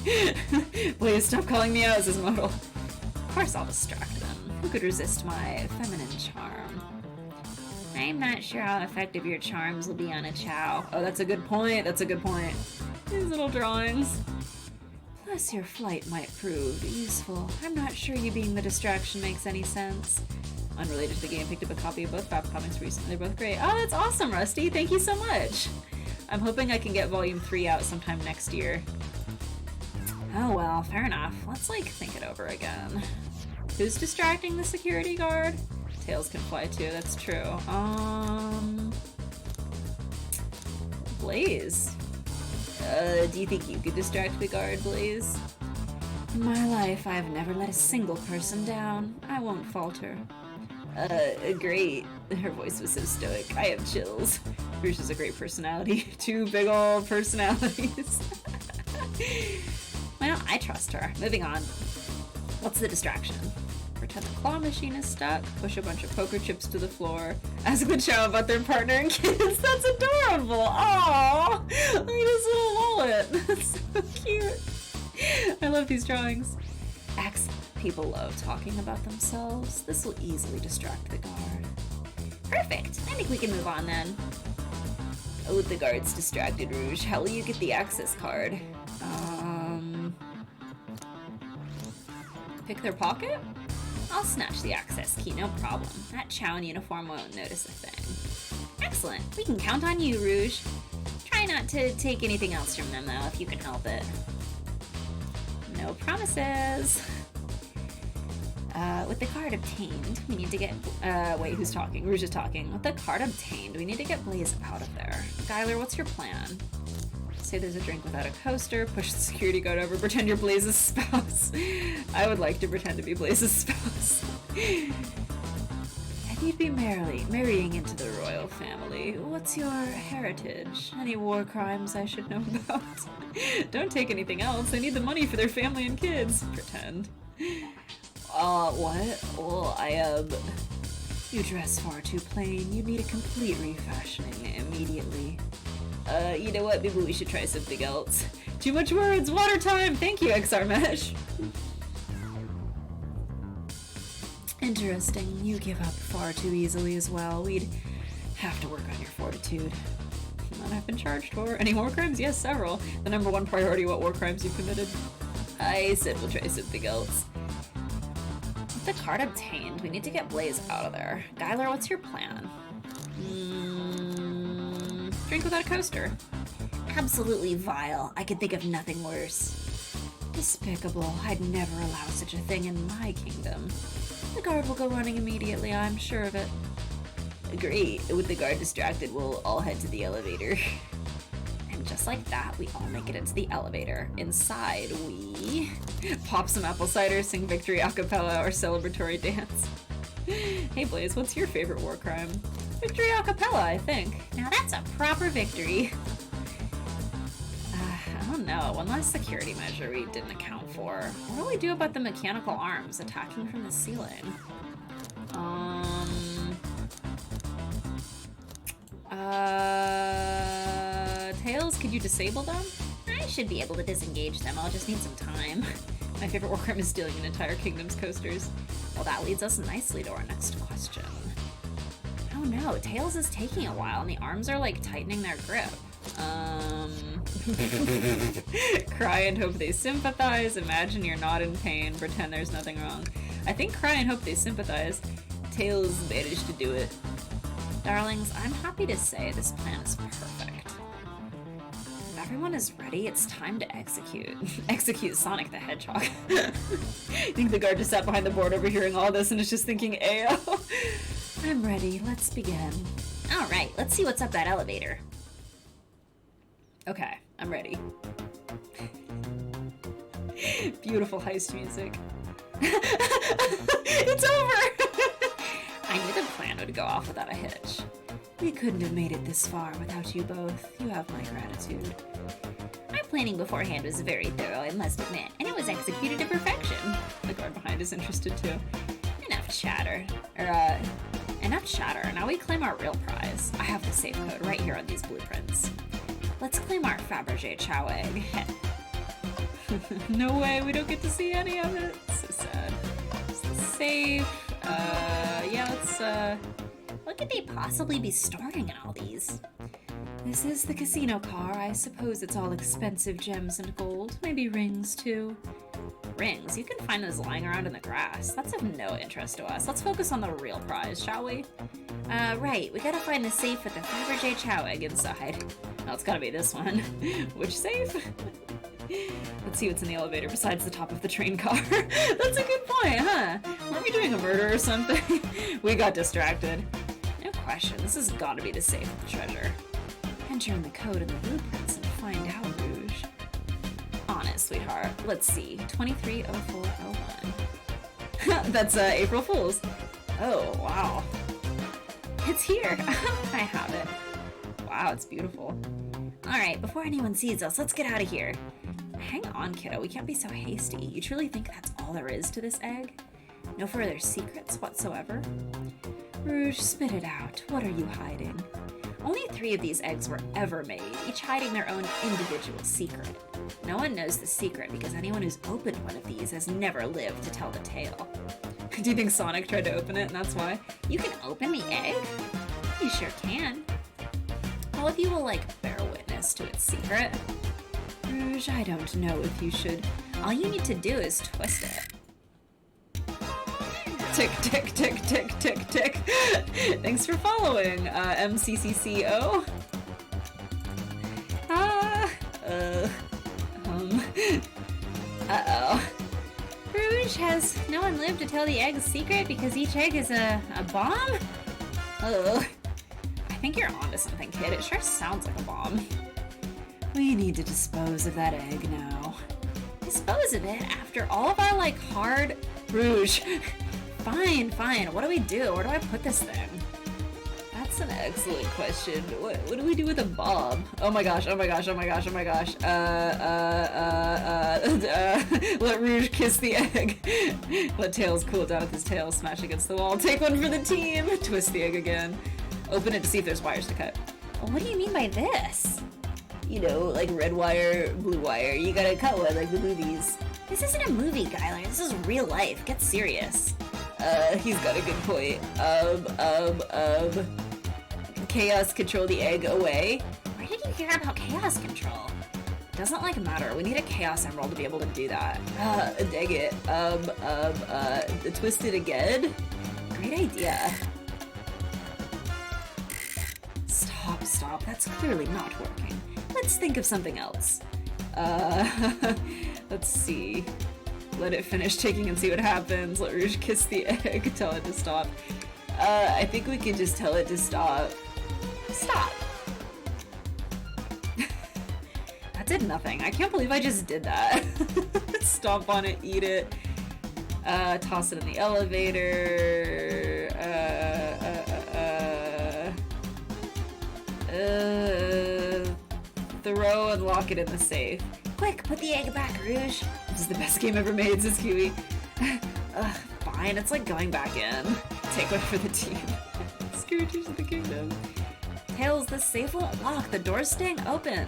Please stop calling me out as his model. Of course I'll distract them. Who could resist my feminine charm? I'm not sure how effective your charms will be on a chow. Oh, that's a good point. That's a good point. These little drawings. Plus, your flight might prove useful. I'm not sure you being the distraction makes any sense. Unrelated to the game, picked up a copy of both Fab comics recently. They're both great. Oh, that's awesome, Rusty. Thank you so much. I'm hoping I can get Volume 3 out sometime next year. Oh well, fair enough. Let's, think it over again. Who's distracting the security guard? Tails can fly too, that's true. Blaze. Do you think you could distract the guard, Blaze? In my life, I've never let a single person down. I won't falter. Great. Her voice was so stoic. I have chills. Rouge is a great personality. 2 big old personalities. Well, I trust her. Moving on. What's the distraction? Pretend the claw machine is stuck. Push a bunch of poker chips to the floor. Ask the chow about their partner and kids. That's adorable. Aww. Look at his little wallet. That's so cute. I love these drawings. Excellent. People love talking about themselves. This will easily distract the guard. Perfect. I think we can move on then. Oh, the guard's distracted, Rouge. How will you get the access card? Pick their pocket? I'll snatch the access key, no problem. That chow in uniform won't notice a thing. Excellent. We can count on you, Rouge. Try not to take anything else from them, though, if you can help it. No promises. With the card obtained, we need to get... wait, who's talking? Rouge is talking. With the card obtained, we need to get Blaze out of there. Skylar, what's your plan? Say there's a drink without a coaster, push the security guard over, pretend you're Blaze's spouse. I would like to pretend to be Blaze's spouse. And you'd be marrying into the royal family. What's your heritage? Any war crimes I should know about? Don't take anything else. They need the money for their family and kids. Pretend. What? Well, you dress far too plain. You need a complete refashioning immediately. You know what? Maybe we should try something else. Too much words! Water time! Thank you, XR Mesh! Interesting. You give up far too easily as well. We'd have to work on your fortitude. What I've been charged for. Any war crimes? Yes, several. The number one priority, what war crimes you've committed. I said we'll try something else. With the card obtained, we need to get Blaze out of there. Skylar, what's your plan? Drink without a coaster. Absolutely vile. I could think of nothing worse. Despicable. I'd never allow such a thing in my kingdom. The guard will go running immediately, I'm sure of it. Great. With the guard distracted, we'll all head to the elevator. And just like that, we all make it into the elevator. Inside, we pop some apple cider, sing victory a cappella, or celebratory dance. Hey Blaze, what's your favorite war crime? Victory a cappella, I think. Now that's a proper victory. I don't know. One last security measure we didn't account for. What do we do about the mechanical arms attacking from the ceiling? Tails, could you disable them? I should be able to disengage them. I'll just need some time. My favorite war crime is stealing an entire kingdom's coasters. Well, that leads us nicely to our next question. Oh no, Tails is taking a while and the arms are like tightening their grip. Cry and hope they sympathize. Imagine you're not in pain. Pretend there's nothing wrong. I think cry and hope they sympathize. Tails managed to do it. Darlings, I'm happy to say this plan is perfect. If everyone is ready, it's time to execute. Execute Sonic the Hedgehog. I think the guard just sat behind the board overhearing all this and is just thinking, Ayo. I'm ready. Let's begin. Alright, let's see what's up that elevator. Okay, I'm ready. Beautiful heist music. It's over! I knew the plan would go off without a hitch. We couldn't have made it this far without you both. You have my gratitude. My planning beforehand was very thorough, I must admit, and it was executed to perfection. The guard behind is interested too. Enough chatter. Enough chatter. Now we claim our real prize. I have the safe code right here on these blueprints. Let's claim our Fabergé Chow egg. No way, we don't get to see any of it. So sad. Safe. Yeah, let's, what could they possibly be storing in all these? This is the casino car. I suppose it's all expensive gems and gold. Maybe rings, too. Rings? You can find those lying around in the grass. That's of no interest to us. Let's focus on the real prize, shall we? Right. We gotta find the safe with the Fabergé Chow egg inside. Well, it's gotta be this one. Which safe? Let's see what's in the elevator besides the top of the train car. That's a good point, huh? Weren't we doing a murder or something? We got distracted. No question, this has got to be the safe with the treasure. Enter in the code in the blueprints and find out, Rouge. Honest, sweetheart. Let's see. 230401. That's April Fool's. Oh, wow. It's here. I have it. Wow, it's beautiful. Alright, before anyone sees us, let's get out of here. Hang on, kiddo. We can't be so hasty. You truly think that's all there is to this egg? No further secrets whatsoever? Rouge, spit it out. What are you hiding? Only 3 of these eggs were ever made, each hiding their own individual secret. No one knows the secret because anyone who's opened one of these has never lived to tell the tale. Do you think Sonic tried to open it and that's why? You can open the egg? You sure can. All of you will, bear witness to its secret. Rouge, I don't know if you should. All you need to do is twist it. Tick, tick, tick, tick, tick, tick. Thanks for following, MCCCO. Uh-oh. Rouge, has no one lived to tell the egg's secret because each egg is a bomb? Ugh. I think you're onto something, kid. It sure sounds like a bomb. We need to dispose of that egg now. Dispose of it after all of our, like, hard... Rouge. Fine. What do we do? Where do I put this thing? That's an excellent question. What do we do with a bomb? Oh my gosh. Let Rouge kiss the egg. Let Tails cool down with his tail, smash against the wall. Take one for the team. Twist the egg again. Open it to see if there's wires to cut. What do you mean by this? You know, like red wire, blue wire. You gotta cut one like the movies. This isn't a movie, Skylar. This is real life. Get serious. He's got a good point. Chaos control the egg away. Where did you hear about chaos control? It doesn't, like, matter. We need a chaos emerald to be able to do that. Dang it. Twist it again? Great idea. Stop. That's clearly not working. Let's think of something else. Let's see. Let it finish taking and see what happens. Let Rouge kiss the egg. Tell it to stop. I think we could just tell it to stop. Stop! That did nothing. I can't believe I just did that. Stomp on it, eat it. Toss it in the elevator. Throw and lock it in the safe. Quick, put the egg back, Rouge. This is the best game ever made, says Kiwi. Fine, it's like going back in. Take one for the team. Scourges of the kingdom. Tails, the safe won't lock. The door's staying open.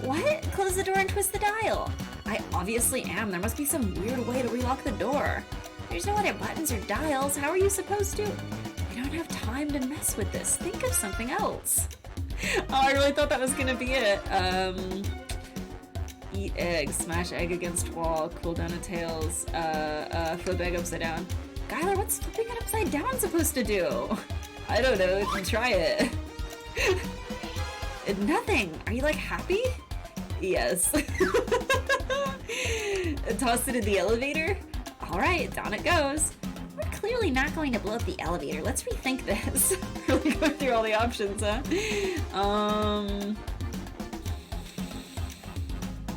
What? Close the door and twist the dial. I obviously am. There must be some weird way to relock the door. There's no other buttons or dials. How are you supposed to? We don't have time to mess with this. Think of something else. Oh, I really thought that was gonna be it. Eat egg, smash egg against wall, cool down to Tails, flip egg upside down. Skylar, what's flipping it upside down supposed to do? I don't know, try it. Nothing. Are you, like, happy? Yes. Toss it in the elevator? Alright, down it goes. We're clearly not going to blow up the elevator. Let's rethink this. Really going through all the options, huh?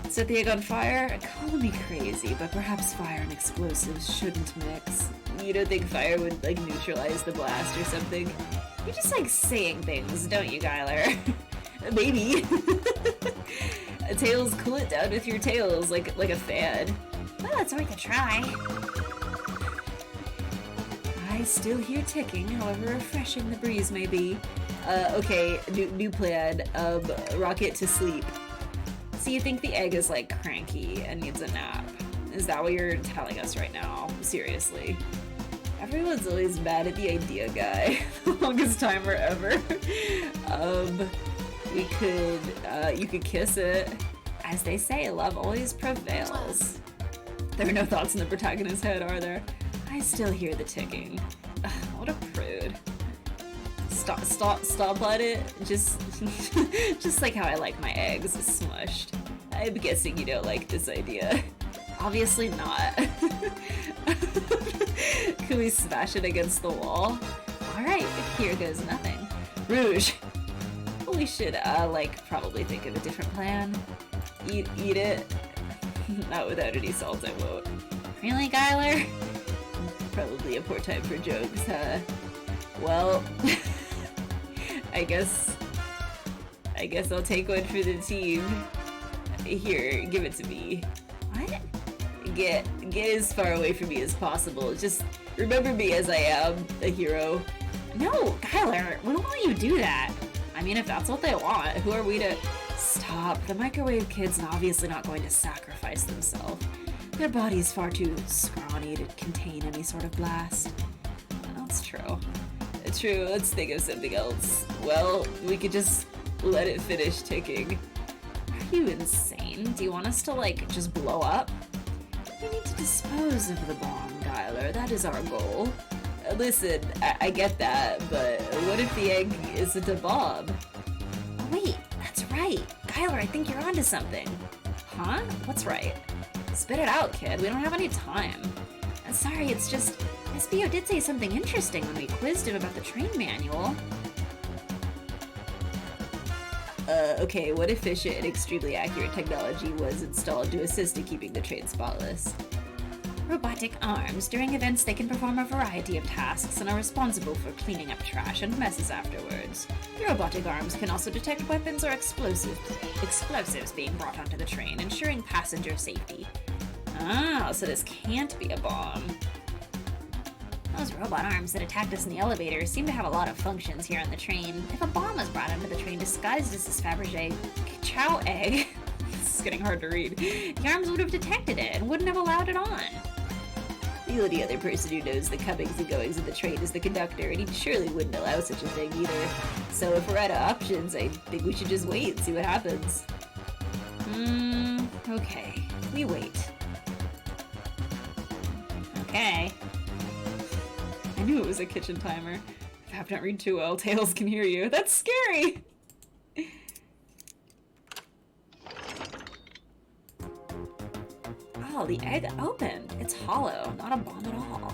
Set the egg on fire? Call me crazy, but perhaps fire and explosives shouldn't mix. You don't think fire would, like, neutralize the blast or something? You're just, like, saying things, don't you, Skylar? Maybe. Tails, cool it down with your tails, like a fan. Well, it's worth a try. I still hear ticking, however refreshing the breeze may be. Okay, new plan. Rock it to sleep. So you think the egg is, like, cranky and needs a nap? Is that what you're telling us right now? Seriously. Everyone's always mad at the idea guy. The longest timer ever. You could kiss it. As they say, love always prevails. There are no thoughts in the protagonist's head, are there? I still hear the ticking. Ugh, what a prude. Stop on it. Just like how I like my eggs smushed. I'm guessing you don't like this idea. Obviously not. Can we smash it against the wall? Alright, here goes nothing. Rouge! We should, probably think of a different plan. Eat it. Not without any salt, I won't. Really, Skylar? Probably a poor time for jokes, huh? Well, I guess I'll take one for the team. Here, give it to me. What? Get as far away from me as possible. Just remember me as I am, a hero. No, Skylar, we don't let you do that. I mean, if that's what they want, who are we to... Stop. The microwave kid's obviously not going to sacrifice themselves. Their body's far too scrawny to contain any sort of blast. That's true. True, let's think of something else. Well, we could just let it finish ticking. Are you insane? Do you want us to, like, just blow up? We need to dispose of the bomb, Skylar. That is our goal. Listen, I get that, but what if the egg isn't a bomb? Wait, that's right. Kyler, I think you're onto something. Huh? What's right? Spit it out, kid. We don't have any time. Sorry, it's just... SBO did say something interesting when we quizzed him about the train manual. Okay, what efficient and extremely accurate technology was installed to assist in keeping the train spotless? Robotic arms. During events, they can perform a variety of tasks and are responsible for cleaning up trash and messes afterwards. The robotic arms can also detect weapons or explosives being brought onto the train, ensuring passenger safety. Ah, so this can't be a bomb. Those robot arms that attacked us in the elevator seem to have a lot of functions here on the train. If a bomb was brought onto the train disguised as this Fabergé chow egg, this is getting hard to read, the arms would have detected it and wouldn't have allowed it on. The only other person who knows the comings and goings of the train is the conductor, and he surely wouldn't allow such a thing either. So if we're out of options, I think we should just wait and see what happens. Okay. We wait. Okay. I knew it was a kitchen timer. If I have not read too well, Tails can hear you. That's scary! Oh, the egg opened. It's hollow, not a bomb at all.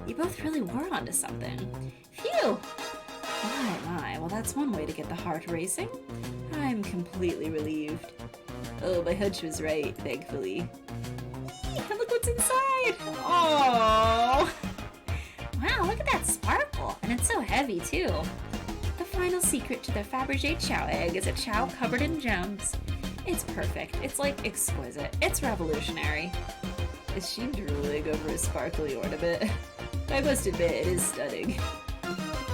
You both really were onto something. Phew! My, well that's one way to get the heart racing. I'm completely relieved. Oh, my hunch was right, thankfully. And look what's inside! Oh! Wow, look at that sparkle! And it's so heavy, too. The final secret to the Fabergé chow egg is a chow covered in gems. It's perfect. It's like exquisite. It's revolutionary. Is she drooling over a sparkly ornament? I must admit, it is stunning.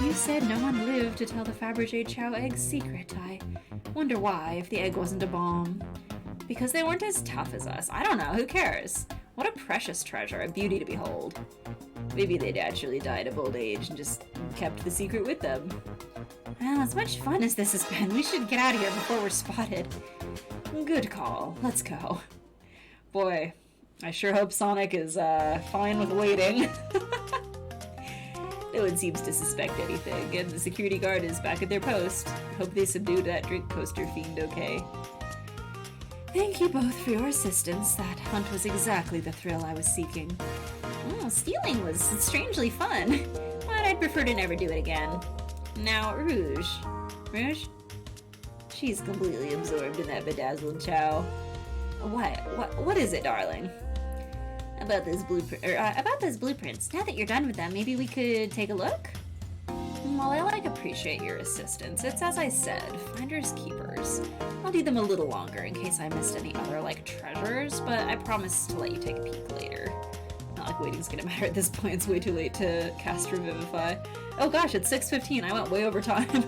You said no one lived to tell the Fabergé chow egg's secret. I wonder why, if the egg wasn't a bomb. Because they weren't as tough as us. I don't know, who cares? What a precious treasure, a beauty to behold. Maybe they naturally died of old age and just kept the secret with them. Well, as much fun as this has been, we should get out of here before we're spotted. Good call. Let's go. Boy, I sure hope Sonic is fine with waiting. No one seems to suspect anything, and the security guard is back at their post. Hope they subdued that drink coaster fiend okay. Thank you both for your assistance. That hunt was exactly the thrill I was seeking. Stealing was strangely fun, but I'd prefer to never do it again. Now, Rouge. Rouge? She's completely absorbed in that bedazzled chow. What is it, darling? About those blueprints. Now that you're done with them, maybe we could take a look? Well, I appreciate your assistance. It's as I said, finders keepers. I'll do them a little longer in case I missed any other, treasures, but I promise to let you take a peek later. Not like waiting's gonna matter at this point. It's way too late to cast Revivify. Oh gosh, it's 6:15. I went way over time.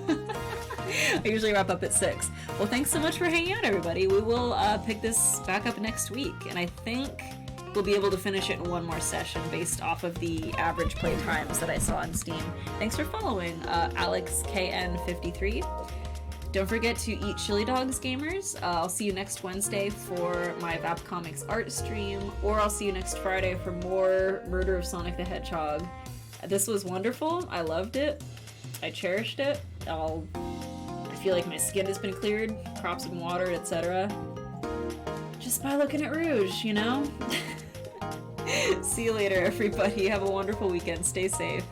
I usually wrap up at 6. Well, thanks so much for hanging out, everybody. We will pick this back up next week, and I think we'll be able to finish it in one more session based off of the average play times that I saw on Steam. Thanks for following, AlexKN53. Don't forget to eat chili dogs, gamers. I'll see you next Wednesday for my Vap Comics art stream, or I'll see you next Friday for more Murder of Sonic the Hedgehog. This was wonderful. I loved it. I cherished it. I feel like my skin has been cleared, crops have been watered, etc. Just by looking at Rouge, you know? See you later, everybody. Have a wonderful weekend. Stay safe.